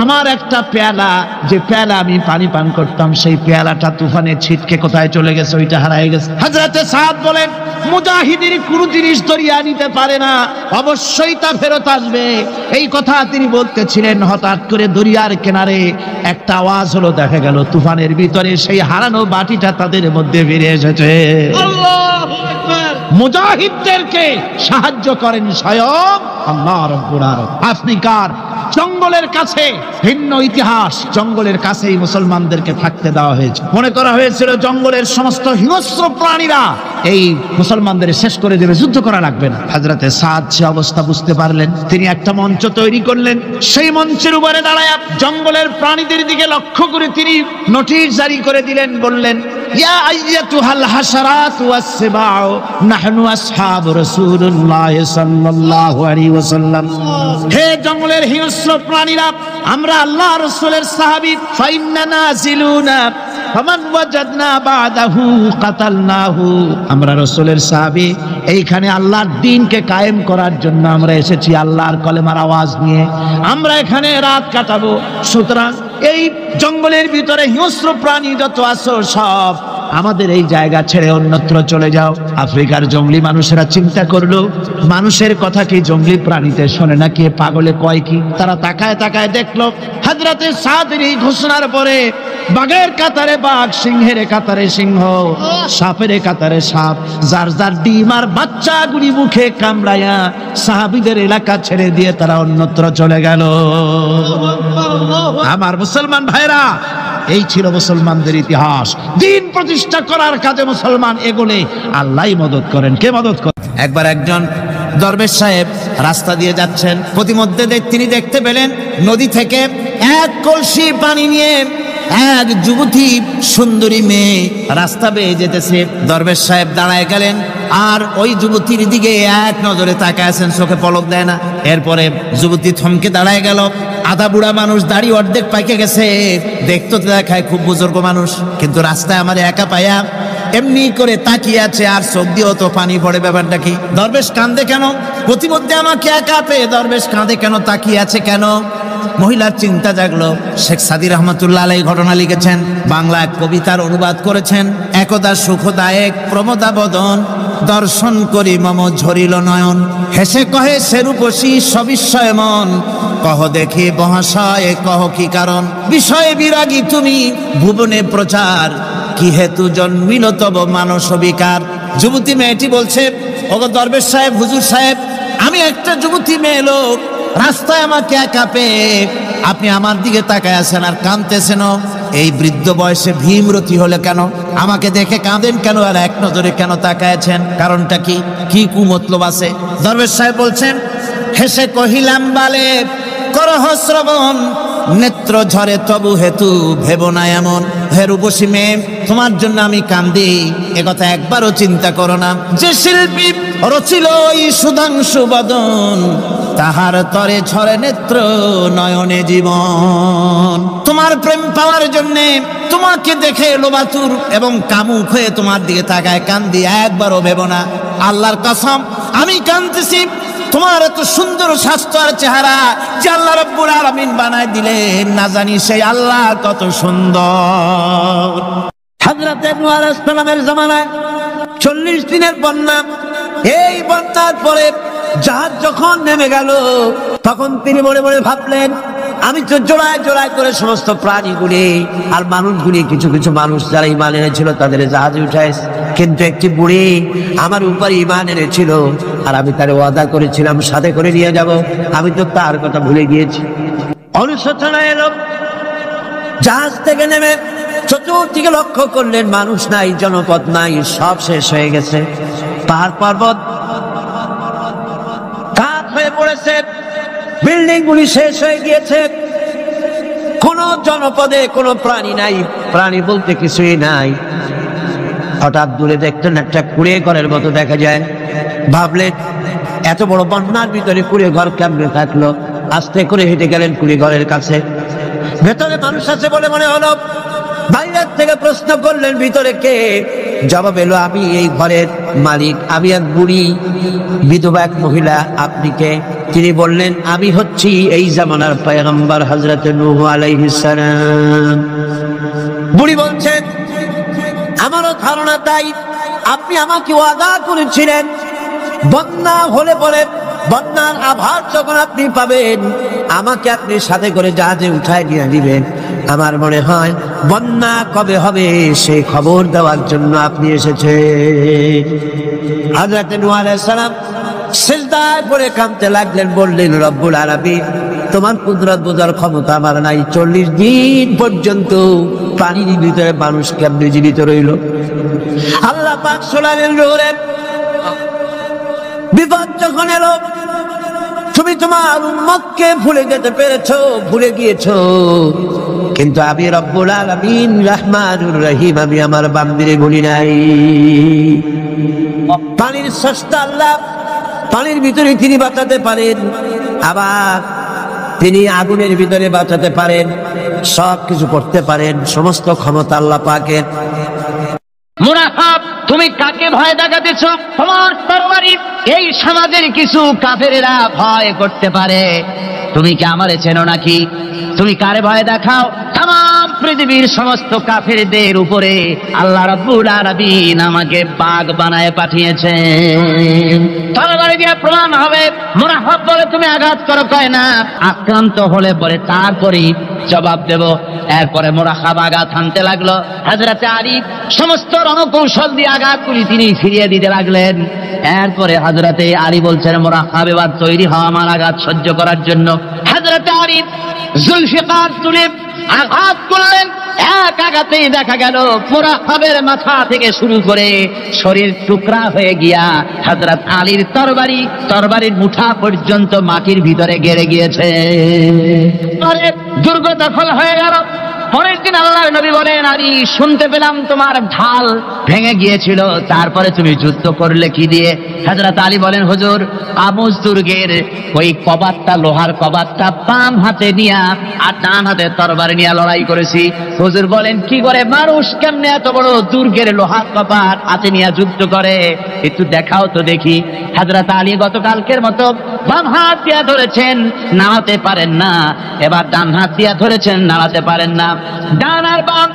আমার একটা পেয়ালা, যে পেয়ালা আমি পানি পান করতাম, সেই পেয়ালাটা তুফানে ছিটকে কোথায় চলে গেছে, ওইটা হারায় গেছে। হযরতে সাদ বলেন, মুজাহিদের কোনো জিনিস দরিয়া নিতে পারে না, অবশ্যই তা ফেরত আসবে। এই কথা তিনি বলতেছিলেন, হঠাৎ করে দরিয়ার কিনারে একটা আওয়াজ হলো, দেখা গেল তুফানের ভিতরে সেই হারানো বাটিটা তাদের মধ্যে ফিরে এসেছে। আল্লাহু আকবার। মুজাহিদদেরকে সাহায্য করেন স্বয়ং আল্লাহ রাব্বুল আলামিন। আফ্রিকার জঙ্গলের কাছে ভিন্ন ইতিহাস, জঙ্গলের কাছেই মুসলমানদেরকে থাকতে দেওয়া হয়েছে। মনে করা হয়েছিল জঙ্গলের সমস্ত হিংস্র প্রাণীরা এই মুসলমানদের শেষ করে দেবে, যুদ্ধ করা লাগবে না। হযরতে সাদ সে অবস্থা বুঝতে পারলেন, তিনি একটা মঞ্চ তৈরি করলেন। সেই মঞ্চের উপরে দাঁড়ায় জঙ্গলের প্রাণীদের দিকে লক্ষ্য করে তিনি নোটিশ জারি করে দিলেন, বললেন, ইয়া আইয়াতুহাল হাশারাত ওয়াস সিবাউ নাহনু আসহাবু রাসূলুল্লাহ সাল্লাল্লাহু আলাইহি ওয়াসাল্লাম। হে জঙ্গলের হিংস্র প্রাণীরা, আমরা আল্লাহ রাসূলের সাহাবী, ফাইন্না নাজিলুনা ফামান ওয়াজাদনা বাদাহু কাতালনাহু। আমরা রাসূলের সাহাবী, এইখানে আল্লাহর দ্বীনকে কায়েম করার জন্য আমরা এসেছি, আল্লাহর কলেমার আওয়াজ নিয়ে আমরা এখানে রাত কাটাবো। সুতরাং এই জঙ্গলের ভিতরে হিংস্র প্রাণী যত আছো সব আমাদের এই জায়গা ছেড়ে অন্যত্র চলে যাও। আফ্রিকার জঙ্গলি মানুষেরা চিন্তা করলো, মানুষের কথা কি জঙ্গলি প্রাণীতে শোনে নাকি, পাগলে কয় কি? তারা তাকায় তাকায় দেখলো, হযরতে সাদের এই ঘোষণার পরে বাঘের কাতারে বাঘ, সিংহের কাতারে সিংহ, সাপের কাতারে সাপ, যার যার ডিম আর বাচ্চাগুলি মুখে কামড়ায়া সাহাবীদের এলাকা ছেড়ে দিয়ে তারা অন্যত্র চলে গেল। আমার মুসলমান ভাইরা, এই ছিল মুসলমানদের ইতিহাস। দ্বীন প্রতিষ্ঠা করার কাজে মুসলমান এগোলে আল্লাহই মদত করেন। কে মদত করেন? একবার একজন দরবেশ সাহেব রাস্তা দিয়ে যাচ্ছেন, প্রতিমধ্যে তিনি দেখতে পেলেন নদী থেকে এক কলসি পানি নিয়ে এক যুবতী সুন্দরী মেয়ে রাস্তা বেয়ে যেতেছে। দরবেশ সাহেব দাঁড়ায় গেলেন আর ওই যুবতীর দিকে এক নজরে তাকায় আছেন, চোখে পলক দেয় না। এরপরে যুবতী থমকে দাঁড়ায় গেল। আধা বুড়া মানুষ, দাড়ি অর্ধেক পাইকে গেছে, দেখতে দেখায় খুব বুজুর্গ মানুষ, কিন্তু রাস্তায় আমার একা পায়া এমনি করে তাকিয়ে আছে আর চোখ দিয়েও তো পানি পড়ে। ব্যাপারটা কি? দরবেশ কাঁদে কেন? প্রতিমধ্যে আমাকে একা পেয়ে দরবেশ কাঁদে কেন, তাকিয়ে আছে কেন? মহিলার চিন্তা জাগলো। শেখ সাদী রহমাতুল্লাহ আলাইহি ঘটনা লিখেছেন, বাংলা এক কবিতার অনুবাদ করেছেন। একদা সুখদায়ক প্রমোদা বদন, দর্শন করি মম ঝরিল নয়ন, হেসে কহে সেরূপসী সবিস্ময় মন, কহ দেখি মহাশয় কহ কি কারণ, বিষয়ে বিরাগী তুমি ভুবনে প্রচার, কি হেতু জন্মিল তব মানস বিকার। যুবতী মেয়েটি বলছে, ওগো দরবেশ সাহেব, হুজুর সাহেব, আমি একটা যুবতী মেয়ে লোক, রাস্তায় আমাকে একা পেয়ে আপনি আমার দিকে তাকায় আছেন আর কাঁদতেছেন। এই বৃদ্ধ বয়সে ভীমরতি হলে কেন? আমাকে দেখে কাঁদেন কেন আর এক নজরে কেন তাকায়াছেন? কারণটা কি? কি কুমতলব আছে? দরবেশ সাহেব বলছেন, হেসে কহিলাম বালে করহ শ্রবণ, নেত্র ঝরে তবু হেতু ভেব না এমন। হে রূপসী মেয়ে, তোমার জন্য আমি কান্দি, একথা একবারও চিন্তা করো না। যে শিল্পী রচিল এই সুধাংশু বদন, তাহার তরে ঝরে নেত্র নয়নে জীবন। তোমার প্রেম পাওয়ার জন্যে তোমাকে দেখে লোবাতুর এবং কামুক হয়ে তোমার দিকে তাকায় কান্দি, একবারও ভেব না। আল্লাহর কসম, আমি কাঁদতেছি তোমার এত সুন্দর স্বাস্থ্য আর চেহারা যে আল্লাহ রাব্বুল আলামিন বানায় দিলেন, না জানি সেই আল্লাহ কত সুন্দর। হযরতে নূহ আলাইহিস সালামের জামানায় 40 দিনের বন্যা। এই বন্যার পরে জাহাজ যখন নেমে গেল, তখন তিনি মনে মনে ভাবলেন, আমি তো জোড়ায় জোড়ায় করে সমস্ত প্রাণীগুলি আর মানুষগুলি, কিছু কিছু মানুষ যারা ঈমান এনেছিল তাদের জাহাজে উঠায়, কিন্তু একটি বুড়ি আমার উপর ঈমান এনেছিল আর আমি তার ওয়াদা করেছিলাম সাথে করে নিয়ে যাব, আমি তো তার কথা ভুলে গিয়েছি। অনুশোচনা এলো। জাহাজ থেকে নেমে চতুর্দিকে লক্ষ্য করলেন, মানুষ নাই, জনপদ নাই, সব শেষ হয়ে গেছে। পাহাড় পর্বত কাঠ হয়ে পড়েছে, বিল্ডিং গুলি শেষ হয়ে গিয়েছে, কোন জনপদে কোনো প্রাণী নাই, প্রাণী বলতে কিছুই নাই। হঠাৎ দূরে দেখতেন একটা কুড়ে ঘরের মতো দেখা যায়। ভাবলেন, এত বড় বন্যার ভিতরে কুড়ে ঘর কেমনে থাকলো? আস্তে করে হেঁটে গেলেন কুড়ে ঘরের কাছে। ভেতরে মানুষ আছে বলে মনে হলো। বাইরের থেকে প্রশ্ন করলেন ভিতরে কে? জবাব এলো আমি এই ঘরের মালিক, আমি এক বুড়ি বিধবা এক মহিলা। আপনি কে? তিনি বললেন আমি হচ্ছি এই জামানার পয়গম্বর হযরত নূহ আলাইহিস সালাম। বুড়ি বলছেন আমারও ধারণা তাই, আপনি আমাকে ওয়াদা করেছিলেন বন্যা হলে পরে বন্যার আভার যখন আপনি পাবেন আমাকে আপনি সাথে করে জাহাজে উঠায় নিয়ে দিবেন। আমার মনে হয় বন্যা কবে হবে সেই খবর দেওয়ার জন্য আপনি এসেছেন। হযরত নূহ আলাইহিস সালাম সিজদায় পড়ে কাঁদতে লাগলেন, বললেন রব্বুল আলামিন তোমার কুদরত বোঝার ক্ষমতা আমার নাই। 40 দিন পর্যন্ত পানির ভিতরে মানুষ কেমনে জীবিত রইল? আল্লাহ পাক শোনালেন নূরে বিপদ যখন এলো তুমি তোমার উম্মতকে ভুলে যেতে পেরেছো, ভুলে গিয়েছো, কিন্তু আমি রব্বুল আলামিন রহমানুর রহিম, আমি আমার বান্দিরে ভুলি নাই। পানির স্রষ্টা আল্লাহ, পানির ভিতরে তিনি বাঁচাতে পারেন, আবার তিনি আগুনের ভিতরে বাঁচাতে পারেন, সব কিছু করতে পারেন, সমস্ত ক্ষমতা আল্লাহ পাকের। মুনাফিক তুমি কাকে ভয় দেখাতেছ? তোমার তরবারি এই সমাজের কিছু কাফেরেরা ভয় করতে পারে, তুমি কি আমারে চেনো নাকি? তুমি কারে ভয় দেখাও? তাম পৃথিবীর সমস্ত কাফেরদের উপরে আল্লাহ রাব্বুল আলামিন আমাকে বাগ বানায় পাঠিয়েছেন। তরবারি দিয়ে প্রমাণ হবে। মুনাফিক বলে তুমি আঘাত করো, কয় না আক্রান্ত হলে পরে তারপরে জবাব দেব। এরপরে মুনাফিক আঘাত হানতে লাগলো। হযরত আলী সমস্ত রণকৌশল দিয়ে আঘাতগুলি তিনি ফিরিয়ে দিতে লাগলেন। এরপরে হযরত আলী বলছেন মুনাফিক এবার তৈরি হও আমার আঘাত সহ্য করার জন্য। হযরত আলী জুলফিকার তুলে আঘাত করলেন। এক আঘাতেই দেখা গেল মুনাফিকের মাথা থেকে শুরু করে শরীর টুকরা হয়ে গিয়া হযরত আলীর তরবারির মুঠা পর্যন্ত মাটির ভিতরে গেড়ে গিয়েছে। পরে দুর্গ দখল হয়ে গেল। পরের দিন আল্লাহর নবী বলেন আলী শুনতে পেলাম তোমার ঢাল ভেঙে গিয়েছিল, তারপরে তুমি যুদ্ধ করলে কি দিয়ে? হযরত আলী বলেন হুজুর আমুজ দুর্গের ওই কবাটটা, লোহার কবাটটা বাম হাতে নিয়া আর ডান হাতে তরবারি নিয়ে লড়াই করেছি। হুজুর বলেন কি করে মানুষ কেমনে এত বড় দুর্গের লোহার কবাট হাতে নিয়ে যুদ্ধ করে? একটু দেখাও তো দেখি। হযরত আলী গতকালকের মতো বাম হাত দিয়া ধরেছেন, নাড়াতে পারেন না, এবার ডান হাত দিয়া ধরেছেন, নাড়াতে পারেন না। ডান আর বাম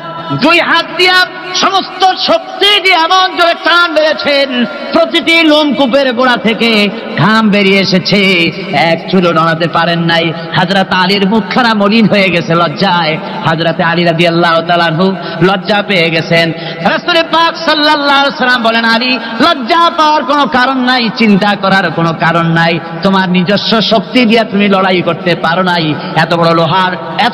দুই হাত দিয়া সমস্ত শক্তি দিয়ে এমন জোরে টান বেড়েছেন প্রতিটি লোমকূপের গোড়া থেকে ঘাম বেরিয়ে এসেছে, এক চুলও নড়াতে পারেন নাই। হযরত আলীর মুখখানা মলিন হয়ে গেছে লজ্জায়। হযরত আলী রাদিয়াল্লাহু তাআলা আনহু লজ্জা পেয়ে গেছেন। রাসূল পাক সাল্লাল্লাহু আলাইহি ওয়াসাল্লাম বলেন আলী লজ্জা পাওয়ার কোনো কারণ নাই, চিন্তা করার কোনো কারণ নাই, তোমার নিজস্ব শক্তি দিয়ে তুমি লড়াই করতে পারো নাই। এত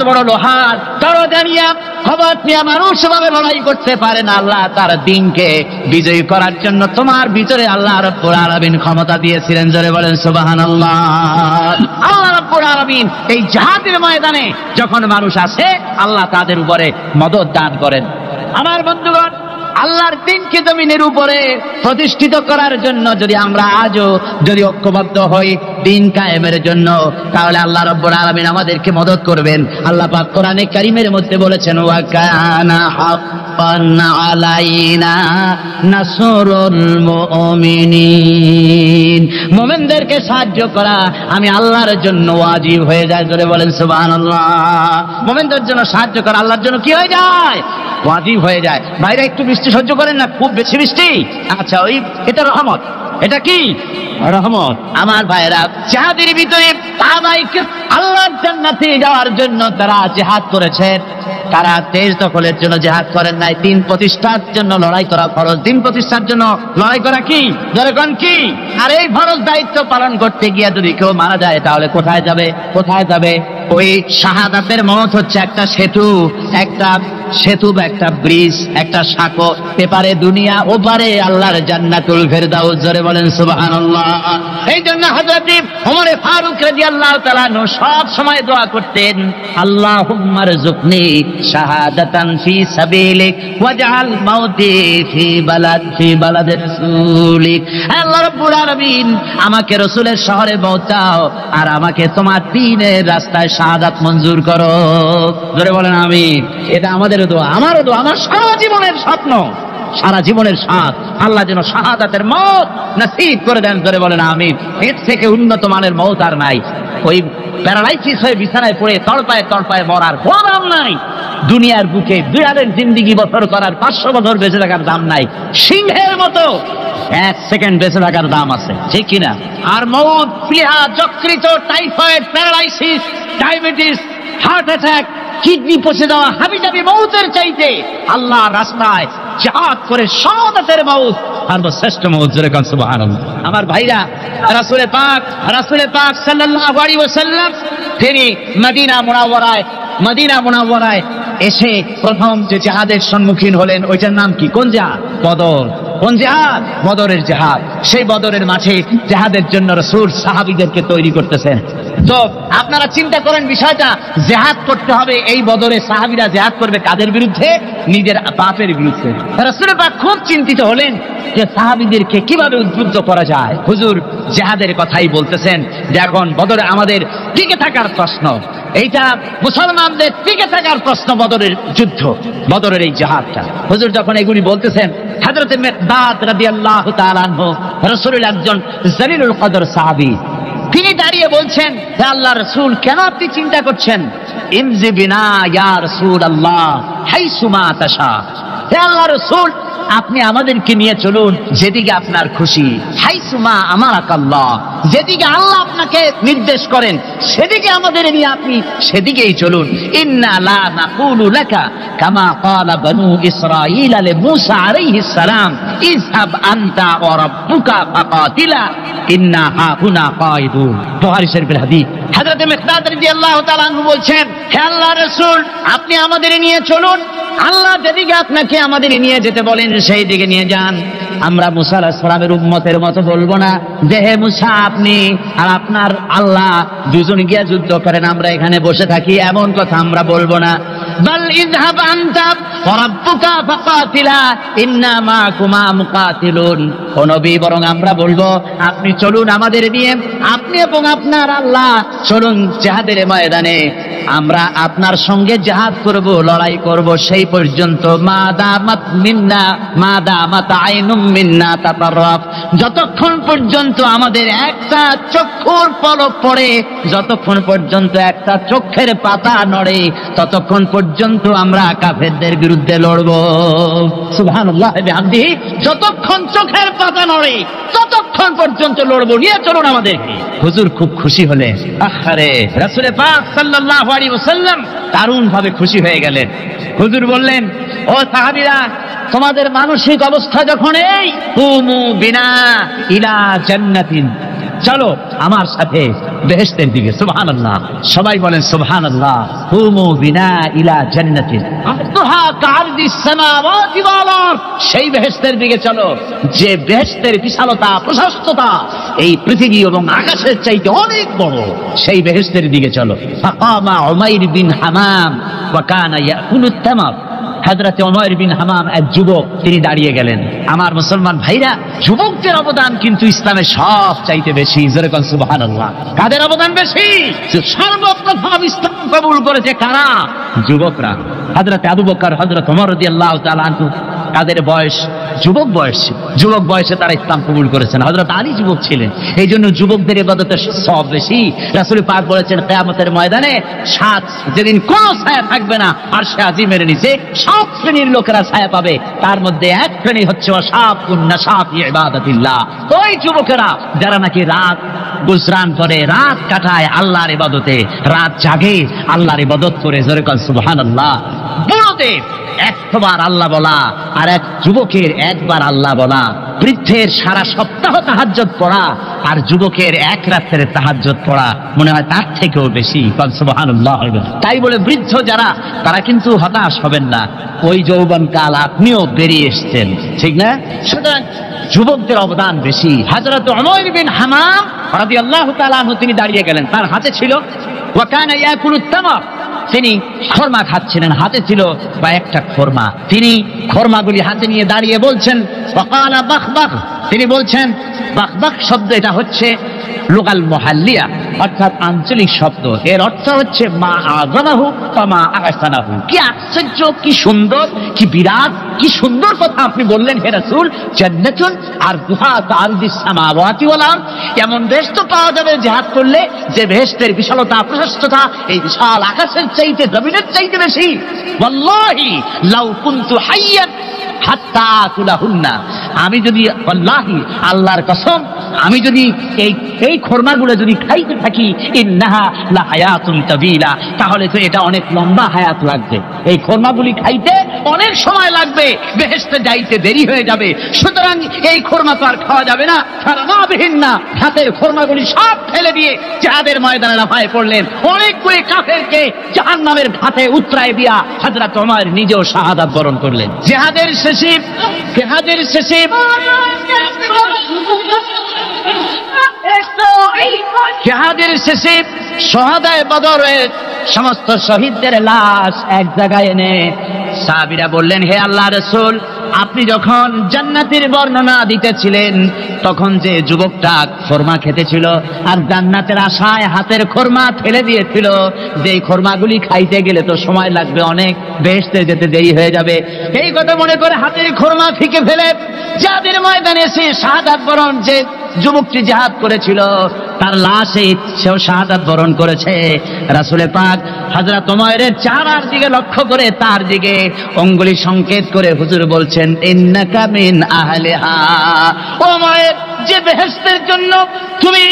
বড় লোহার দরজা নিয়ে খবর নিয়ে মানুষ ভাবে লড়াই করতে পারে না। আল্লাহ তার দিনকে বিজয়ী করার জন্য তোমার ভিতরে আল্লাহ রাব্বুল আলামিন ক্ষমতা দিয়েছিলেন। জোরে বলেন সুবহানাল্লাহ। আল্লাহ রাব্বুল আলামিন এই জিহাদের ময়দানে যখন মানুষ আসে আল্লাহ তাদের উপরে মদদ দান করেন। আমার বন্ধুগণ, আল্লাহর দিনকে জমিনের উপরে প্রতিষ্ঠিত করার জন্য যদি আমরা আজও যদি ঐক্যবদ্ধ হই দিন কায়েমের জন্য, তাহলে আল্লাহ রাব্বুল আলামিন আমাদেরকে মদদ করবেন। আল্লাহ পাক কোরআনে কারীমের মধ্যে বলেছেন ওয়া কানা হাক্কান আলাইনা নাসরুল মুমিনিন, মুমিনদেরকে সাহায্য করা আমি আল্লাহর জন্য ওয়াজিব হয়ে যায়। জোরে বলেন সুবহানাল্লাহ। মুমিনদের জন্য সাহায্য করা আল্লাহর জন্য কি হয়ে যায়? ওয়াজিব হয়ে যায়। বাইরে একটু বৃষ্টি সহ্য করেন না, খুব বেশি বৃষ্টি, আচ্ছা ওই এটা রহমত, এটা কি রহমত। আমার ভাইরা জিহাদের ভিতরে আল্লাহর জান্নাতে যাওয়ার জন্য তারা জিহাদ করেছেন। তারা দেশ দখলের জন্য জিহাদ করেন নাই, দিন প্রতিষ্ঠার জন্য লড়াই করা ফরজ। দিন প্রতিষ্ঠার জন্য লড়াই করা কি দরকার কি? আর এই ফরজ দায়িত্ব পালন করতে গিয়ে যদি কেউ মারা যায় তাহলে কোথায় যাবে? ওই শাহাদাতের মত হচ্ছে একটা সেতু, একটা ব্রিজ, একটা সাঁকো, এপারে দুনিয়া ওপারে আল্লাহর জান্নাতুল ফেরদাউস। জোরে বলেন সুবহানাল্লাহ। এই জন্য হযরত ওমর ফারুক রাদিয়াল্লাহু তাআলা সব সময় দোয়া করতেন আল্লাহুম্মা রযুকনি শাহাদাতান ফি সাবিলিক ওয়াজআল মাউতি ফি বালাদি রাসূলিক। আল্লাহ রাব্বুল আলামিন আমাকে রাসূলের শহরে পৌঁছাও আর আমাকে তোমার দ্বীনের রাস্তায় শাহাদাত মঞ্জুর করো। জোরে বলেন আমিন। এটা আমাদেরও দোয়া, আমারও দোয়া, আমার সারা জীবনের স্বপ্ন, সারা জীবনের স্বাদ আল্লাহ যেন শাহাদাতের মওত নসিব করে দেন। জোরে বলেন আমিন। এর থেকে উন্নত মানের মওত আর নাই। ওই প্যারালাইসিস হয়ে বিছানায় পড়ে তড়পায় তড়পায় মরার কোনো দাম নাই। দুনিয়ার বুকে বিড়ালের জিন্দিগি বছর করার 500 বছর বেঁচে থাকার দাম নাই। সিংহের মতো 1 সেকেন্ড বেঁচে থাকার দাম আছে, ঠিক কিনা? আর মওত, প্লীহা, যকৃত, typhoid, paralysis, diabetes, heart attack, kidney পচে যাওয়া, হাবিজাবি মওতের চাইতে আল্লাহর রাস্তায় জিহাদ করে শাহাদাতের মওত সর্বশ্রেষ্ঠ মওত। জোরে কোন সুবহানাল্লাহ। আমার ভাইরা, রাসূল পাক সাল্লাল্লাহু আলাইহি ওয়াসাল্লাম তিনি মদিনা মুনাওয়ারায় এসে প্রথম যে জিহাদের সম্মুখীন হলেন ওইটার নাম কি? কোন জিহাদ? বদর। কোন জিহাদ? বদরের জিহাদ। সেই বদরের মাঠে জিহাদের জন্য রাসূল সাহাবীদেরকে তৈরি করতেছেন। তো আপনারা চিন্তা করেন বিষয়টা, জিহাদ করতে হবে, এই বদরে সাহাবীরা জিহাদ করবে কাদের বিরুদ্ধে? নিজের বাপের বিরুদ্ধে। রাসূল পাক খুব চিন্তিত হলেন যে সাহাবীদেরকে কিভাবে উদ্বুদ্ধ করা যায়। হুজুর জিহাদের কথাই বলতেছেন যে এখন বদরে আমাদের টিকে থাকার প্রশ্ন, এইটা মুসলমানদের টিকে থাকার প্রশ্ন, বদরের যুদ্ধ, বদরের এই জিহাদটা। হুজুর যখন এগুলি বলতেছেন, হযরত মিকদাদ রাদিয়াল্লাহু তাআলা আনহু রাসূলের একজন জলিলুল কদর সাহাবী, তিনি দাঁড়িয়ে বলছেন, হে আল্লাহর রাসূল, কেন আপনি চিন্তা করছেন? ইমজি বিনা ইয়া রাসূলুল্লাহ হাইসুমা তাশা। হে আল্লাহর রাসূল, আপনি আমাদেরকে নিয়ে চলুন যেদিকে আপনার খুশি। হাইসুমা আমারাকাল্লাহ, যেদিকে আল্লাহ আপনাকে নির্দেশ করেন সেদিকে আমাদের নিয়ে আপনি সেদিকেই চলুন। ইন্না লা নাকুলু লাকা কামা ক্বালা বনু ইসরাঈল লিমূসা আলাইহিস সালাম ইযহাব আনতা ওয়া রাব্বুকা ফাকাতিলা ইন্না হাহুনা কায়িদুন। বুখারী শরীফের হাদিস। হযরত মিকদাদ রাদিয়াল্লাহু তাআলা আনহু বলছেন, হে আল্লাহর রাসূল, আপনি আমাদের নিয়ে চলুন, আল্লাহ যেদিকে আপনাকে আমাদের নিয়ে যেতে বলেন সেই দিকে নিয়ে যান। আমরা মুসা আলাইহিস সালামের উম্মতের মতো বলবো না যে হে মুসা আপনি আর আপনার আল্লাহ দুজন গিয়ে যুদ্ধ করেন, আমরা এখানে বসে থাকি, এমন কথা আমরা বলবো না। বাল ইযহাব আনতা ওয়া রাব্বুকা ফাকাতিলা ইন্না মাকুমা মুকাতিলুন। ও নবী, বরং আমরা বলবো আপনি চলুন আমাদের নিয়ে, আপনি এবং আপনার আল্লাহ চলুন জিহাদের ময়দানে, আমরা আপনার সঙ্গে জিহাদ করব, লড়াই করব সেই পর্যন্ত। মাদামাত আইনুম মিন্না তাতাররাফ, যতক্ষণ পর্যন্ত আমাদের একটা চক্ষুর পলক পড়ে, যতক্ষণ পর্যন্ত একটা চোখের পাতা নড়ে, ততক্ষণ পর্যন্ত আমরা কাফেরদের বিরুদ্ধে লড়ব। সুবহানাল্লাহ বিহামদিহি। যতক্ষণ চোখের পাতা নড়ে ততক্ষণ পর্যন্ত লড়ব, নিয়ে চলুন আমাদেরকে। হুজুর খুব খুশি হলেন। আহারে, রাসূল পাক সাল্লাল্লাহু আলাইহি ওয়াসাল্লাম দারুণ ভাবে খুশি হয়ে গেলেন। হুজুর বললেন, ও সাহাবীরা, তোমাদের মানসিক অবস্থা যখন এই, কুমু বিনা ইলা জান্নাতিন, চলো আমার সাথে বেহেশতের দিকে। সুবহানাল্লাহ, সবাই বলেন সুবহানাল্লাহ। কুমু বিনা ইলা জান্নাতিন আরদুহা কাআরদিস সামাওয়াতি ওয়াল আরদ, সেই বেহেশতের দিকে চলো যে বেহেশতের বিশালতা, প্রশস্ততা এই পৃথিবী এবং আকাশের চাইতে অনেক বড়, সেই বেহেশতের দিকে চলো। ফাকামা উমাইর বিন হামাম ওয়া কানা ইয়াকুলুত তামার। হযরত উমাইর বিন হামাম এক যুবক, তিনি দাঁড়িয়ে গেলেন। আমার মুসলমান ভাইরা, যুবকদের অবদান কিন্তু ইসলামে সব চাইতে বেশি। জোরে কোন সুবহানাল্লাহ। কাদের অবদান বেশি? সর্বপ্রথম ইসলাম কবুল করেছে কারা? যুবকরা। হযরত আবু বকর, হযরত ওমর রাদিয়াল্লাহু তাআলা আনহু, তাদের বয়স যুবক বয়স, যুবক বয়সে তারা ইসলাম কবুল করেছেন। হযরত আলী যুবক ছিলেন, এই জন্য যুবকদের ইবাদতের সব বেশি। রাসূল পাক বলেছেন, কিয়ামতের ময়দানে যেদিন কোন ছায়া থাকবে না, আরশে আজিমের নিচে 7 শ্রেণীর লোকেরা ছায়া পাবে, তার মধ্যে এক শ্রেণী হচ্ছে ওয়াশাবুন নাশা ফি ইবাদাতিল্লাহ। ওই যুবকেরা যারা নাকি রাত গুজরান করে, রাত কাটায় আল্লাহর ইবাদতে, রাত জাগে আল্লাহর ইবাদত করে। জোরে কোন সুবহানাল্লাহ। বুড়োদের একবার আল্লাহ বলা আর এক যুবকের একবার আল্লাহ বলা, বৃদ্ধের সারা সপ্তাহ তাহাজ্জুদ পড়া আর যুবকের এক রাতের তাহাজ্জুদ পড়া মনে হয় তার থেকেও বেশি। সুবহানাল্লাহ। তাই বলে বৃদ্ধ যারা, তারা কিন্তু হতাশ হবেন না। ওই যৌবনকাল আপনিও বেরিয়ে এসছেন, ঠিক না? সুতরাং যুবকদের অবদান বেশি। হযরত উমাইর বিন হামাম রাদিয়াল্লাহু তাআলা আনহু, তিনি দাঁড়িয়ে গেলেন, তার হাতে ছিল ওয়া কানা ইয়াকুলুত তামার, তিনি খরমা খাচ্ছিলেন, হাতে ছিল কয়েকটা খরমা। তিনি খরমাগুলি হাতে নিয়ে দাঁড়িয়ে বলছেন, ওয়াকালা বাখ বাখ তিনি বলছেন বাকবাক শব্দ এটা হচ্ছে লোকাল মহাল্লিয়া, অর্থাৎ আঞ্চলিক শব্দ। এর অর্থ হচ্ছে মা আযামাহু ওয়া মা আহসানাহু। কি আশ্চর্য, কি সুন্দর, কি বিরাট, কি সুন্দর কথা আপনি বললেন হে রাসূল। জান্নাতুন আরদুহা কাআরদিস সামাওয়াতি ওয়াল আরদ, এমন দেশ তো পাওয়া যাবে জিহাদ করলে যে বেহেশতের বিশালতা প্রশস্ততা এই বিশাল আকাশের চাইতে জমিনের চাইতে বেশি। ওয়াল্লাহি লাউ কুনতু হাইয়ান হাত্তা আকুলাহুন্না, আমি যদি ওয়াল্লাহি আল্লাহর কসম, আমি যদি এই খরমাগুলো যদি খাইতে থাকি, ইন্নাহা লা হায়াতুন তাবিলা, তাহলে তো এটা অনেক লম্বা হায়াত লাগবে। এই খরমাগুলি খাইতে অনেক সময় লাগবে, বেহেশতে যাইতে দেরি হয়ে যাবে। সুতরাং এই খরমা তো আর খাওয়া যাবে না। ফারামাবিহিন না, হাতের খরমাগুলি সব ফেলে দিয়ে জিহাদের ময়দানে লাফায় পড়লেন। অনেকগুলি কাফেরকে জাহান্নামের ঘাতে উতরায় দিয়া হযরত ওমর নিজেও শাহাদাত বরণ করলেন। জিহাদের শেষে শহাদায়ে বদরের সমস্ত শহীদদের লাশ এক জায়গায় এনে সাহাবীরা বললেন, হে আল্লাহর রাসূল, আপনি যখন জান্নাতের বর্ণনা দিতেছিলেন তখন যে যুবকটা খরমা খেতেছিল আর জান্নাতের আশায় হাতের খরমা ফেলে দিয়েছিল, যে খরমাগুলি খাইতে গেলে তো সময় লাগবে অনেক, বেহেশতে যেতে দেরি হয়ে যাবে, এই কথা মনে করে হাতের খরমা ফিকে ফেলে জিহাদের ময়দানে এসে শাহাদাত বরণ, যে যুবকটি জিহাদ করেছিল তার লাশে সেও শাহাদাত বরণ করেছে। রাসূল পাক হযরত ওমরের চেহারার দিকে লক্ষ্য করে তার দিকে অঙ্গুলি সংকেত করে হুজুর বলছেন, ইন্নাকা মিন আহলিহা। ওমর, যে বেহেশতের জন্য তুমি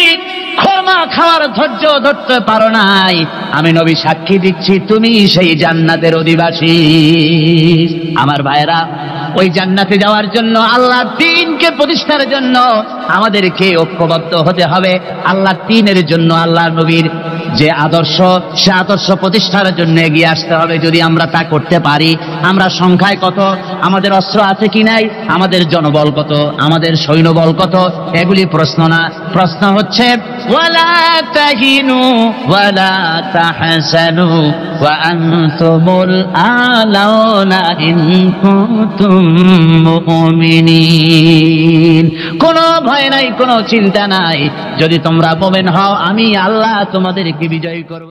খরমা খাওয়ার ধৈর্য ধরতে পারো নাই, আমি নবী সাক্ষী দিচ্ছি তুমি সেই জান্নাতের অধিবাসী। আমার ভাইরা, ওই জান্নাতে যাওয়ার জন্য, আল্লাহর দ্বীনকে প্রতিষ্ঠার জন্য আমাদেরকে ঐক্যবদ্ধ হতে হবে। আল্লাহর দ্বীনের জন্য আল্লাহর নবীর যে আদর্শ, সে আদর্শ প্রতিষ্ঠার জন্য এগিয়ে আসতে হবে। যদি আমরা তা করতে পারি, আমরা সংখ্যায় কত, আমাদের অস্ত্র আছে কি নাই, আমাদের জনবল কত, আমাদের সৈন্যবল কত, এগুলি প্রশ্ন না। প্রশ্ন হচ্ছে ওয়ালা তাহিনু ওয়ালা তাহসানু ওয়া আনতুমুল আলাউনা ইন কুনতুম মুমিনিন। কোনো ভয় নাই, কোনো চিন্তা নাই, যদি তোমরা মুমিন হও আমি আল্লাহ তোমাদেরকে বিজয়ী করব।